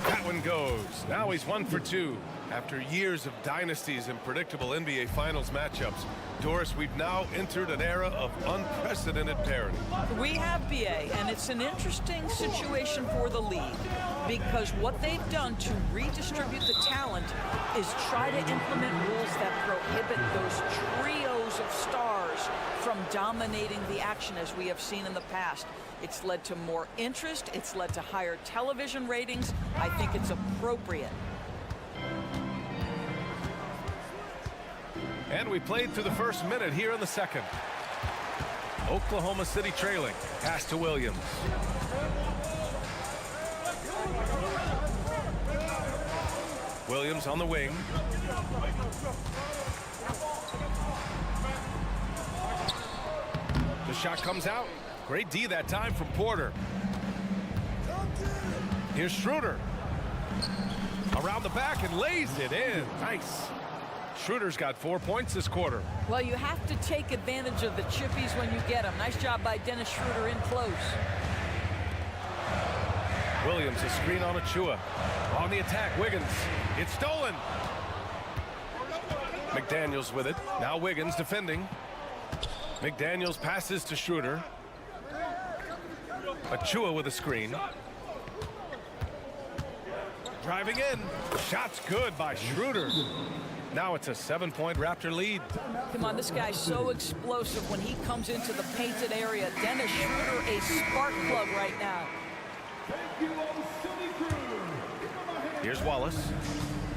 That one goes. Now he's 1 for 2. After years of dynasties and predictable NBA Finals matchups, Doris, we've now entered an era of unprecedented parity. We have, BA, and it's an interesting situation for the league because what they've done to redistribute the talent is try to implement rules that prohibit those trios of stars from dominating the action as we have seen in the past. It's led to more interest. It's led to higher television ratings. I think it's appropriate. And we played through the first minute here in the second. Oklahoma City trailing. Pass to Williams. Williams on the wing. The shot comes out. Great D that time from Porter. Here's Schroeder. Around the back and lays it in. Nice. Schroeder's got 4 points this quarter. Well, you have to take advantage of the chippies when you get them. Nice job by Dennis Schroeder in close. Williams, a screen on Achiuwa. On the attack, Wiggins. It's stolen. McDaniels with it. Now Wiggins defending. McDaniels passes to Schroeder. Achiuwa with a screen. Driving in. Shot's good by Schroeder. Now it's a 7-point Raptor lead. Come on, this guy's so explosive when he comes into the painted area. Dennis Schroeder, a spark plug right now. Here's Wallace.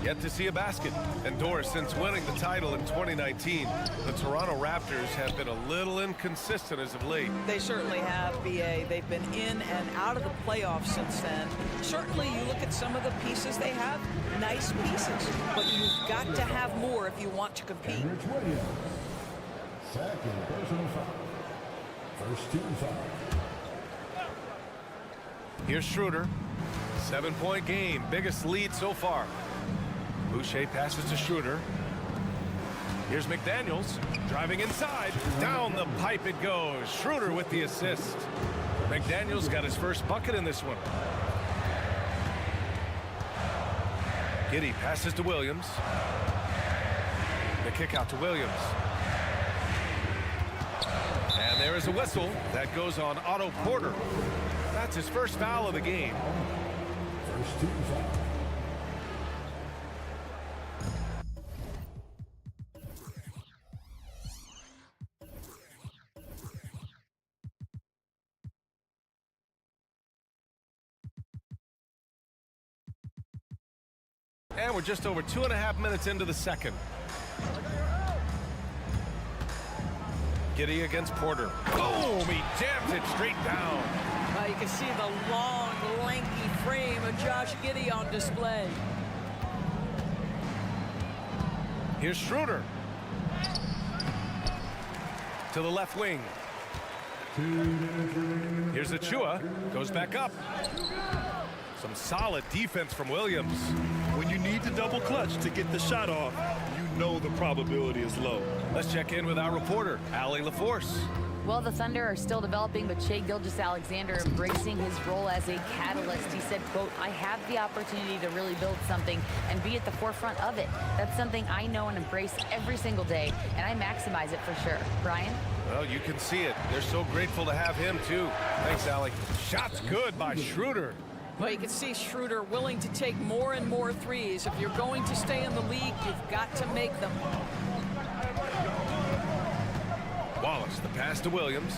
Yet to see a basket. And Doris, since winning the title in 2019, the Toronto Raptors have been a little inconsistent as of late. They certainly have, BA. They've been in and out of the playoffs since then. Certainly, you look at some of the pieces they have, nice pieces. But you've got to have more if you want to compete. Second personal foul. First team foul. Here's Schroeder. 7-point game. Biggest lead so far. Boucher passes to Schroeder. Here's McDaniels driving inside. Down the pipe it goes. Schroeder with the assist. McDaniels got his first bucket in this one. Giddey passes to Williams. The kick out to Williams. And there is a whistle that goes on Otto Porter. That's his first foul of the game. First team foul. And we're just over 2.5 minutes into the second. Giddey against Porter. Boom! He jams it straight down. You can see the long, lanky frame of Josh Giddey on display. Here's Schroeder. To the left wing. Here's Achua. Goes back up. Some solid defense from Williams. When you need to double clutch to get the shot off, you know the probability is low. Let's check in with our reporter, Allie LaForce. Well, the Thunder are still developing, but Shai Gilgeous-Alexander embracing his role as a catalyst. He said, quote, I have the opportunity to really build something and be at the forefront of it. That's something I know and embrace every single day, and I maximize it for sure. Brian? Well, you can see it. They're so grateful to have him, too. Thanks, Allie. Shot's good by Schroeder. Well, you can see Schroeder willing to take more and more threes. If you're going to stay in the league, you've got to make them. Wallace, the pass to Williams.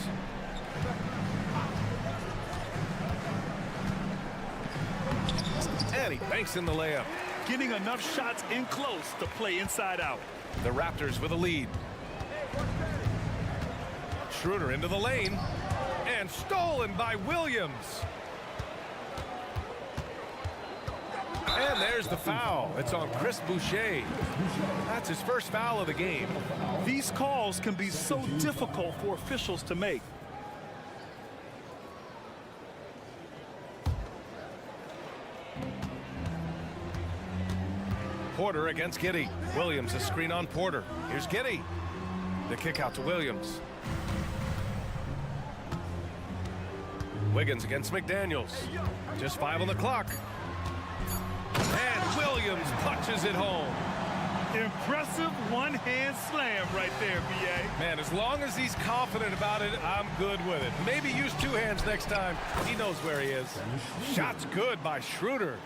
And he banks in the layup. Getting enough shots in close to play inside out. The Raptors with a lead. Schroeder into the lane. And stolen by Williams. And there's the foul. It's on Chris Boucher. That's his first foul of the game. These calls can be so difficult for officials to make. Porter against Giddey. Williams, a screen on Porter. Here's Giddey. The kick out to Williams. Wiggins against McDaniels. Just 5 on the clock. And Williams punches it home. Impressive one-hand slam right there, B.A. Man, as long as he's confident about it, I'm good with it. Maybe use 2 hands next time. He knows where he is. Shot's good by Schroeder.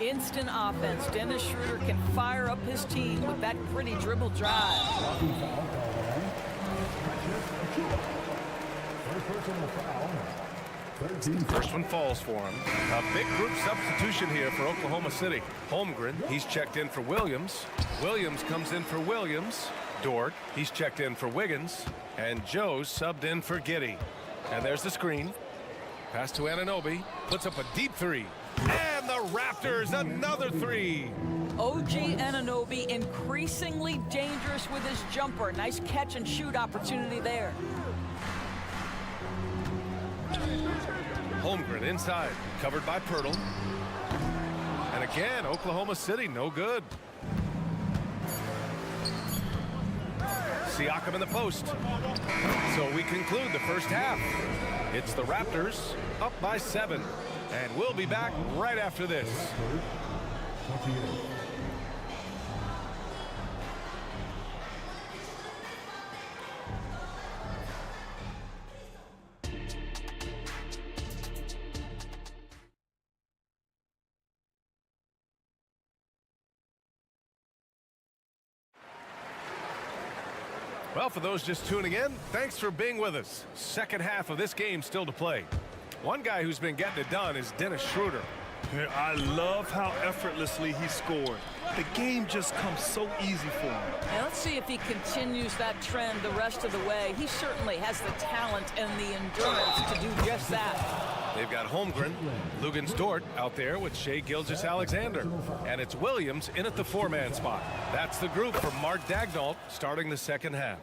Instant offense. Dennis Schroeder can fire up his team with that pretty dribble drive. First one falls for him. A big group substitution here for Oklahoma City. Holmgren, he's checked in for Williams. Williams comes in for Williams. Dort, he's checked in for Wiggins. And Joe's subbed in for Giddey. And there's the screen. Pass to Anunoby. Puts up a deep 3. And the Raptors, another 3. OG Anunoby increasingly dangerous with his jumper. Nice catch and shoot opportunity there. Holmgren inside, covered by Pirtle. And again, Oklahoma City, no good. Siakam in the post. So we conclude the first half. It's the Raptors up by 7. And we'll be back right after this. Well, for those just tuning in, thanks for being with us. Second half of this game still to play. One guy who's been getting it done is Dennis Schroeder. I love how effortlessly he scored. The game just comes so easy for him. And let's see if he continues that trend the rest of the way. He certainly has the talent and the endurance to do just that. They've got Holmgren, Lugens Dort out there with Shai Gilgeous-Alexander. And it's Williams in at the 4-man spot. That's the group from Mark Daigneault starting the second half.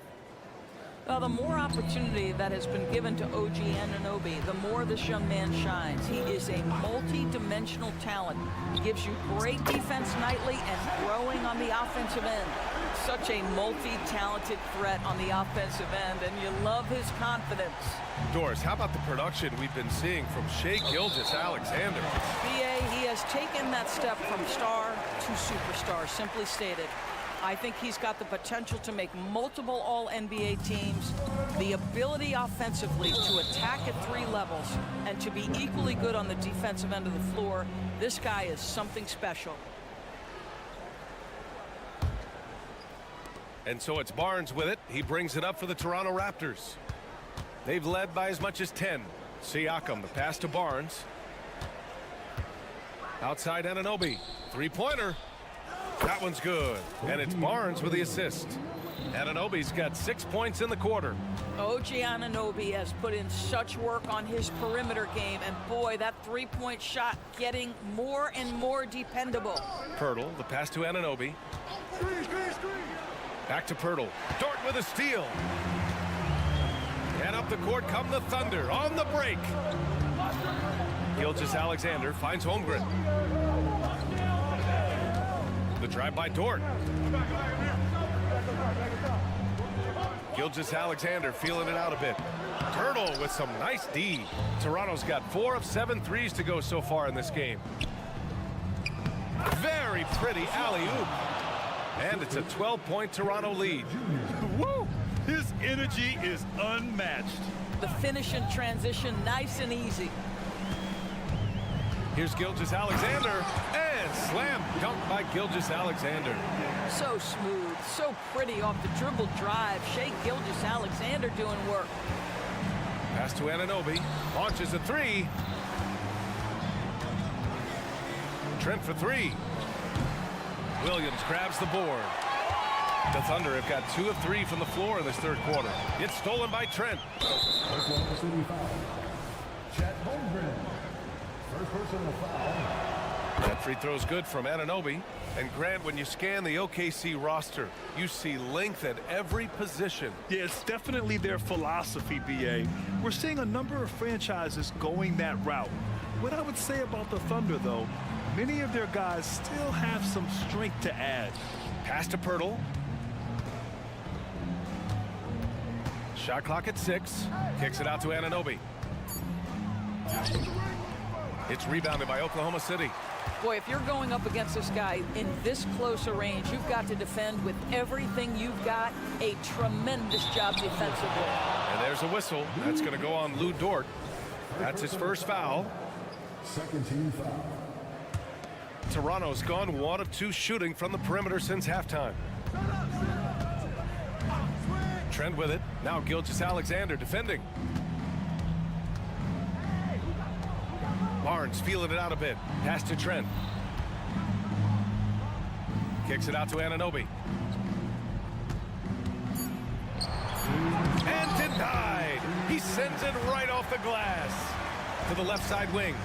Well, the more opportunity that has been given to OG Anunoby, the more this young man shines. He is a multi-dimensional talent. He gives you great defense nightly and growing on the offensive end. Such a multi-talented threat on the offensive end, and you love his confidence. Doris, how about the production we've been seeing from Shai Gilgeous-Alexander? BA, he has taken that step from star to superstar, simply stated. I think he's got the potential to make multiple All-NBA teams, the ability offensively to attack at 3 levels, and to be equally good on the defensive end of the floor. This guy is something special. And so it's Barnes with it. He brings it up for the Toronto Raptors. They've led by as much as 10. Siakam, the pass to Barnes. Outside Anunoby. 3-pointer. That one's good. And it's Barnes with the assist. Anunoby's got 6 points in the quarter. OG Anunoby has put in such work on his perimeter game, and boy, that three-point shot getting more and more dependable. Pirtle, the pass to Anunoby. Back to Pirtle. Dort with a steal. And up the court come the Thunder on the break. Gilgeous-Alexander finds Holmgren. The drive by Dort. Gilgeous-Alexander feeling it out a bit. Pirtle with some nice D. Toronto's got 4 of 7 threes to go so far in this game. Very pretty alley-oop. And it's a 12-point Toronto lead. Woo! His energy is unmatched. The finish in transition, nice and easy. Here's Gilgeous-Alexander, and slam dunk by Gilgeous-Alexander. So smooth, so pretty off the dribble drive. Shai Gilgeous-Alexander doing work. Pass to Anunoby, launches a three. Trent for three. Williams grabs the board. The Thunder have got 2 of 3 from the floor in this third quarter. It's stolen by Trent. Oklahoma City foul. Chet Holmgren. First personal foul. That free throw's good from Anunoby. And Grant, when you scan the OKC roster, you see length at every position. Yeah, it's definitely their philosophy, BA. We're seeing a number of franchises going that route. What I would say about the Thunder, though, many of their guys still have some strength to add. Pass to Pirtle. Shot clock at 6. Kicks it out to Anunoby. It's rebounded by Oklahoma City. Boy, if you're going up against this guy in this close a range, you've got to defend with everything you've got. A tremendous job defensively. And there's a whistle. That's going to go on Lou Dort. That's his first foul. Second team foul. Toronto's gone 1 of 2 shooting from the perimeter since halftime. Trent with it. Now Gilgeous-Alexander defending. Barnes feeling it out a bit. Pass to Trent. Kicks it out to Anunoby. And denied. He sends it right off the glass to the left side wing.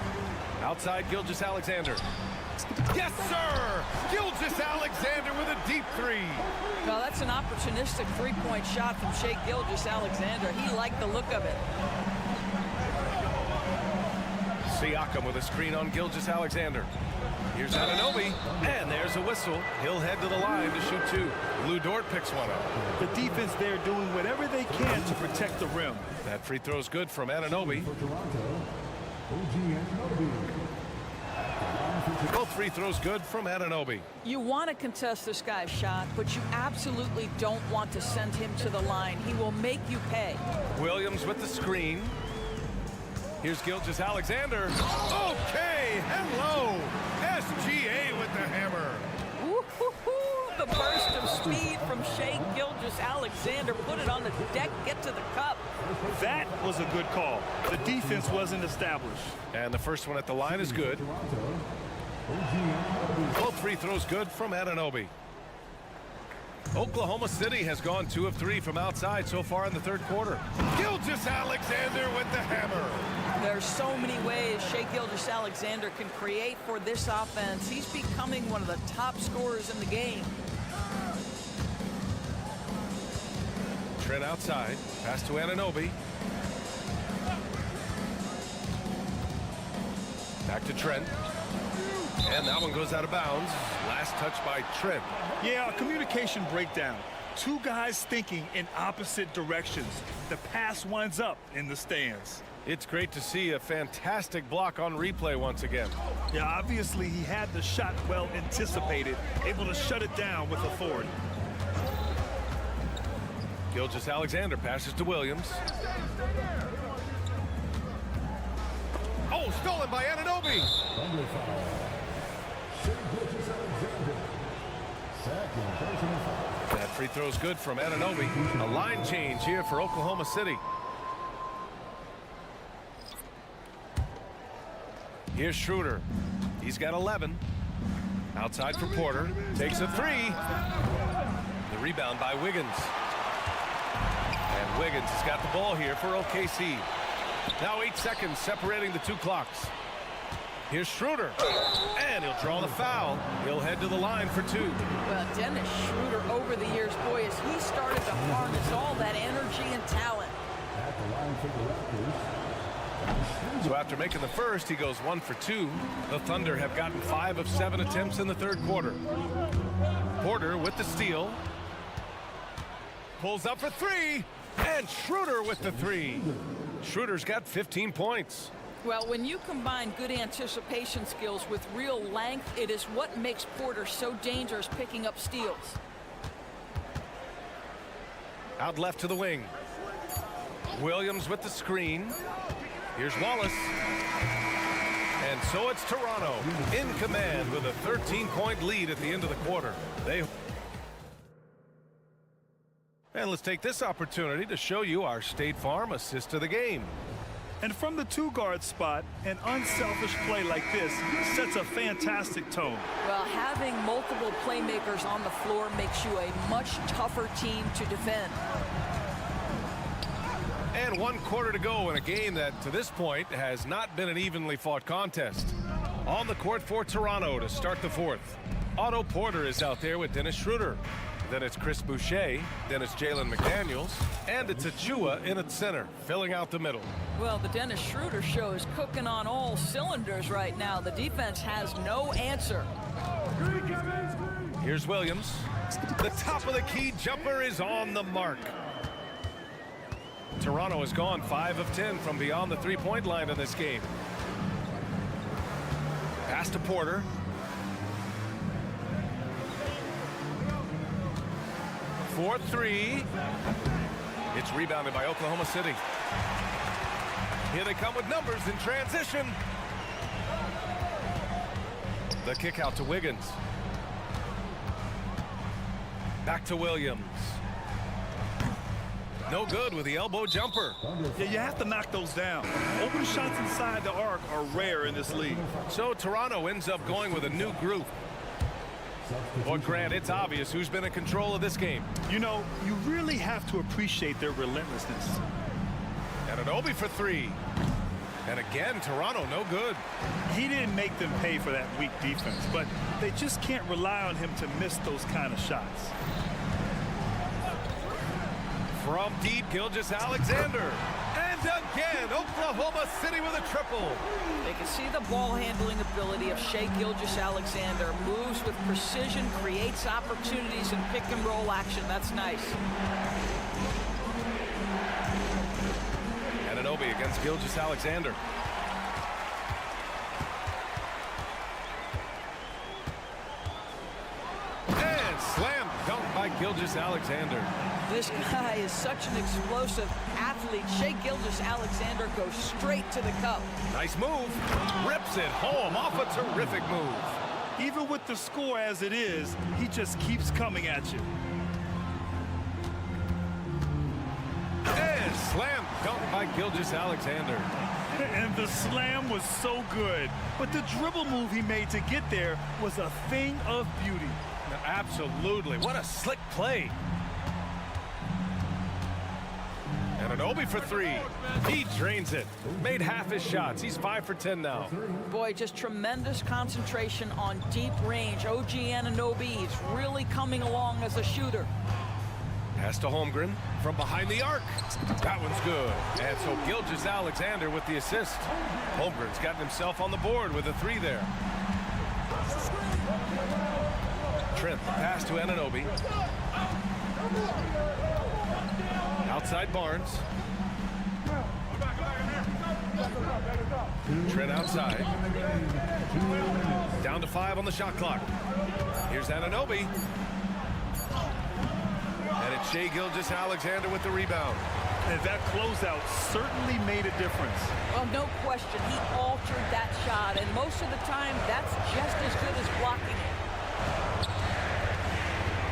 Outside Gilgeous-Alexander. Yes, sir! Gilgeous-Alexander with a deep three. Well, that's an opportunistic three-point shot from Shai Gilgeous-Alexander. He liked the look of it. Siakam with a screen on Gilgeous-Alexander. Here's Anunoby, and there's a whistle. He'll head to the line to shoot 2. Lou Dort picks one up. The defense there doing whatever they can to protect the rim. That free throw's good from Anunoby. For Toronto, OG Anunoby. Both free throws good from Anunoby. You want to contest this guy's shot, but you absolutely don't want to send him to the line. He will make you pay. Williams with the screen. Here's Gilgeous-Alexander. Okay, hello. SGA with the hammer. Woo-hoo-hoo. The burst of speed from Shai Gilgeous-Alexander. Put it on the deck, get to the cup. That was a good call. The defense wasn't established. And the first one at the line is good. Both free throws good from Anunoby. Oklahoma City has gone 2 of 3 from outside so far in the third quarter. Gilgeous-Alexander with the hammer. There's so many ways Shai Gilgeous-Alexander can create for this offense. He's becoming one of the top scorers in the game. Trent outside. Pass to Anunoby. Back to Trent. And that one goes out of bounds. Last touch by Trent. Yeah, a communication breakdown. 2 guys thinking in opposite directions. The pass winds up in the stands. It's great to see a fantastic block on replay once again. Yeah, obviously he had the shot well anticipated, able to shut it down with authority. Gilgeous-Alexander passes to Williams. Oh, stolen by Anunoby. Thunder foul. Shai Gilgeous-Alexander. Second personal foul. That free throw's good from Anunoby. A line change here for Oklahoma City. Here's Schroeder. He's got 11. Outside for Porter. Takes a three. The rebound by Wiggins. And Wiggins has got the ball here for OKC. Now 8 seconds separating the two clocks. Here's Schroeder. And he'll draw the foul. He'll head to the line for two. Well, Dennis Schroeder over the years, boy, as he started to harness all that energy and talent. At the line for the Raptors. So after making the first, he goes 1 for 2. The Thunder have gotten 5 of 7 attempts in the third quarter. Porter with the steal. Pulls up for 3. And Schroeder with the 3. Schroeder's got 15 points. Well, when you combine good anticipation skills with real length, it is what makes Porter so dangerous picking up steals. Out left to the wing. Williams with the screen. Here's Wallace. And so it's Toronto in command with a 13-point lead at the end of the quarter. And let's take this opportunity to show you our State Farm assist to the game. And from the two-guard spot, an unselfish play like this sets a fantastic tone. Well, having multiple playmakers on the floor makes you a much tougher team to defend. And 1 quarter to go in a game that, to this point, has not been an evenly fought contest. On the court for Toronto to start the fourth. Otto Porter is out there with Dennis Schroeder. Then it's Chris Boucher, then it's Jalen McDaniels, and it's Achua in at center, filling out the middle. Well, the Dennis Schroeder show is cooking on all cylinders right now. The defense has no answer. Here's Williams. The top of the key jumper is on the mark. Toronto has gone 5 of 10 from beyond the three-point line in this game. Pass to Porter. For 3. It's rebounded by Oklahoma City. Here they come with numbers in transition. The kick out to Wiggins. Back to Williams. No good with the elbow jumper. Yeah, you have to knock those down. Open shots inside the arc are rare in this league. So Toronto ends up going with a new group. Boy, Grant, it's obvious who's been in control of this game. You know, you really have to appreciate their relentlessness. And Anunoby for 3. And again, Toronto no good. He didn't make them pay for that weak defense, but they just can't rely on him to miss those kind of shots. From deep, Gilgeous-Alexander. And again, Oklahoma City with a triple. They can see the ball handling ability of Shai Gilgeous-Alexander. Moves with precision, creates opportunities in pick and roll action. That's nice. Anunoby against Gilgeous-Alexander. And slam dunk by Gilgeous-Alexander. This guy is such an explosive athlete. Shai Gilgeous-Alexander goes straight to the cup. Nice move. Rips it home off a terrific move. Even with the score as it is, he just keeps coming at you. And slam dunk by Gilgeous-Alexander. And the slam was so good. But the dribble move he made to get there was a thing of beauty. Absolutely. What a slick play. Anunoby for 3. He drains it. Made half his shots. He's 5 for 10 now. Boy, just tremendous concentration on deep range. OG Anunoby, he's really coming along as a shooter. Pass to Holmgren from behind the arc. That one's good. And so Gilgeous-Alexander with the assist. Holmgren's gotten himself on the board with a 3 there. Trent, the pass to Anunoby. Outside Barnes. Trent outside. Down to 5 on the shot clock. Here's Anunoby. And it's Shai Gilgeous-Alexander with the rebound. And that closeout certainly made a difference. Well, no question, he altered that shot, and most of the time, that's just as good as blocking it.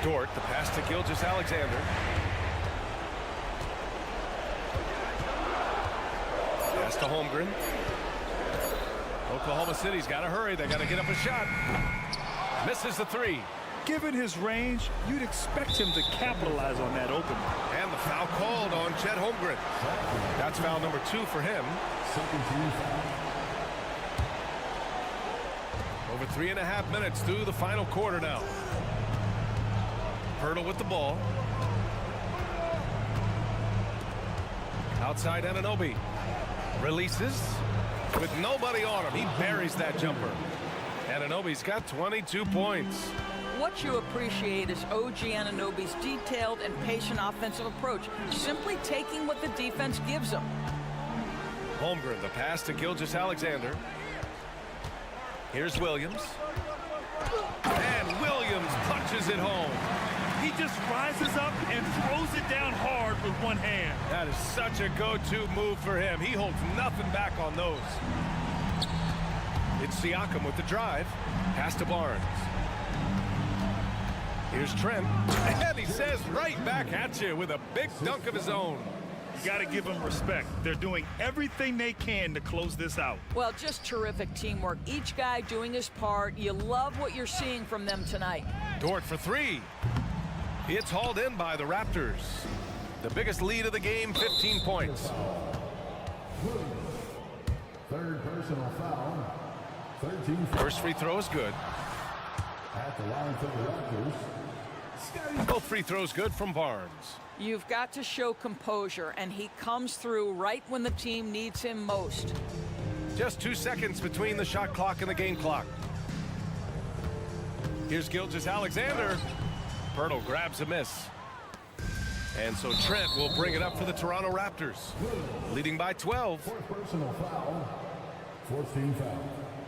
Dort, the pass to Gilgeous-Alexander. Pass to Holmgren. Oklahoma City's got to hurry. They got to get up a shot. Misses the three. Given his range, you'd expect him to capitalize on that opening. And the foul called on Chet Holmgren. That's foul number 2 for him. Over 3.5 minutes through the final quarter now. Pirtle with the ball. Outside Anunoby. Releases with nobody on him. He buries that jumper. Anunoby's got 22 points. What you appreciate is OG Anunoby's detailed and patient offensive approach, simply taking what the defense gives him. Holmgren, the pass to Gilgeous-Alexander. Here's Williams. And Williams punches it home. He just rises up and throws it down hard with one hand. That is such a go-to move for him. He holds nothing back on those. It's Siakam with the drive. Pass to Barnes. Here's Trent. And he says right back at you with a big dunk of his own. You got to give them respect. They're doing everything they can to close this out. Well, just terrific teamwork. Each guy doing his part. You love what you're seeing from them tonight. Dort for 3. It's hauled in by the Raptors. The biggest lead of the game, 15 points. Third personal foul. 13 fouls. First free throw is good. At the line for the Raptors. Both free throws good from Barnes. You've got to show composure, and he comes through right when the team needs him most. Just 2 seconds between the shot clock and the game clock. Here's Gilgeous-Alexander. Pirtle grabs a miss. And so Trent will bring it up for the Toronto Raptors, leading by 12. Fourth personal foul. 14 foul.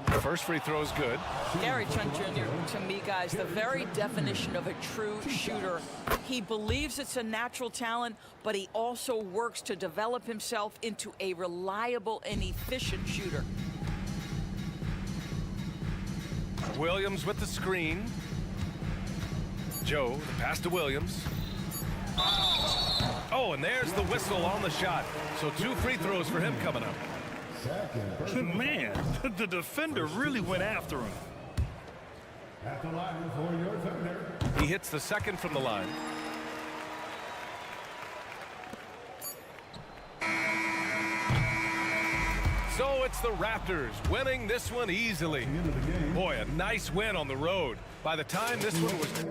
The first free throw is good. Gary Trent Jr., to me, guys, the very definition of a true shooter. He believes it's a natural talent, but he also works to develop himself into a reliable and efficient shooter. Williams with the screen. Joe, the pass to Williams. Oh, and there's the whistle on the shot. So 2 free throws for him coming up. Man, the defender really went after him. At the line for your defender. He hits the second from the line. So it's the Raptors winning this one easily. Boy, a nice win on the road. By the time this one was...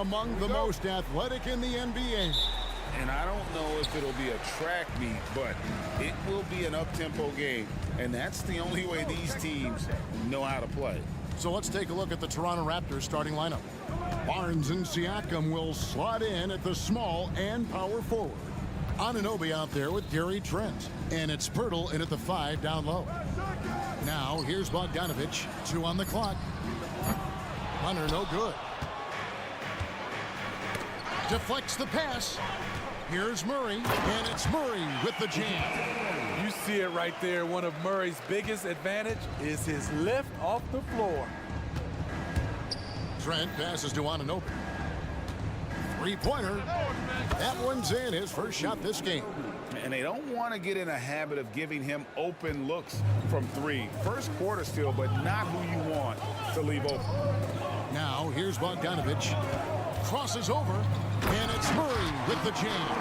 among the most athletic in the NBA. And I don't know if it'll be a track meet, but it will be an up-tempo game. And that's the only way these teams know how to play. So let's take a look at the Toronto Raptors starting lineup. Barnes and Siakam will slot in at the small and power forward. Anunoby out there with Gary Trent. And it's Pirtle in at the 5 down low. Now here's Bogdanovic, 2 on the clock. Hunter no good. Deflects the pass. Here's Murray, and it's Murray with the jam. You see it right there. One of Murray's biggest advantage is his lift off the floor. Trent passes to Anunoby. Three-pointer. That one's in, his first shot this game. And they don't want to get in a habit of giving him open looks from 3. First quarter still, but not who you want to leave open. Now here's Bogdanovic. Crosses over, and it's Murray with the jam.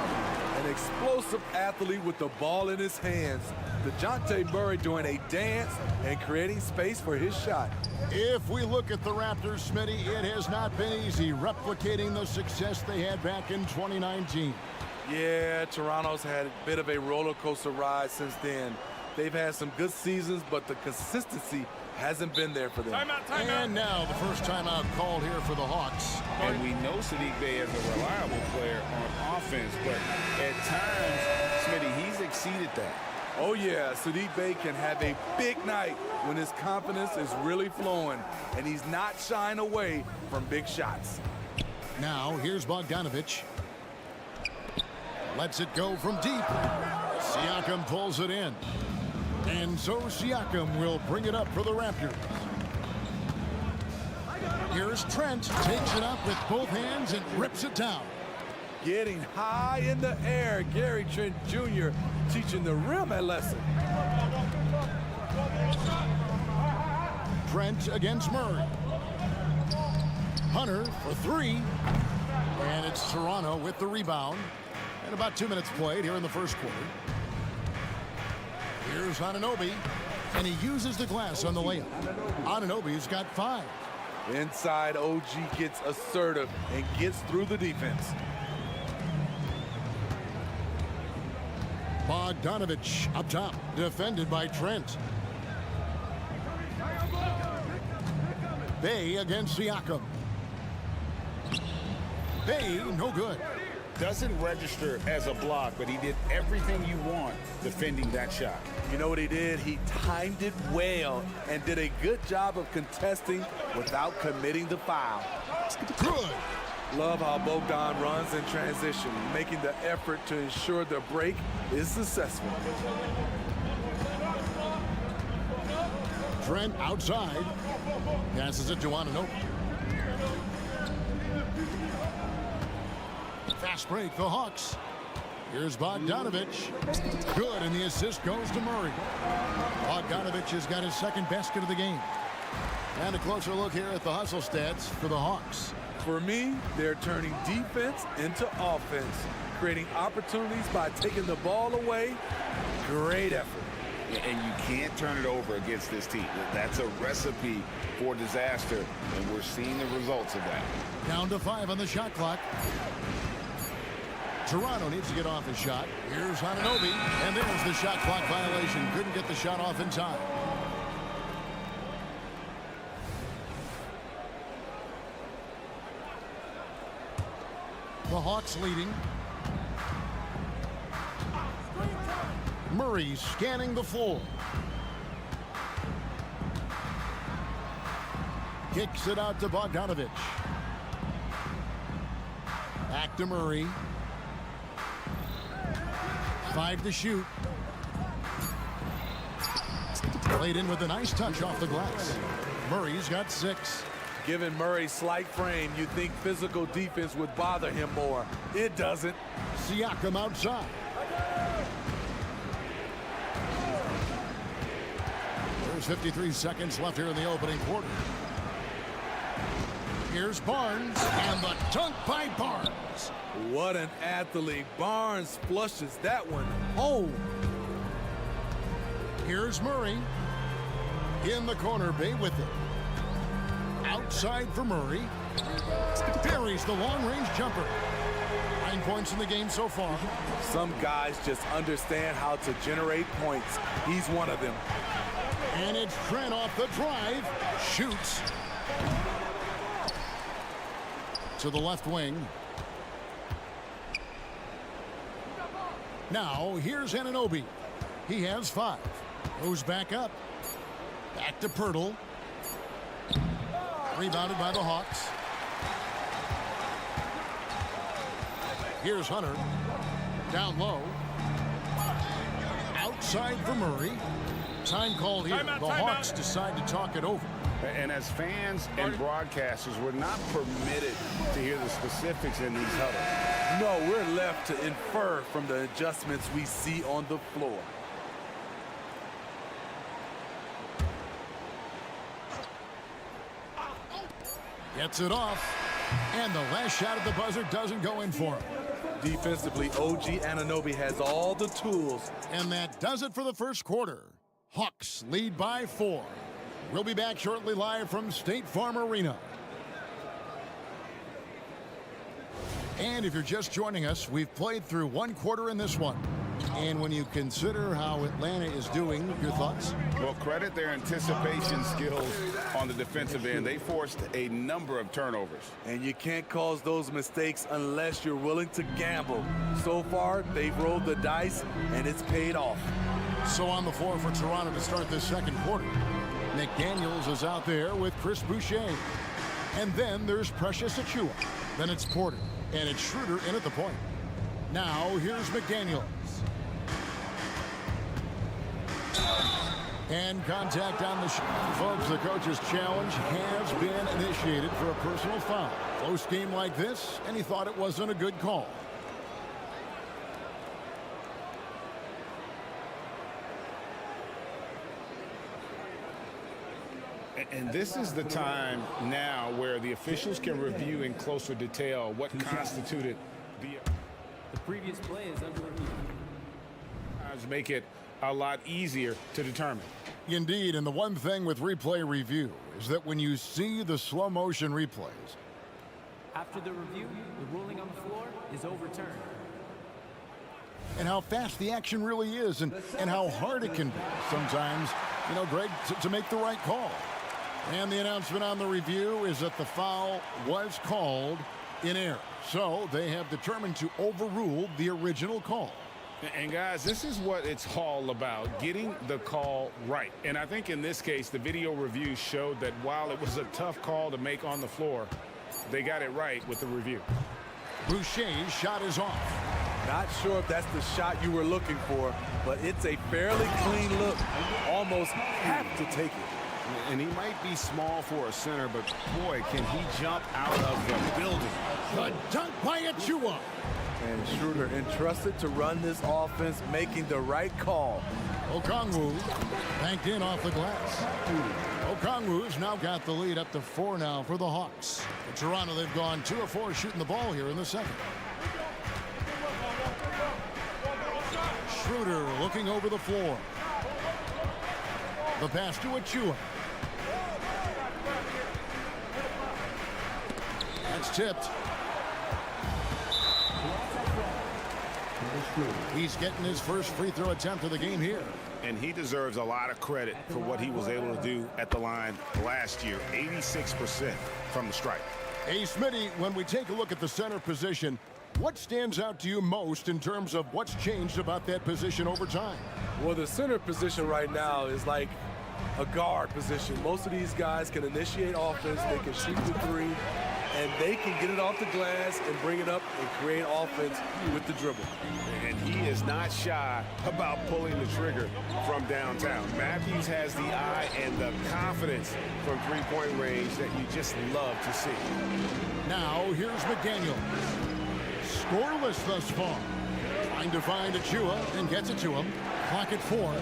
An explosive athlete with the ball in his hands. DeJounte Murray doing a dance and creating space for his shot. If we look at the Raptors, Smitty, it has not been easy replicating the success they had back in 2019. Yeah, Toronto's had a bit of a roller coaster ride since then. They've had some good seasons, but the consistency hasn't been there for them. And now the first timeout called here for the Hawks. And we know Sadiq Bey is a reliable player but at times, Smitty, he's exceeded that. Oh, yeah, Sadiq Bey can have a big night when his confidence is really flowing, and he's not shying away from big shots. Now, here's Bogdanovich. Lets it go from deep. Siakam pulls it in. And so Siakam will bring it up for the Raptors. Here's Trent, takes it up with both hands and rips it down. Getting high in the air, Gary Trent Jr. teaching the rim a lesson. Trent against Murray. Hunter for three. And it's Toronto with the rebound. And about 2 minutes played here in the first quarter. Here's Anunoby. And he uses the glass on the layup. Anunoby's got 5. Inside, OG gets assertive and gets through the defense. Bogdanovich up top, defended by Trent. Bey against Siakam. Bey, no good. Doesn't register as a block, but he did everything you want defending that shot. You know what he did? He timed it well and did a good job of contesting without committing the foul. Good. Love how Bogdan runs in transition, making the effort to ensure the break is successful. Trent outside. Passes it to Anunoby. Fast break, the Hawks. Here's Bogdanovich. Good, and the assist goes to Murray. Bogdanovich has got his second basket of the game. And a closer look here at the hustle stats for the Hawks. For me, they're turning defense into offense, creating opportunities by taking the ball away. Great effort. And you can't turn it over against this team. That's a recipe for disaster, and we're seeing the results of that. Down to 5 on the shot clock. Toronto needs to get off his shot. Here's Anunoby, and there's the shot clock violation. Couldn't get the shot off in time. The Hawks leading. Murray scanning the floor. Kicks it out to Bogdanovich. Back to Murray. 5 to shoot. Played in with a nice touch off the glass. Murray's got 6. Given Murray's slight frame, you'd think physical defense would bother him more. It doesn't. Siakam outside. There's 53 seconds left here in the opening quarter. Here's Barnes, and the dunk by Barnes. What an athlete. Barnes flushes that one home. Here's Murray. In the corner, Bey with it. Outside for Murray. Buries the long-range jumper. 9 points in the game so far. Some guys just understand how to generate points. He's one of them. And it's Trent off the drive. Shoots. To the left wing. Now, here's Anunoby. He has 5. Goes back up. Back to Pirtle. Rebounded by the Hawks. Here's Hunter. Down low. Outside for Murray. Time called here. The Hawks decide to talk it over. And as fans and broadcasters, we're not permitted to hear the specifics in these huddles. No, we're left to infer from the adjustments we see on the floor. Gets it off. And the last shot at the buzzer doesn't go in for him. Defensively, OG Anunoby has all the tools. And that does it for the first quarter. Hawks lead by 4. We'll be back shortly live from State Farm Arena. And if you're just joining us, we've played through 1 quarter in this one. And when you consider how Atlanta is doing, your thoughts? Well, credit their anticipation skills on the defensive end. They forced a number of turnovers. And you can't cause those mistakes unless you're willing to gamble. So far, they've rolled the dice, and it's paid off. So on the floor for Toronto to start this second quarter, McDaniels is out there with Chris Boucher. And then there's Precious Achiuwa. Then it's Porter. And it's Schroeder in at the point. Now, here's McDaniels. And contact on the shot. Folks, the coach's challenge has been initiated for a personal foul. Close game like this, and he thought it wasn't a good call. And this is the time now where the officials can review in closer detail what constituted the previous play is under review. Make it a lot easier to determine. Indeed, and the one thing with replay review is that when you see the slow motion replays, after the review, the ruling on the floor is overturned. And how fast the action really is, and how hard it can be sometimes, you know, Greg, to make the right call. And the announcement on the review is that the foul was called in error. So they have determined to overrule the original call. And guys, this is what it's all about, getting the call right. And I think in this case, the video review showed that while it was a tough call to make on the floor, they got it right with the review. Boucher's shot is off. Not sure if that's the shot you were looking for, but it's a fairly clean look. Almost have to take it. And he might be small for a center, but boy, can he jump out of the building. The dunk by Achiuwa. And Schroeder entrusted to run this offense, making the right call. Okongwu banked in off the glass. Okongwu's now got the lead up to 4 now for the Hawks. For Toronto, they've gone 2 of 4 shooting the ball here in the second. Schroeder looking over the floor. The pass to Achiuwa. That's tipped. He's getting his first free throw attempt of the game here. And he deserves a lot of credit for what he was able to do at the line last year. 86% from the stripe. Hey, Smitty, when we take a look at the center position, what stands out to you most in terms of what's changed about that position over time? Well, the center position right now is like a guard position. Most of these guys can initiate offense, they can shoot the three, and they can get it off the glass and bring it up and create offense with the dribble. And he is not shy about pulling the trigger from downtown. Matthews has the eye and the confidence from three-point range that you just love to see. Now, here's McDaniel. Scoreless thus far. Trying to find Achiuwa and gets it to him. Clock at 4.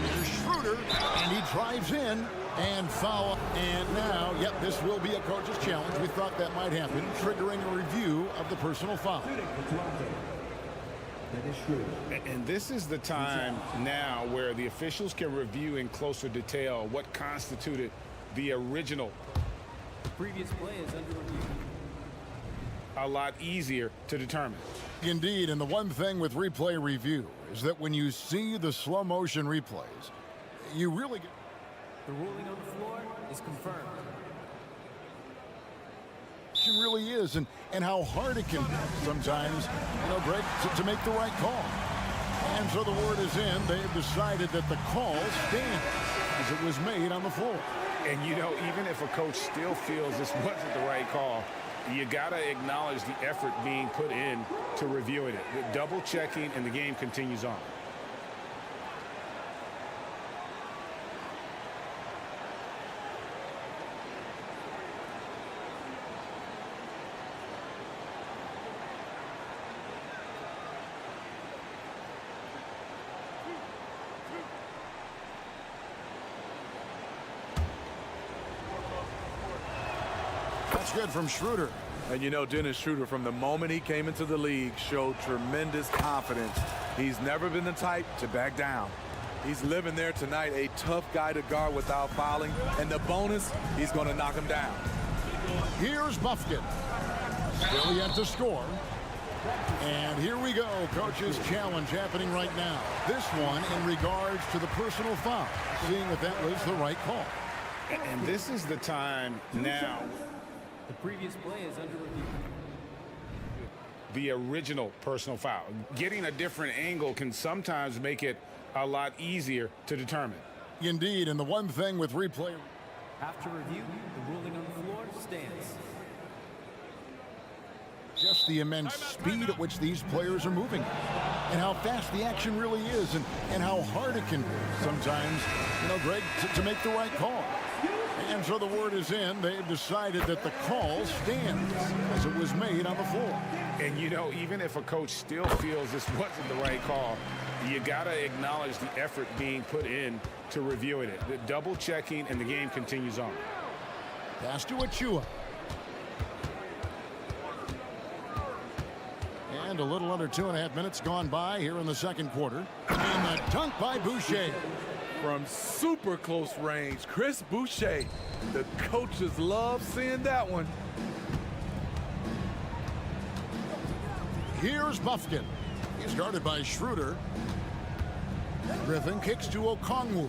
Here's Schroeder, and he drives in. And foul. And now, yep, this will be a coach's challenge. We thought that might happen, triggering a review of the personal foul. And this is the time now where the officials can review in closer detail what constituted the original. The previous play is under review. A lot easier to determine. Indeed, and the one thing with replay review is that when you see the slow motion replays, you really get... The ruling on the floor is confirmed. It really is, and how hard it can be sometimes, you know, Greg, to make the right call. And so the word is in. They've decided that the call stands as it was made on the floor. And, you know, even if a coach still feels this wasn't the right call, you got to acknowledge the effort being put in to reviewing it. The double checking, and the game continues on. That's good from Schroeder. And you know, Dennis Schroeder, from the moment he came into the league, showed tremendous confidence. He's never been the type to back down. He's living there tonight, a tough guy to guard without fouling. And the bonus, he's going to knock him down. Here's Buffkin. Still yet to score. And here we go. Coach's challenge happening right now. This one in regards to the personal foul, seeing if that was the right call. And this is the time now. The previous play is under review. The original personal foul. Getting a different angle can sometimes make it a lot easier to determine. Indeed, and the one thing with replay. After review, the ruling on the floor stands. Just the immense speed at which these players are moving and how fast the action really is and how hard it can be sometimes, Greg, to make the right call. And so the word is in. They've decided that the call stands as it was made on the floor. And, even if a coach still feels this wasn't the right call, you got to acknowledge the effort being put in to reviewing it. The double checking, and the game continues on. Pass to Achua. And a little under 2.5 minutes gone by here in the second quarter. And the dunk by Boucher. From super close range, Chris Boucher. The coaches love seeing that one. Here's Buffkin. He's guarded by Schroeder. Griffin kicks to Okongwu.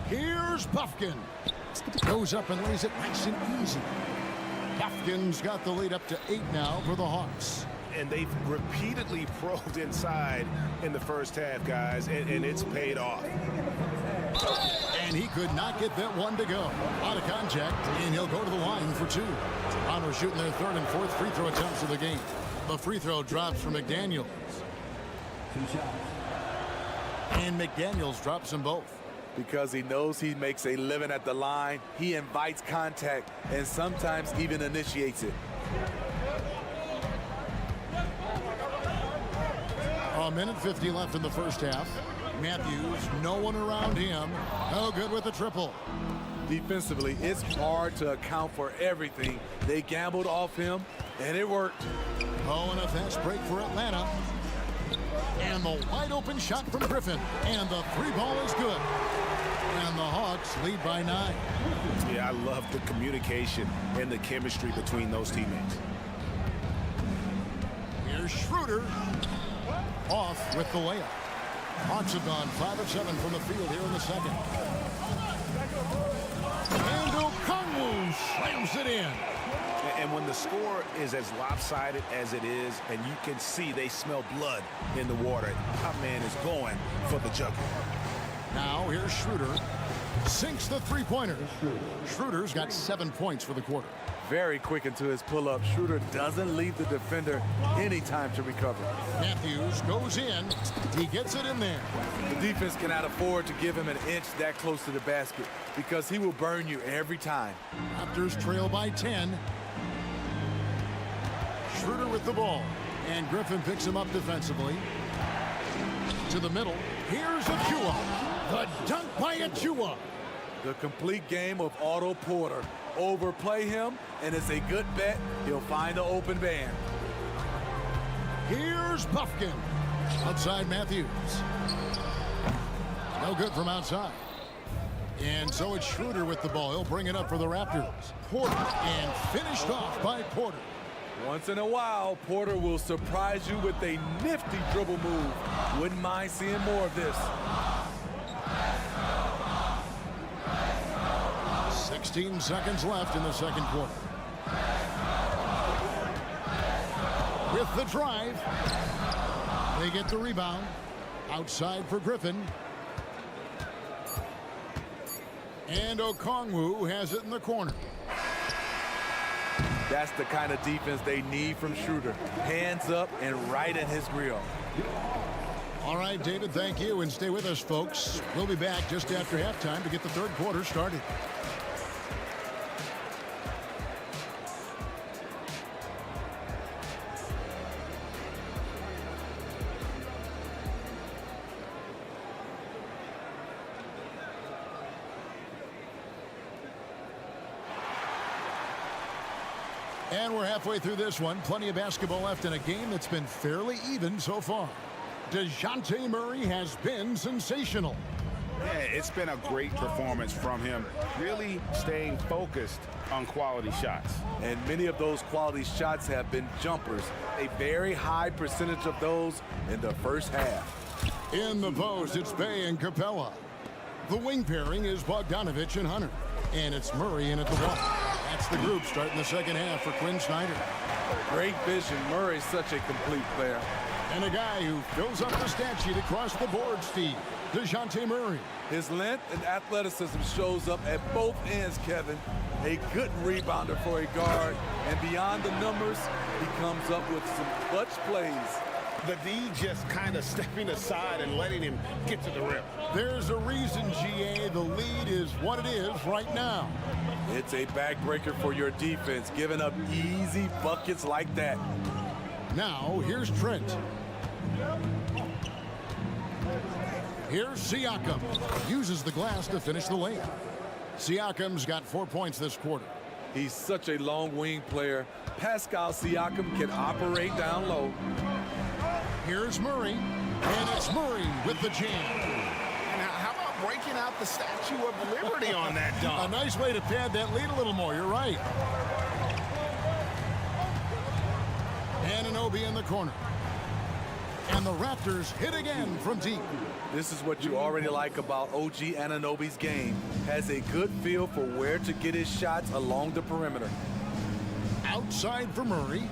Here's Buffkin. Goes up and lays it nice and easy. Buffkin's got the lead up to 8 now for the Hawks. And they've repeatedly probed inside in the first half, guys, and it's paid off. And he could not get that one to go. Out of contact, and he'll go to the line for 2. Toronto shooting their 3rd and 4th free throw attempts of the game. The free throw drops for McDaniels. And McDaniels drops them both. Because he knows he makes a living at the line, he invites contact and sometimes even initiates it. A minute 50 left in the first half. Matthews, no one around him. No good with the triple. Defensively, it's hard to account for everything. They gambled off him, and it worked. Oh, and a fast break for Atlanta. And the wide open shot from Griffin. And the 3-ball is good. And the Hawks lead by 9. Yeah, I love the communication and the chemistry between those teammates. Here's Schroeder. Off with the layup. Hawks have gone 5 of 7 from the field here in the second. And Okongwu slams it in. And when the score is as lopsided as it is, and you can see they smell blood in the water, that man is going for the jugular. Now here's Schroeder. Sinks the three-pointer. Schroeder's got 7 points for the quarter. Very quick into his pull-up. Schroeder doesn't leave the defender any time to recover. Matthews goes in. He gets it in there. The defense cannot afford to give him an inch that close to the basket because he will burn you every time. Raptors trail by 10. Schroeder with the ball. And Griffin picks him up defensively. To the middle. Here's Achua. The dunk by Achua. The complete game of Otto Porter. Overplay him, and it's a good bet he'll find the open man. Here's Buffkin. Outside Matthews. No good from outside. And so it's Schroeder with the ball. He'll bring it up for the Raptors. Porter, and finished off by Porter. Once in a while, Porter will surprise you with a nifty dribble move. Wouldn't mind seeing more of this. 16 seconds left in the second quarter. With the drive, they get the rebound. Outside for Griffin. And Okongwu has it in the corner. That's the kind of defense they need from Schroeder. Hands up and right in his grill. All right, David, thank you. And stay with us, folks. We'll be back just after halftime to get the third quarter started. And we're halfway through this one. Plenty of basketball left in a game that's been fairly even so far. DeJounte Murray has been sensational. Yeah, it's been a great performance from him, really staying focused on quality shots. And many of those quality shots have been jumpers. A very high percentage of those in the first half. In the post, it's Bay and Capella. The wing pairing is Bogdanovich and Hunter. And it's Murray in at the wall. That's the group starting the second half for Quinn Snyder. Great vision. Murray's such a complete player. And a guy who fills up the stat sheet across the board, Steve, DeJounte Murray. His length and athleticism shows up at both ends, Kevin. A good rebounder for a guard. And beyond the numbers, he comes up with some clutch plays. The D just kind of stepping aside and letting him get to the rim. There's a reason, GA, the lead is what it is right now. It's a backbreaker for your defense, giving up easy buckets like that. Now, here's Trent. Here's Siakam. Uses the glass to finish the lane. Siakam's got 4 points this quarter. He's such a long wing player. Pascal Siakam can operate down low. Here's Murray, and it's Murray with the jam. Now, how about breaking out the Statue of Liberty on that dunk? A nice way to pad that lead a little more, you're right. Anunoby in the corner. And the Raptors hit again from deep. This is what you already like about OG Anunoby's game. Has a good feel for where to get his shots along the perimeter. Outside for Murray.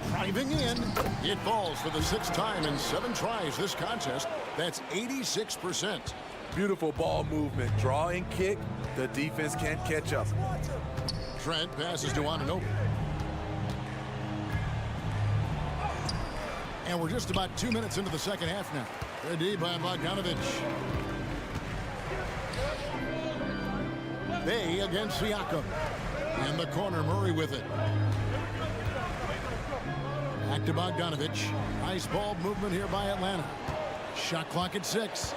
Driving in. It falls for the 6th time in 7 tries this contest. That's 86%. Beautiful ball movement. Draw and kick. The defense can't catch up. Trent passes to Anunoby. And we're just about 2 minutes into the second half now. Ready by Bogdanovich. Bay against Siakam. In the corner, Murray with it. Back to Bogdanovich. Nice ball movement here by Atlanta. Shot clock at 6.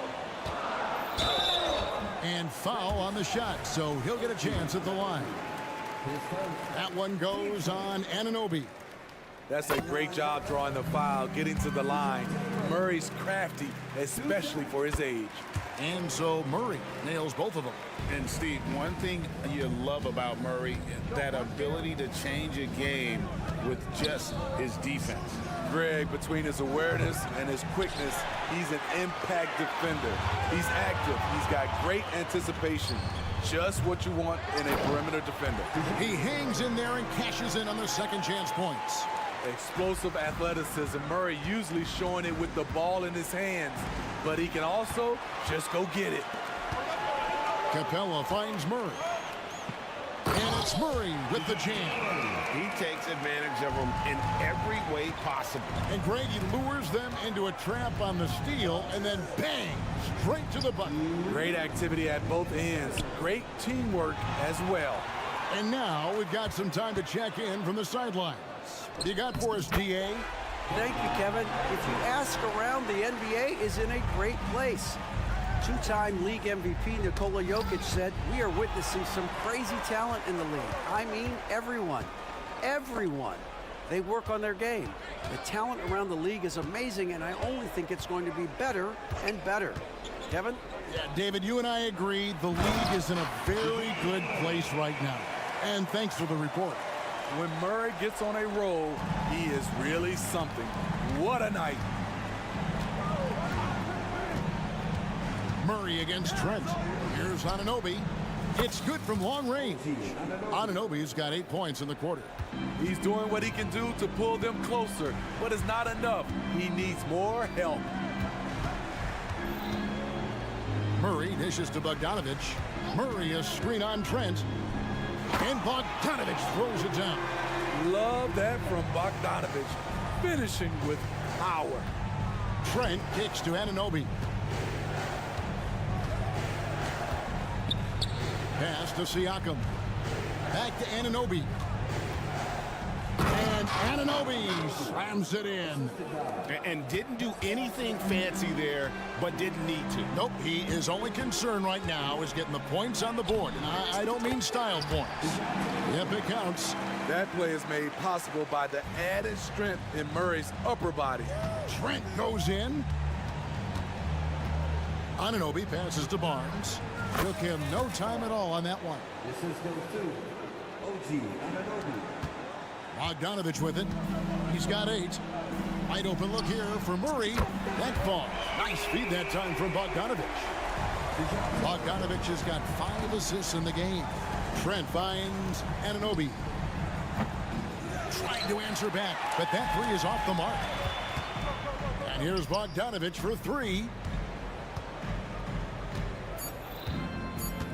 And foul on the shot, so he'll get a chance at the line. That one goes on Anunoby. That's a great job drawing the foul, getting to the line. Murray's crafty, especially for his age. And so Murray nails both of them. And Steve, one thing you love about Murray, that ability to change a game with just his defense. Greg, between his awareness and his quickness, he's an impact defender. He's active. He's got great anticipation. Just what you want in a perimeter defender. He hangs in there and cashes in on the second chance points. Explosive athleticism. Murray usually showing it with the ball in his hands, but he can also just go get it. Capella finds Murray. And it's Murray with the jam. He takes advantage of them in every way possible. And Greg, he lures them into a trap on the steal, and then bang, straight to the bucket. Great activity at both ends. Great teamwork as well. And now we've got some time to check in from the sidelines. What do you got for us, DA? Thank you, Kevin. If you ask around, the NBA is in a great place. Two-time league MVP Nikola Jokic said, "We are witnessing some crazy talent in the league." I mean, everyone. Everyone. They work on their game. The talent around the league is amazing, and I only think it's going to be better and better. Kevin? Yeah, David, you and I agree the league is in a very good place right now. And thanks for the report. When Murray gets on a roll, he is really something. What a night. Murray against Trent. Here's Anunoby. It's good from long range. Anunoby's got 8 points in the quarter. He's doing what he can do to pull them closer, but it's not enough. He needs more help. Murray dishes to Bogdanovich. Murray a screen on Trent. And Bogdanovich throws it down. Love that from Bogdanovich. Finishing with power. Trent kicks to Anunoby. Pass to Siakam. Back to Anunoby. And Anunoby slams it in. And didn't do anything fancy there, but didn't need to. Nope, his only concern right now is getting the points on the board. And I don't mean style points. Yep, it counts. That play is made possible by the added strength in Murray's upper body. Trent goes in. Anunoby passes to Barnes. Took him no time at all on that one. This is goes to OG Anunoby. Bogdanovich with it. He's got 8. Wide open look here for Murray. That ball. Nice feed that time from Bogdanovich. Bogdanovich has got 5 assists in the game. Trent finds Anunoby. Trying to answer back, but that 3 is off the mark. And here's Bogdanovich for 3.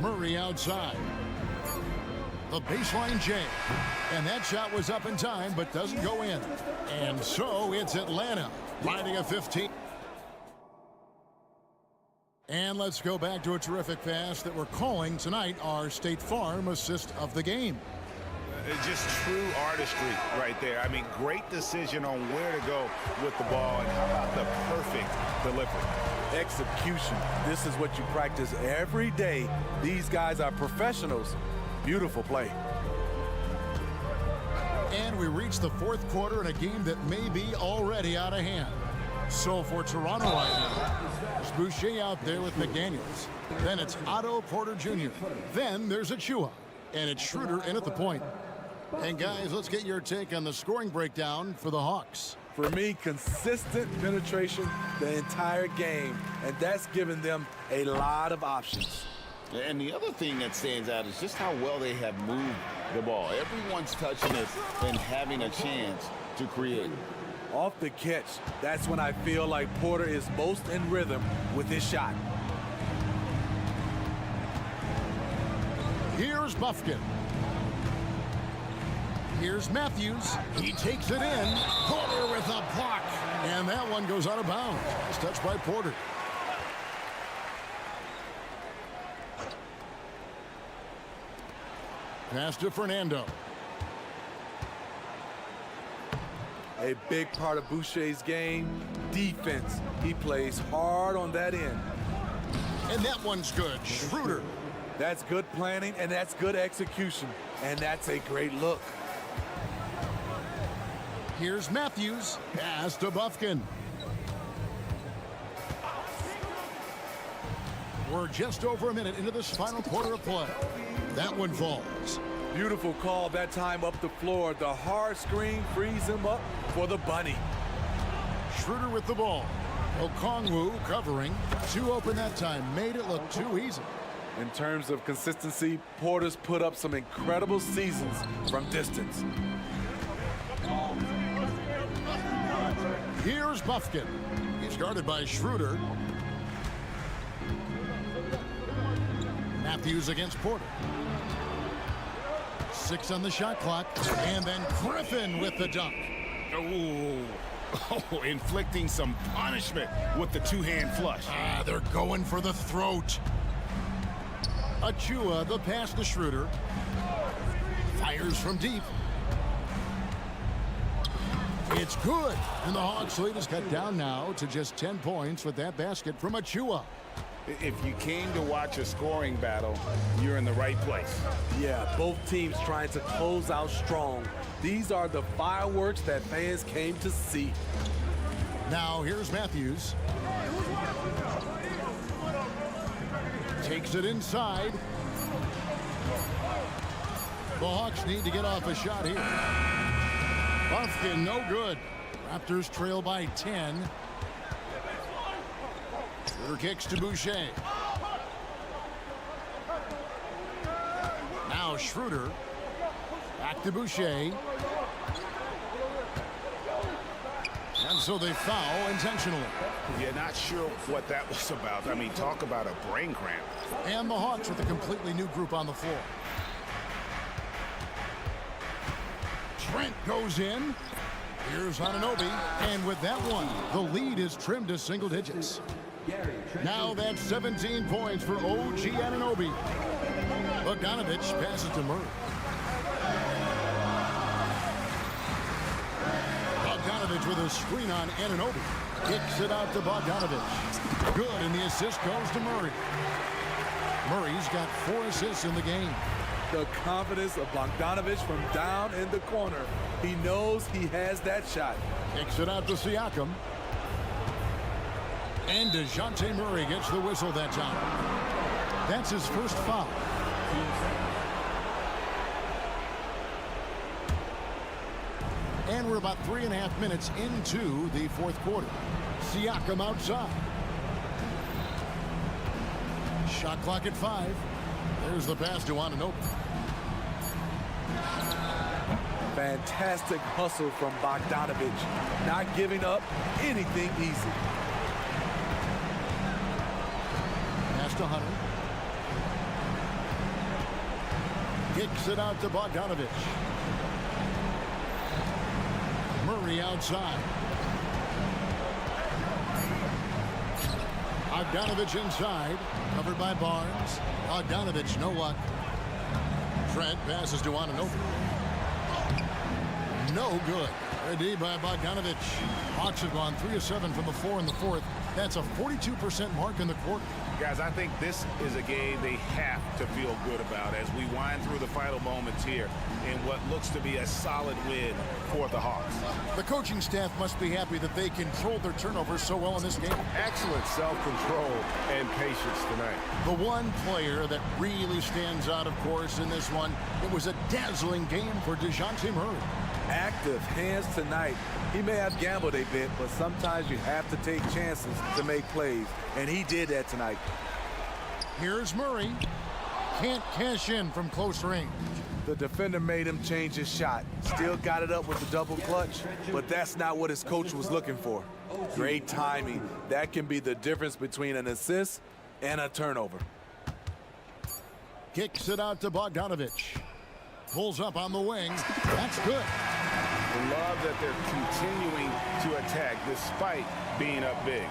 Murray outside. The baseline J. And that shot was up in time, but doesn't go in. And so it's Atlanta riding a 15. And let's go back to a terrific pass that we're calling tonight our State Farm assist of the game. Just true artistry right there. I mean, great decision on where to go with the ball, and how about the perfect delivery? Execution. This is what you practice every day. These guys are professionals. Beautiful play. And we reach the 4th quarter in a game that may be already out of hand. So for Toronto right now, it's Boucher out there with McDaniels. Then it's Otto Porter Jr. Then there's Achua. And it's Schroeder in at the point. And guys, let's get your take on the scoring breakdown for the Hawks. For me, consistent penetration the entire game, and that's given them a lot of options. And the other thing that stands out is just how well they have moved the ball. Everyone's touching it and having a chance to create. Off the catch, that's when I feel like Porter is most in rhythm with his shot. Here's Buffkin. Here's Matthews. He takes it in. Porter with a block. And that one goes out of bounds. It's touched by Porter. Pass to Fernando. A big part of Boucher's game, defense. He plays hard on that end. And that one's good. Schroeder. That's good planning, and that's good execution. And that's a great look. Here's Matthews. Pass to Buffkin. We're just over a minute into this final quarter of play. That one falls. Beautiful call that time up the floor. The hard screen frees him up for the bunny. Schroeder with the ball. Okongwu covering. 2 open that time. Made it look too easy. In terms of consistency, Porter's put up some incredible seasons from distance. Here's Buffkin. He's guarded by Schroeder. Matthews against Porter. 6 on the shot clock. And then Griffin with the dunk. Oh, inflicting some punishment with the 2-hand flush. They're going for the throat. Achua, the pass to Schroeder. Fires from deep. It's good. And the Hawks lead is cut down now to just 10 points with that basket from Achua. If you came to watch a scoring battle, you're in the right place. Yeah, both teams trying to close out strong. These are the fireworks that fans came to see. Now here's Matthews. Takes it inside. The Hawks need to get off a shot here. Buffkin, no good. Raptors trail by 10. Schroeder kicks to Boucher. Now Schroeder. Back to Boucher. And so they foul intentionally. You're not sure what that was about. I mean, talk about a brain cramp. And the Hawks with a completely new group on the floor. Trent goes in. Here's Anunoby. And with that one, the lead is trimmed to single digits. Now that's 17 points for OG Anunoby. Bogdanovich passes to Murray. Bogdanovich with a screen on Anunoby. Kicks it out to Bogdanovich. Good, and the assist goes to Murray. Murray's got 4 assists in the game. The confidence of Bogdanovich from down in the corner. He knows he has that shot. Kicks it out to Siakam. And DeJounte Murray gets the whistle that time. That's his first foul. And we're about 3.5 minutes into the fourth quarter. Siakam outside. Shot clock at 5. There's the pass to Anunoby. Fantastic hustle from Bogdanovic. Not giving up anything easy. Pass to Hunter. Kicks it out to Bogdanovic. Murray outside. Bogdanovic inside. Covered by Barnes. Bogdanovic, no luck. Trent passes to Anunoby. No good. Ready by Bogdanovic. Hawks have gone 3 of 7 from the floor in the fourth. That's a 42% mark in the quarter. Guys, I think this is a game they have to feel good about as we wind through the final moments here in what looks to be a solid win for the Hawks. The coaching staff must be happy that they controlled their turnovers so well in this game. Excellent self-control and patience tonight. The one player that really stands out, of course, in this one, it was a dazzling game for DeJounte Murray. Active hands tonight. He may have gambled a bit, but sometimes you have to take chances to make plays, and he did that tonight. Here's Murray. Can't cash in from close range. The defender made him change his shot. Still got it up with the double clutch, but that's not what his coach was looking for. Great timing. That can be the difference between an assist and a turnover. Kicks it out to Bogdanovic. Pulls up on the wing. That's good. I love that they're continuing to attack despite being up big.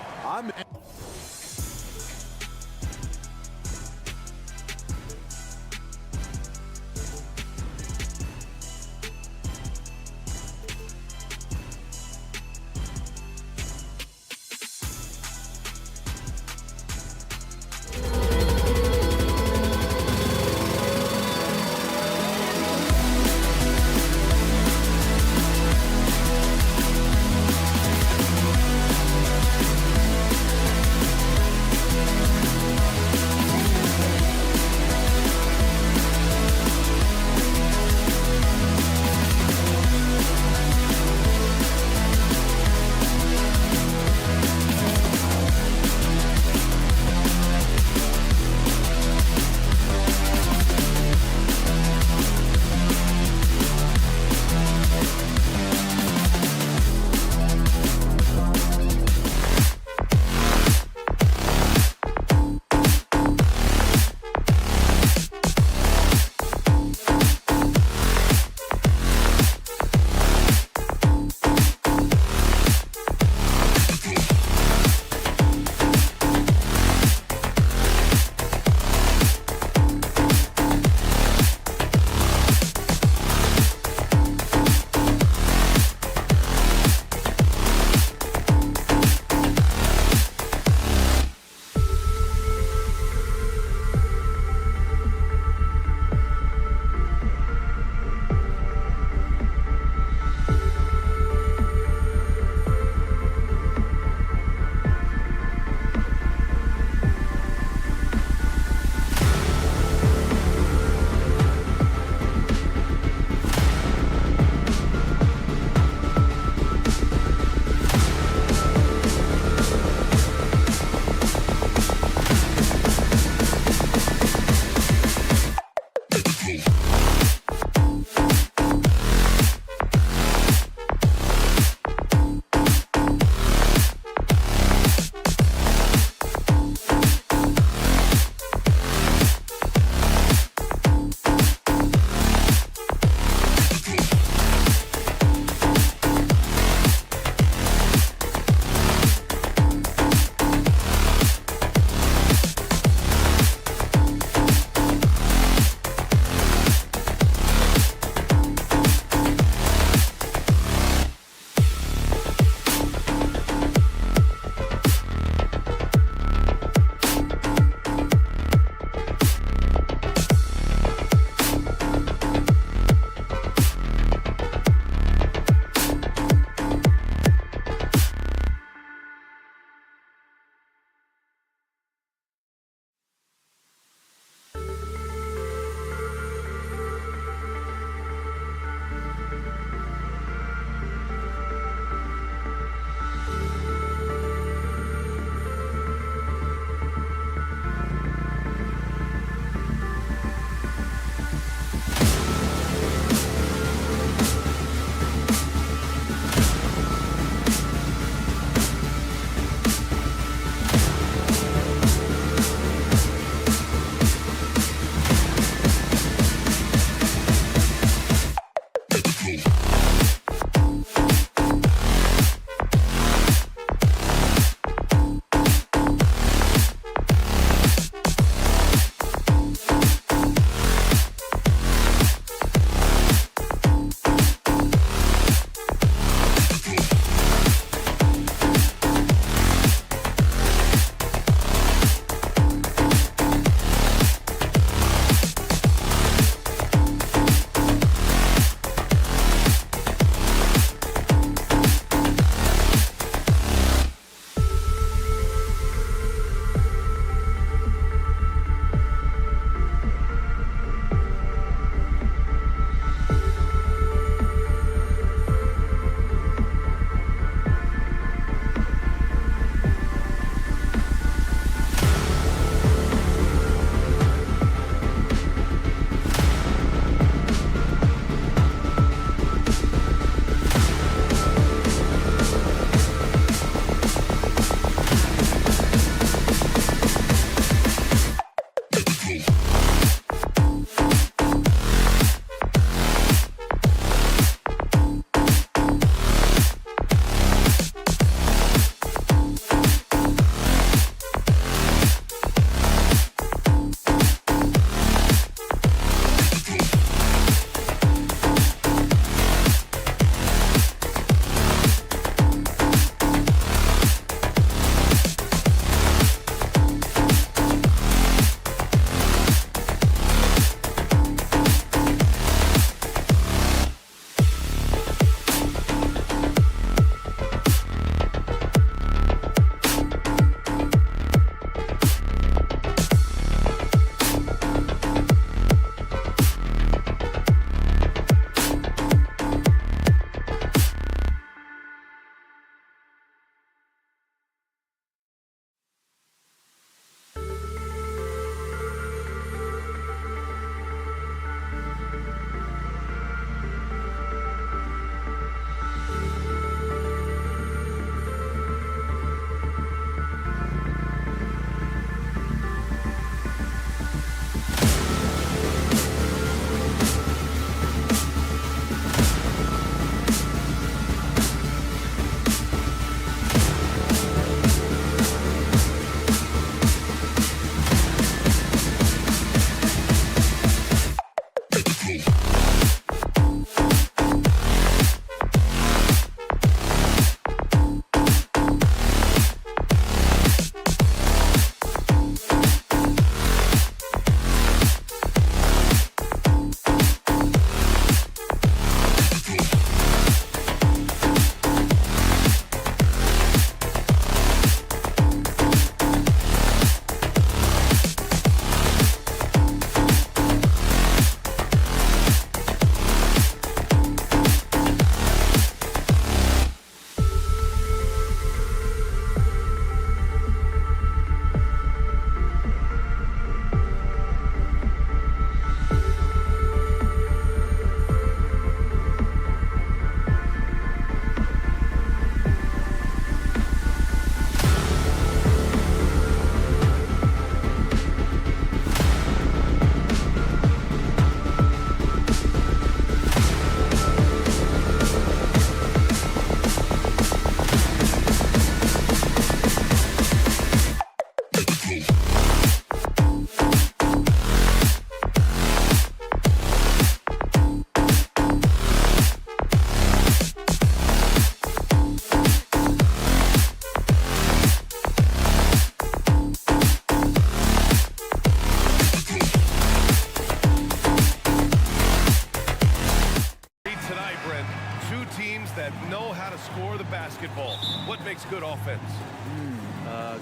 know how to score the basketball. What makes good offense?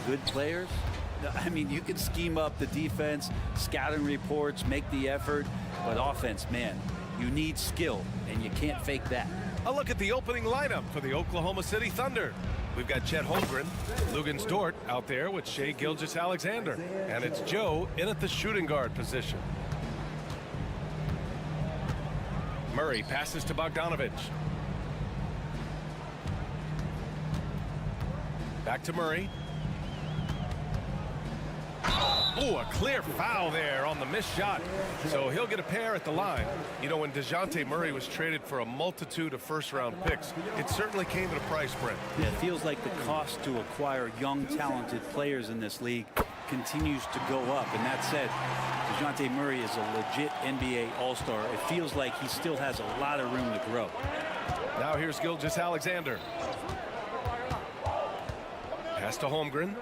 Good players. I mean, you can scheme up the defense, scouting reports, make the effort, but offense, man, you need skill, and you can't fake that. A look at the opening lineup for the Oklahoma City Thunder. We've got Chet Holmgren, Luguentz Dort out there with Shai Gilgeous-Alexander, and it's Joe in at the shooting guard position. Murray passes to Bogdanovic. Back to Murray. Oh, a clear foul there on the missed shot. So he'll get a pair at the line. You know, when DeJounte Murray was traded for a multitude of first-round picks, it certainly came at a price, Brent. Yeah, it feels like the cost to acquire young, talented players in this league continues to go up. And that said, DeJounte Murray is a legit NBA All-Star. It feels like he still has a lot of room to grow. Now here's Gilgeous-Alexander. Pass to Holmgren.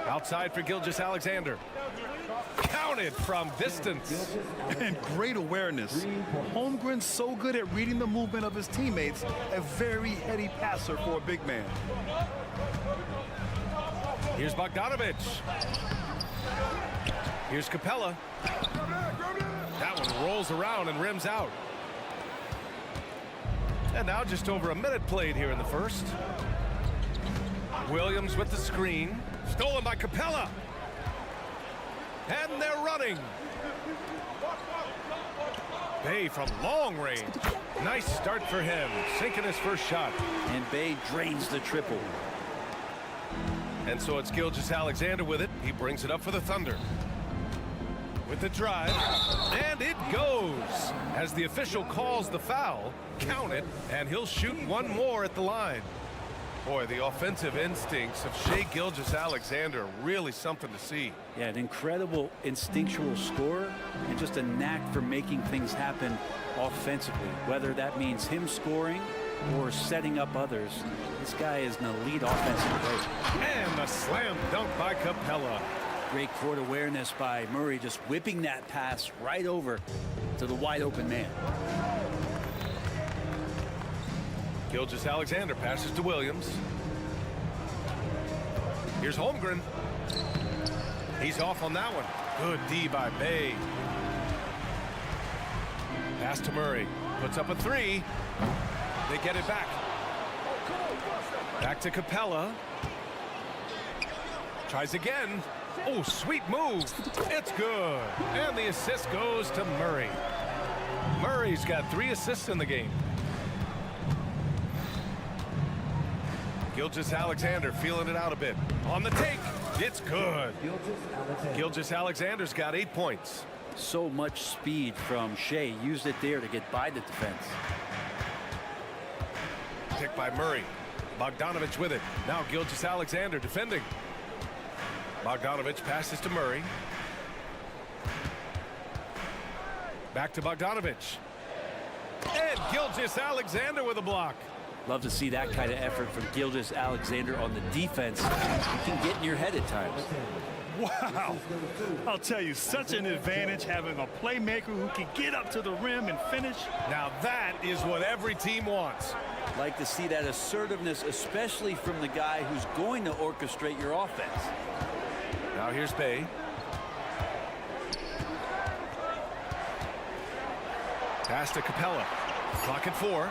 Outside for Gilgeous-Alexander. Counted from distance. And great awareness. Holmgren's so good at reading the movement of his teammates. A very heady passer for a big man. Here's Bogdanovic. Here's Capella. That one rolls around and rims out. And now just over a minute played here in the first. Williams with the screen. Stolen by Capella. And they're running. Bay from long range. Nice start for him. Sinking his first shot. And Bay drains the triple. And so it's Gilgeous-Alexander with it. He brings it up for the Thunder. With the drive. And it goes. As the official calls the foul, count it, and he'll shoot one more at the line. Boy, the offensive instincts of Shai Gilgeous-Alexander, really something to see. Yeah, an incredible instinctual scorer and just a knack for making things happen offensively, whether that means him scoring or setting up others. This guy is an elite offensive player. And the slam dunk by Capella. Great court awareness by Murray, just whipping that pass right over to the wide open man. Gilgeous-Alexander passes to Williams. Here's Holmgren. He's off on that one. Good D by Bay. Pass to Murray. Puts up a three. They get it back. Back to Capella. Tries again. Oh, sweet move. It's good. And the assist goes to Murray. Murray's got 3 assists in the game. Gilgeous-Alexander feeling it out a bit. On the take. It's good. Gilgeous-Alexander's got 8 points. So much speed from Shai. Used it there to get by the defense. Picked by Murray. Bogdanovic with it. Now Gilgeous-Alexander defending. Bogdanovic passes to Murray. Back to Bogdanovic. And Gilgeous-Alexander with a block. Love to see that kind of effort from Gilgeous-Alexander on the defense. It can get in your head at times. Wow. I'll tell you, such an advantage having a playmaker who can get up to the rim and finish. Now that is what every team wants. Like to see that assertiveness, especially from the guy who's going to orchestrate your offense. Now here's Bay. Pass to Capella. Clock at 4.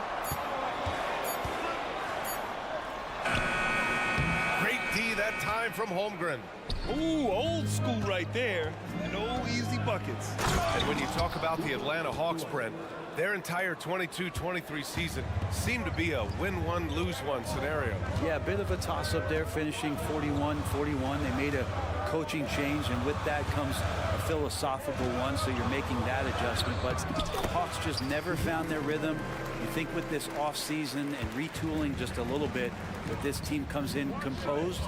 Great D that time from Holmgren. Ooh, old school right there. No easy buckets. And when you talk about the Atlanta Hawks, Brent, their entire 22-23 season seemed to be a win-one, lose-one scenario. Yeah, a bit of a toss-up there, finishing 41-41. They made a coaching change, and with that comes a philosophical one, so you're making that adjustment. But Hawks just never found their rhythm. You think with this offseason and retooling just a little bit, that this team comes in composed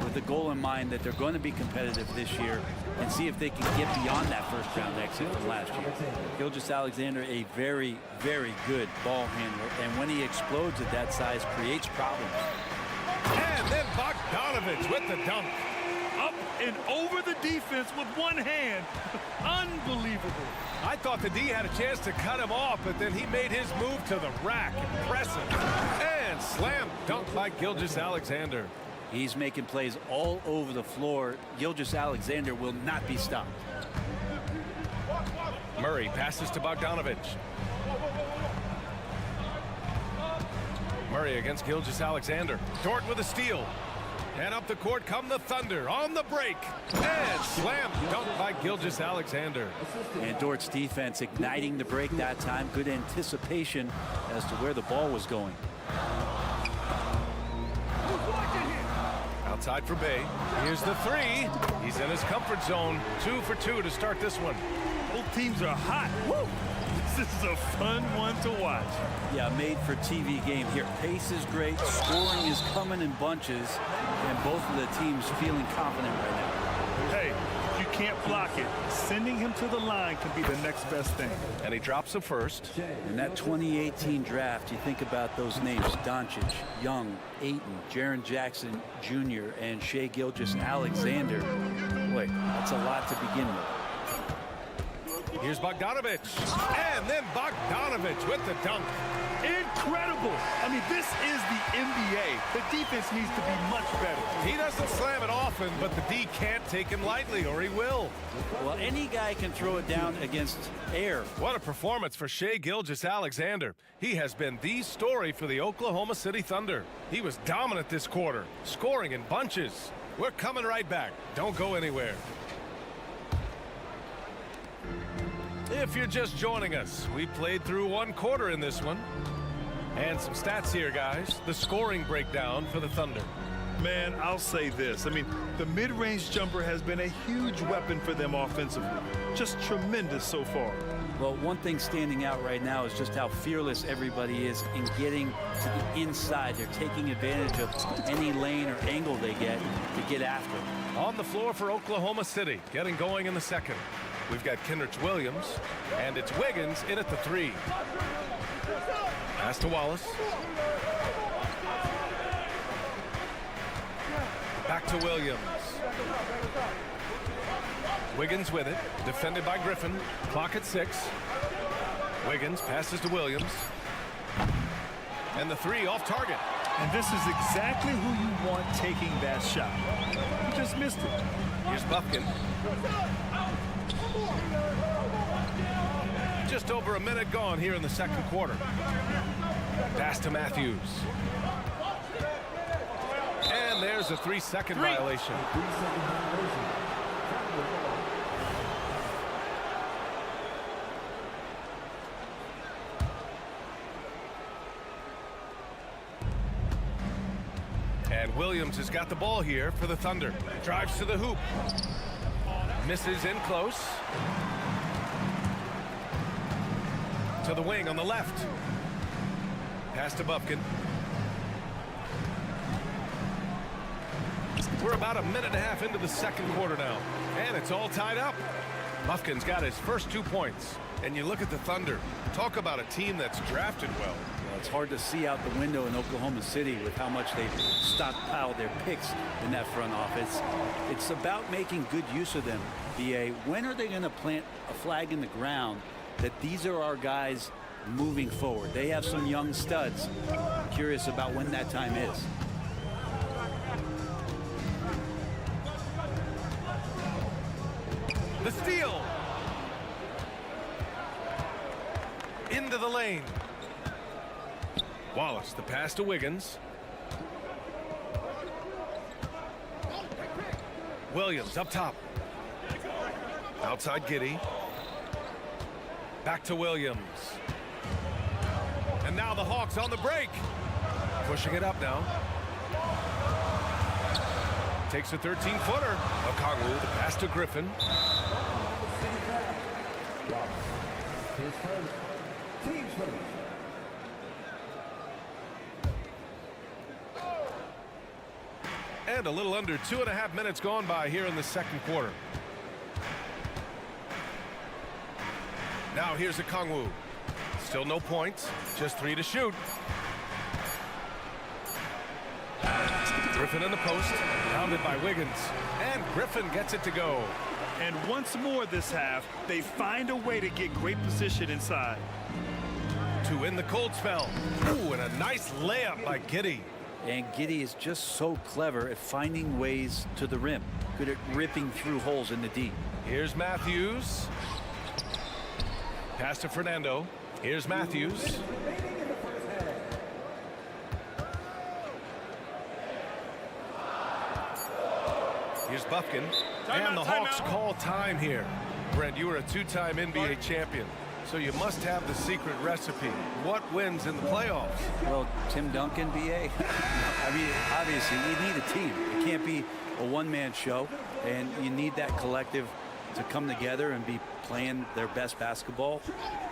with the goal in mind that they're going to be competitive this year and see if they can get beyond that first-round exit from last year. Gilgeous-Alexander, a very, very good ball handler, and when he explodes at that size, creates problems. And then Bogdanovic with the dunk. up and over the defense with one hand. Unbelievable. I thought the D had a chance to cut him off, but then he made his move to the rack. Impressive. And slam dunk by Gilgeous-Alexander. He's making plays all over the floor. Gilgeous-Alexander will not be stopped. Murray passes to Bogdanovich. Murray against Gilgeous-Alexander. Dort with a steal. And up the court come the Thunder on the break. And slam dunk by Gilgeous-Alexander. And Dort's defense igniting the break that time. Good anticipation as to where the ball was going. Outside for Bay. Here's the three. He's in his comfort zone. 2 for 2 to start this one. Both teams are hot. Woo! This is a fun one to watch. Yeah, made for TV game here. Pace is great. Scoring is coming in bunches. And both of the teams feeling confident right now. Hey, you can't block it. Sending him to the line can be the next best thing. And he drops the first. In that 2018 draft, you think about those names: Doncic, Young, Ayton, Jaren Jackson Jr., and Shai Gilgeous-Alexander. Boy, that's a lot to begin with. Here's Bogdanovich. And then Bogdanovich with the dunk. Incredible. I mean, this is the NBA. The defense needs to be much better. He doesn't slam it often, but the D can't take him lightly, or he will. Well, any guy can throw it down against air. What a performance for Shai Gilgeous-Alexander. He has been the story for the Oklahoma City Thunder. He was dominant this quarter, scoring in bunches. We're coming right back. Don't go anywhere. If you're just joining us, we played through 1 quarter in this one. And some stats here, guys. The scoring breakdown for the Thunder. Man, I'll say this. I mean, the mid-range jumper has been a huge weapon for them offensively. Just tremendous so far. Well, one thing standing out right now is just how fearless everybody is in getting to the inside. They're taking advantage of any lane or angle they get to get after. On the floor for Oklahoma City, getting going in the second. We've got Kenrich Williams, and it's Wiggins in at the 3. Pass to Wallace. Back to Williams. Wiggins with it, defended by Griffin. Clock at 6. Wiggins passes to Williams. And the 3 off target. And this is exactly who you want taking that shot. He just missed it. Here's Buffkin. Just over a minute gone here in the second quarter. Pass to Matthews. And there's a 3-second violation. And Williams has got the ball here for the Thunder. Drives to the hoop. Misses in close. To the wing on the left. Pass to Buffkin. We're about a minute and a half into the second quarter now. And it's all tied up. Buffkin's got his first 2 points. And you look at the Thunder. Talk about a team that's drafted well. It's hard to see out the window in Oklahoma City with how much they've stockpiled their picks in that front office. It's about making good use of them. BA, when are they going to plant a flag in the ground that these are our guys moving forward? They have some young studs. I'm curious about when that time is. The steal. Into the lane. Wallace, the pass to Wiggins. Williams up top. Outside Giddey. Back to Williams. And now the Hawks on the break. Pushing it up now. Takes a 13-footer. Okongwu, the pass to Griffin. And a little under 2.5 minutes gone by here in the second quarter. Now here's Okongwu. Still no points, just 3 to shoot. Griffin in the post, pounded by Wiggins. And Griffin gets it to go. And once more this half, they find a way to get great position inside. To win the cold spell. Ooh, and a nice layup by Giddey. And Giddey is just so clever at finding ways to the rim. Good at ripping through holes in the D. Here's Matthews. Pass to Fernando. Here's Matthews. Here's Buffkin. And the Hawks call time here. Brent, you were a two-time NBA champion, so you must have the secret recipe. What wins in the playoffs? Well, Tim Duncan, BA. I mean, obviously, you need a team. It can't be a one-man show, and you need that collective to come together and be playing their best basketball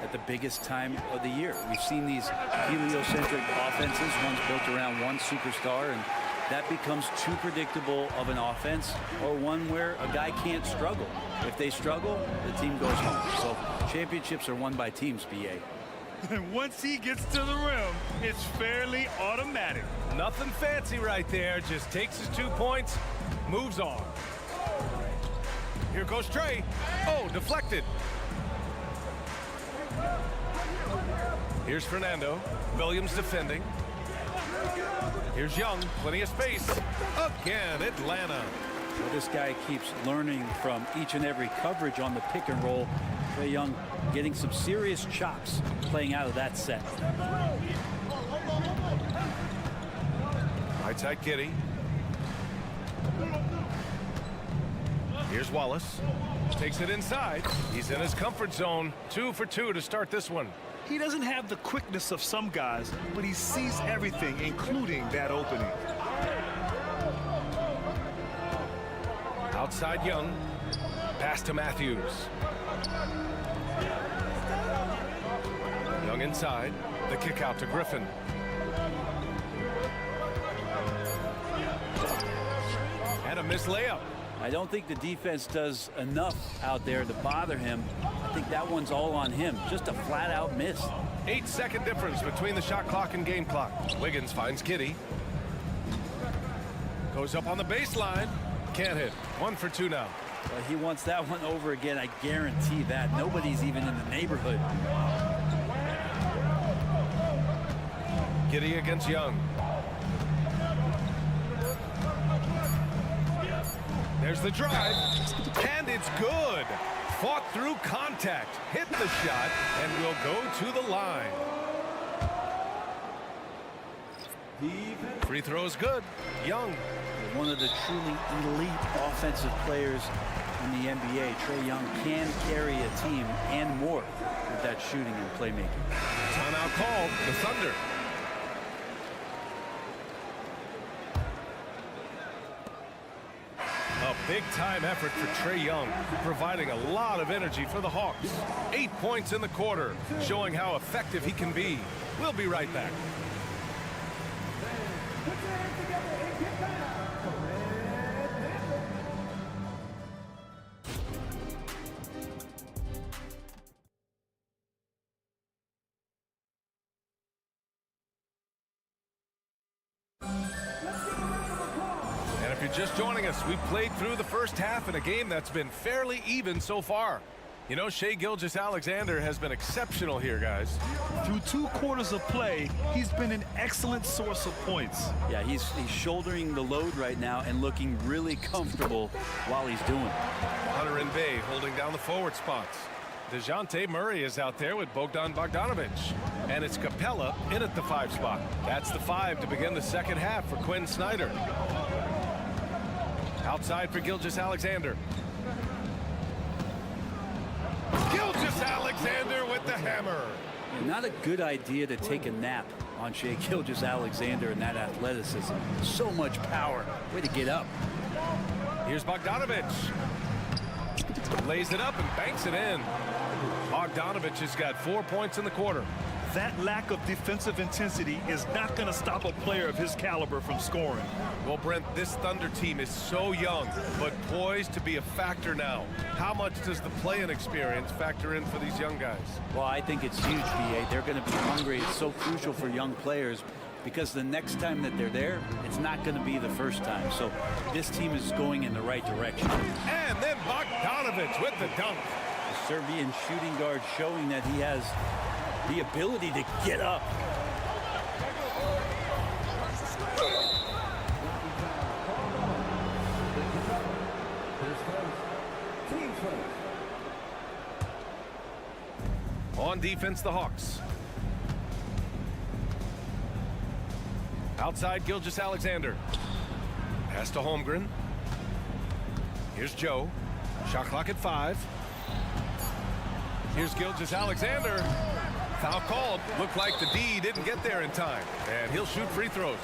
at the biggest time of the year. We've seen these heliocentric offenses, one's built around one superstar, and that becomes too predictable of an offense, or one where a guy can't struggle. If they struggle, the team goes home. So championships are won by teams, BA. And once he gets to the rim, it's fairly automatic. Nothing fancy right there. Just takes his 2 points, moves on. Here goes Trey. Oh, deflected. Here's Fernando. Williams defending. Here's Young. Plenty of space. Again, Atlanta. Well, this guy keeps learning from each and every coverage on the pick and roll. Trey Young getting some serious chops playing out of that set. Right side Giddey. Here's Wallace. Takes it inside. He's in his comfort zone. 2 for 2 to start this one. He doesn't have the quickness of some guys, but he sees everything, including that opening. Outside Young. Pass to Matthews. Young inside. The kick out to Griffin. And a missed layup. I don't think the defense does enough out there to bother him. I think that one's all on him. Just a flat-out miss. 8-second difference between the shot clock and game clock. Wiggins finds Giddey. Goes up on the baseline. Can't hit. 1 for 2 now. Well, he wants that one over again. I guarantee that. Nobody's even in the neighborhood. Giddey against Young. There's the drive, and it's good. Fought through contact, hit the shot, and will go to the line. Free throw is good. Young. One of the truly elite offensive players in the NBA. Trey Young can carry a team and more with that shooting and playmaking. Timeout called. The Thunder. A big-time effort for Trey Young, providing a lot of energy for the Hawks. 8 points in the quarter, showing how effective he can be. We'll be right back. If you're just joining us, we've played through the first half in a game that's been fairly even so far. You know, Shai Gilgeous-Alexander has been exceptional here, guys. Through 2 quarters of play, he's been an excellent source of points. Yeah, he's shouldering the load right now and looking really comfortable while he's doing it. Hunter and Bay holding down the forward spots. DeJounte Murray is out there with Bogdan Bogdanovic. And it's Capella in at the 5 spot. That's the 5 to begin the second half for Quinn Snyder. Outside for Gilgeous-Alexander. Gilgeous-Alexander with the hammer. Not a good idea to take a nap on Shai Gilgeous-Alexander and that athleticism. So much power. Way to get up. Here's Bogdanovic. Lays it up and banks it in. Bogdanovic has got 4 points in the quarter. That lack of defensive intensity is not going to stop a player of his caliber from scoring. Well, Brent, this Thunder team is so young, but poised to be a factor now. How much does the play-in experience factor in for these young guys? Well, I think it's huge, BA. They're going to be hungry. It's so crucial for young players. because the next time that they're there, it's not going to be the first time. So this team is going in the right direction. And then Bogdanovic with the dunk. The Serbian shooting guard showing that he has the ability to get up. On defense, the Hawks. Outside, Gilgeous-Alexander. Pass to Holmgren. Here's Joe. Shot clock at 5. Here's Gilgeous-Alexander. Foul called. Looked like the D didn't get there in time. And he'll shoot free throws.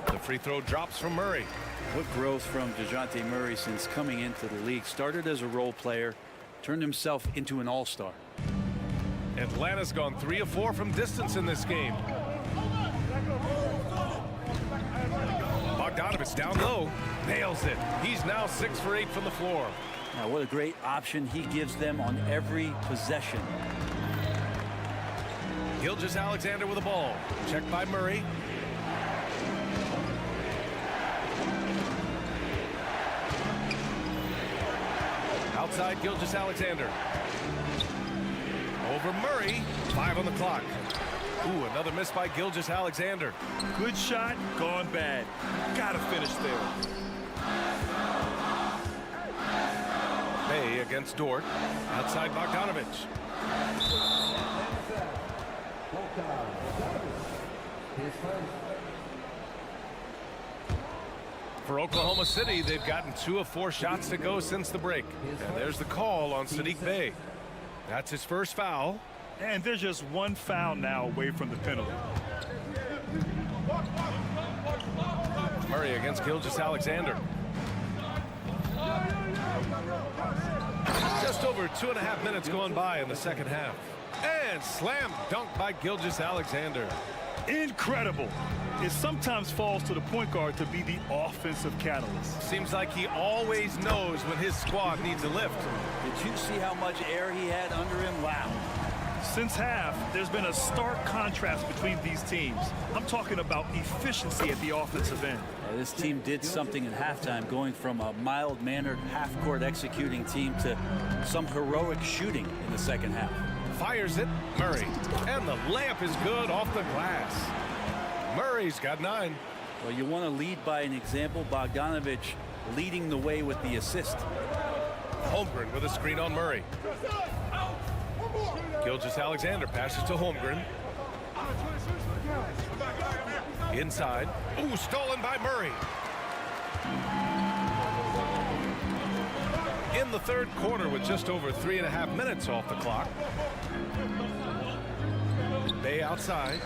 The free throw drops from Murray. What growth from DeJounte Murray since coming into the league. Started as a role player, turned himself into an all-star. Atlanta's gone 3 of 4 from distance in this game. Bogdanovic down low, nails it. He's now 6 for 8 from the floor. Now, what a great option he gives them on every possession. Gilgeous-Alexander with the ball. Checked by Murray. Outside, Gilgeous-Alexander. Over Murray. 5 on the clock. Ooh, another miss by Gilgeous-Alexander. Good shot, gone bad. Gotta finish there. Bay against Dort. Outside Bogdanovic. For Oklahoma City, they've gotten 2 of 4 shots to go since the break. And there's the call on Saddiq Bey. That's his first foul. And there's just one foul now away from the penalty. Murray against Gilgeous-Alexander. Just over 2.5 minutes gone by in the second half. And slam dunk by Gilgeous-Alexander. Incredible. It sometimes falls to the point guard to be the offensive catalyst. Seems like he always knows when his squad needs a lift. Did you see how much air he had under him? Wow. Since half, there's been a stark contrast between these teams. I'm talking about efficiency at the offensive end. This team did something at halftime, going from a mild-mannered half-court executing team to some heroic shooting in the second half. Fires it, Murray. And the layup is good off the glass. Murray's got 9. Well, you want to lead by an example. Bogdanovic leading the way with the assist. Holmgren with a screen on Murray. Gilgeous-Alexander passes to Holmgren. Inside. Ooh, stolen by Murray. In the third quarter with just over 3.5 minutes off the clock. Bay outside.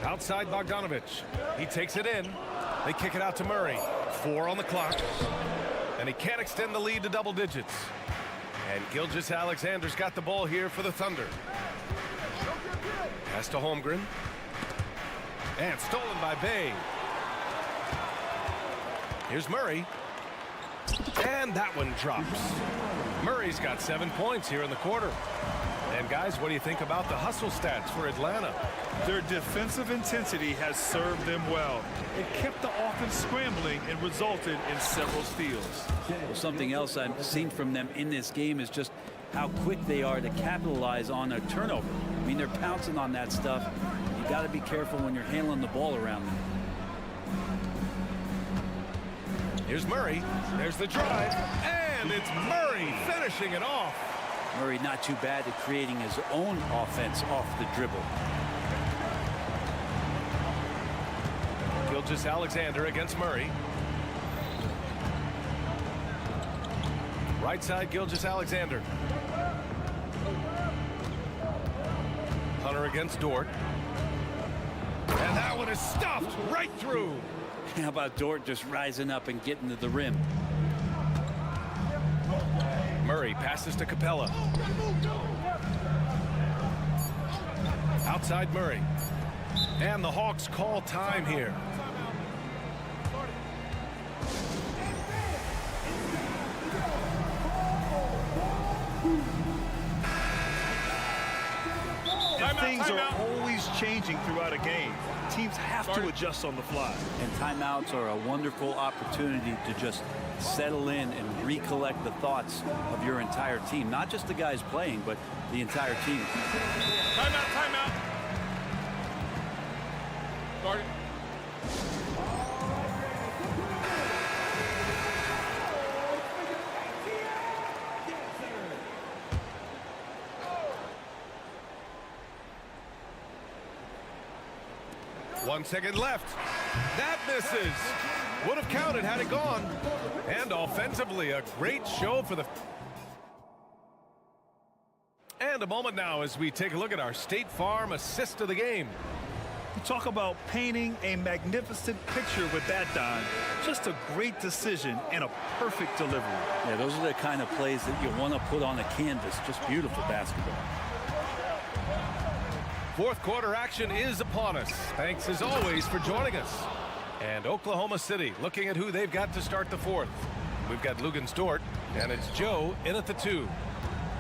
Outside Bogdanovic. He takes it in. They kick it out to Murray. 4 on the clock. And he can't extend the lead to double digits. And Gilgeous-Alexander's got the ball here for the Thunder. Pass to Holmgren. And stolen by Bay. Here's Murray. And that one drops. Murray's got 7 points here in the quarter. And guys, what do you think about the hustle stats for Atlanta? Their defensive intensity has served them well. It kept the offense scrambling and resulted in several steals. Well, something else I've seen from them in this game is just how quick they are to capitalize on a turnover. I mean, they're pouncing on that stuff. You got to be careful when you're handling the ball around them. Here's Murray. There's the drive. And it's Murray finishing it off. Murray not too bad at creating his own offense off the dribble. Gilgeous-Alexander against Murray. Right side, Gilgeous-Alexander. Hunter against Dort. And that one is stuffed right through. How about Dort just rising up and getting to the rim? Murray passes to Capella. Outside Murray. And the Hawks call time here. And things are always changing throughout a game. Teams have to adjust on the fly. And timeouts are a wonderful opportunity to just settle in and recollect the thoughts of your entire team. Not just the guys playing, but the entire team. Timeout, timeout. Start it. One second left. That misses. Would have counted had it gone. And offensively, a great show for the... And a moment now as we take a look at our State Farm assist of the game. You talk about painting a magnificent picture with that, Don. Just a great decision and a perfect delivery. Yeah, those are the kind of plays that you want to put on a canvas. Just beautiful basketball. Fourth quarter action is upon us. Thanks as always for joining us. And Oklahoma City looking at who they've got to start the fourth. We've got Lugan-Stort, and it's Joe in at the 2.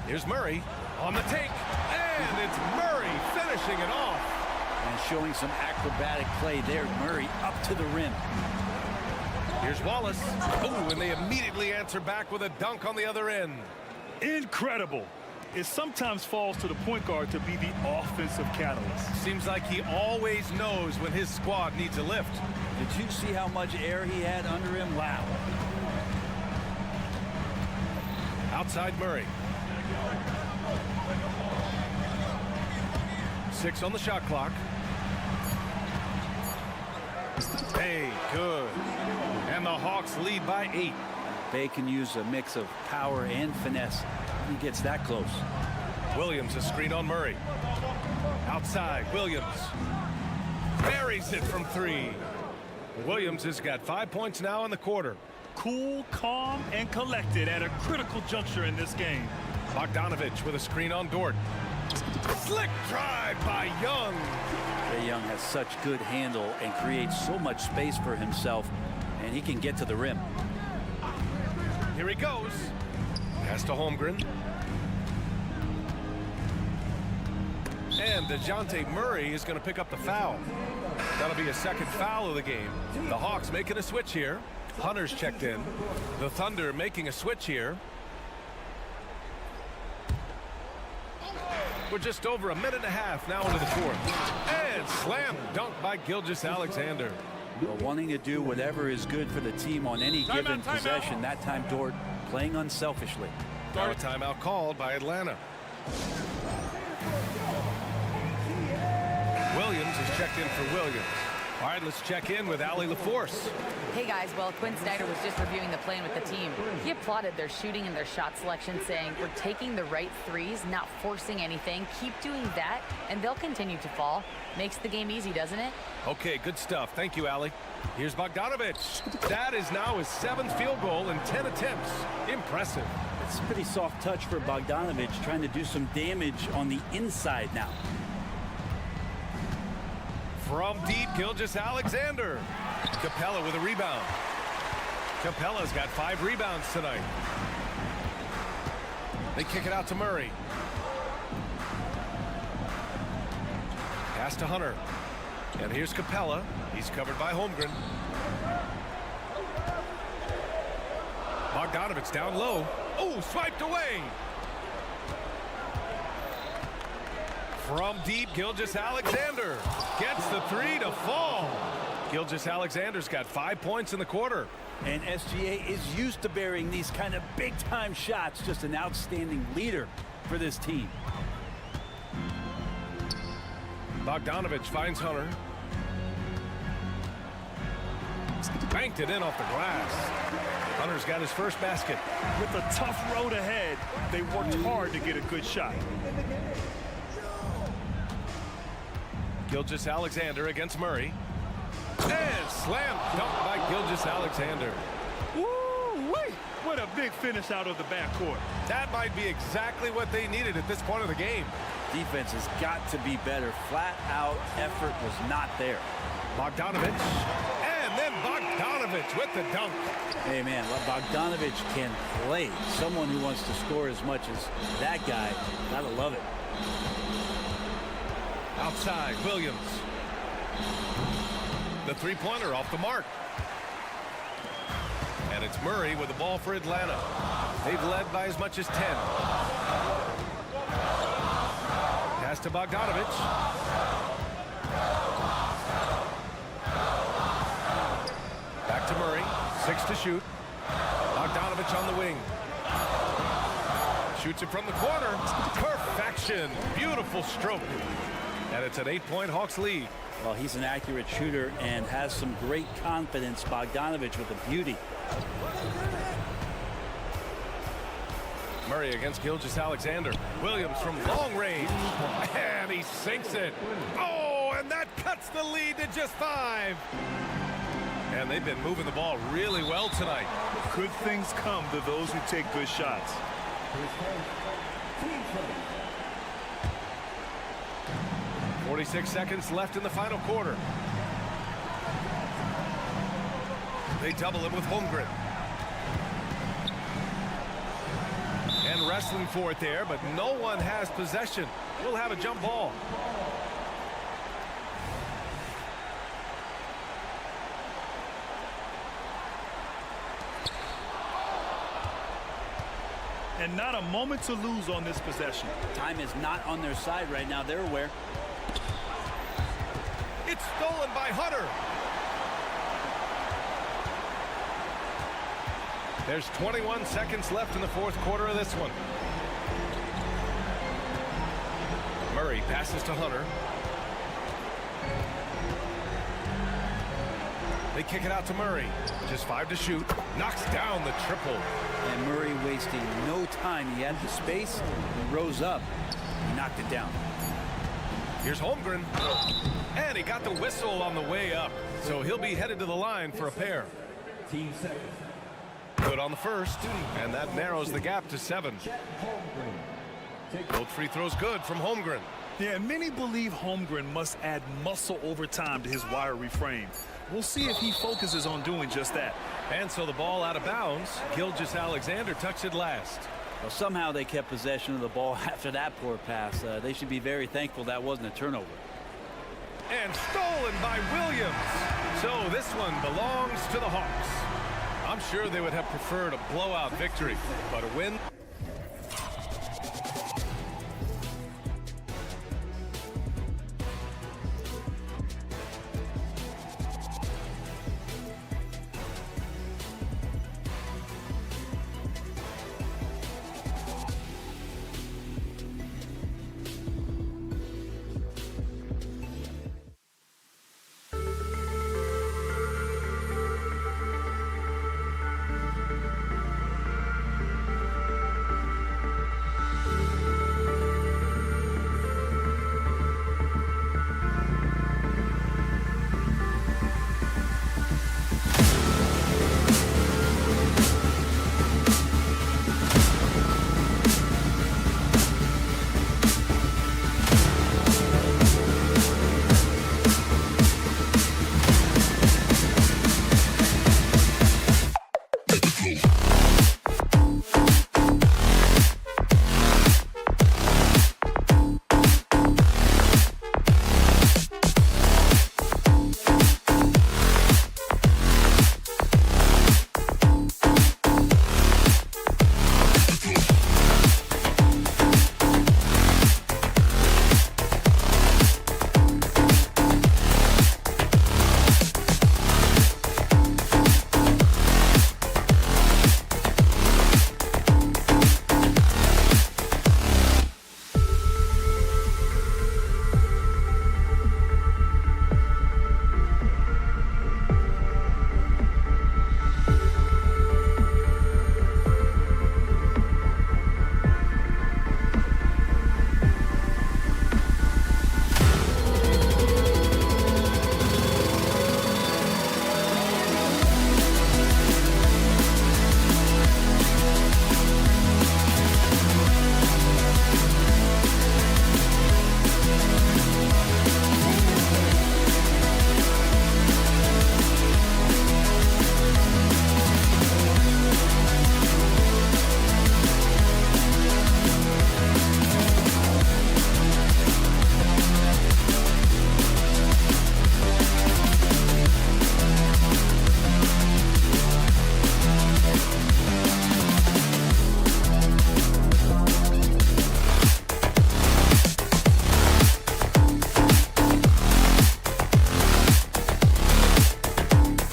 Here's Murray on the take, and it's Murray finishing it off. And showing some acrobatic play there. Murray up to the rim. Here's Wallace. Oh, and they immediately answer back with a dunk on the other end. Incredible. It sometimes falls to the point guard to be the offensive catalyst. Seems like he always knows when his squad needs a lift. Did you see how much air he had under him? Wow. Outside Murray. 6 on the shot clock. Hey, good. And the Hawks lead by 8. They can use a mix of power and finesse. He gets that close. Williams a screen on Murray. Outside, Williams. Buries it from 3. Williams has got 5 points now in the quarter. Cool, calm, and collected at a critical juncture in this game. Bogdanovich with a screen on Dort. Slick drive by Young. Trae Young has such good handle and creates so much space for himself, and he can get to the rim. Here he goes. Pass to Holmgren. And DeJounte Murray is going to pick up the foul. That'll be a second foul of the game. The Hawks making a switch here. Hunter's checked in. The Thunder making a switch here. We're just over a minute and a half now into the fourth. And slam dunk by Gilgeous-Alexander. Well, wanting to do whatever is good for the team on any given possession. That time Dort playing unselfishly. Now a timeout called by Atlanta. Williams is checked in for Williams. All right, let's check in with Allie LaForce. Hey guys, well, Quinn Snyder was just reviewing the plan with the team. He applauded their shooting and their shot selection, saying, we're taking the right threes, not forcing anything. Keep doing that, and they'll continue to fall. Makes the game easy, doesn't it? Okay, good stuff. Thank you, Allie. Here's Bogdanovich. That is now his 7th field goal in 10 attempts. Impressive. It's a pretty soft touch for Bogdanovich, trying to do some damage on the inside now. From deep, Gilgeous-Alexander. Capella with a rebound. Capella's got 5 rebounds tonight. They kick it out to Murray. Pass to Hunter. And here's Capella. He's covered by Holmgren. Bogdanovich down low. Oh, swiped away. From deep, Gilgeous-Alexander gets the 3 to fall. Gilgeous-Alexander's got 5 points in the quarter. And SGA is used to burying these kind of big-time shots. Just an outstanding leader for this team. Bogdanovich finds Hunter. Banked it in off the glass. Hunter's got his first basket. With a tough road ahead, they worked hard to get a good shot. Gilgeous-Alexander against Murray. And slam dunk by Gilgeous-Alexander. Woo-wee! What a big finish out of the backcourt. That might be exactly what they needed at this point of the game. Defense has got to be better. Flat out effort was not there. Bogdanovich. And then Bogdanovich with the dunk. Hey, man, Bogdanovich can play. Someone who wants to score as much as that guy, gotta love it. Outside, Williams. The three-pointer off the mark. And it's Murray with the ball for Atlanta. They've led by as much as 10. Pass to Bogdanovich. Back to Murray. 6 to shoot. Bogdanovich on the wing. Shoots it from the corner. Perfection. Beautiful stroke. And it's an 8-point Hawks lead. Well, he's an accurate shooter and has some great confidence. Bogdanovich with the beauty. Murray against Gilgeous-Alexander. Williams from long range. And he sinks it. Oh, and that cuts the lead to just 5. And they've been moving the ball really well tonight. Good things come to those who take good shots. 46 seconds left in the final quarter. They double him with Holmgren. And wrestling for it there, but no one has possession. We'll have a jump ball. And not a moment to lose on this possession. Time is not on their side right now. They're aware. It's stolen by Hunter. There's 21 seconds left in the fourth quarter of this one. Murray passes to Hunter. They kick it out to Murray. Just 5 to shoot. Knocks down the triple. And Murray wasting no time. He had the space. He rose up. He knocked it down. Here's Holmgren. And he got the whistle on the way up. So he'll be headed to the line for a pair. Team second. Good on the first. And that narrows the gap to 7. Both free throws good from Holmgren. Yeah, and many believe Holmgren must add muscle over time to his wiry frame. We'll see if he focuses on doing just that. And so the ball out of bounds. Gilgeous-Alexander touched it last. Well, somehow they kept possession of the ball after that poor pass. They should be very thankful that wasn't a turnover. And stolen by Williams. So this one belongs to the Hawks. I'm sure they would have preferred a blowout victory, but a win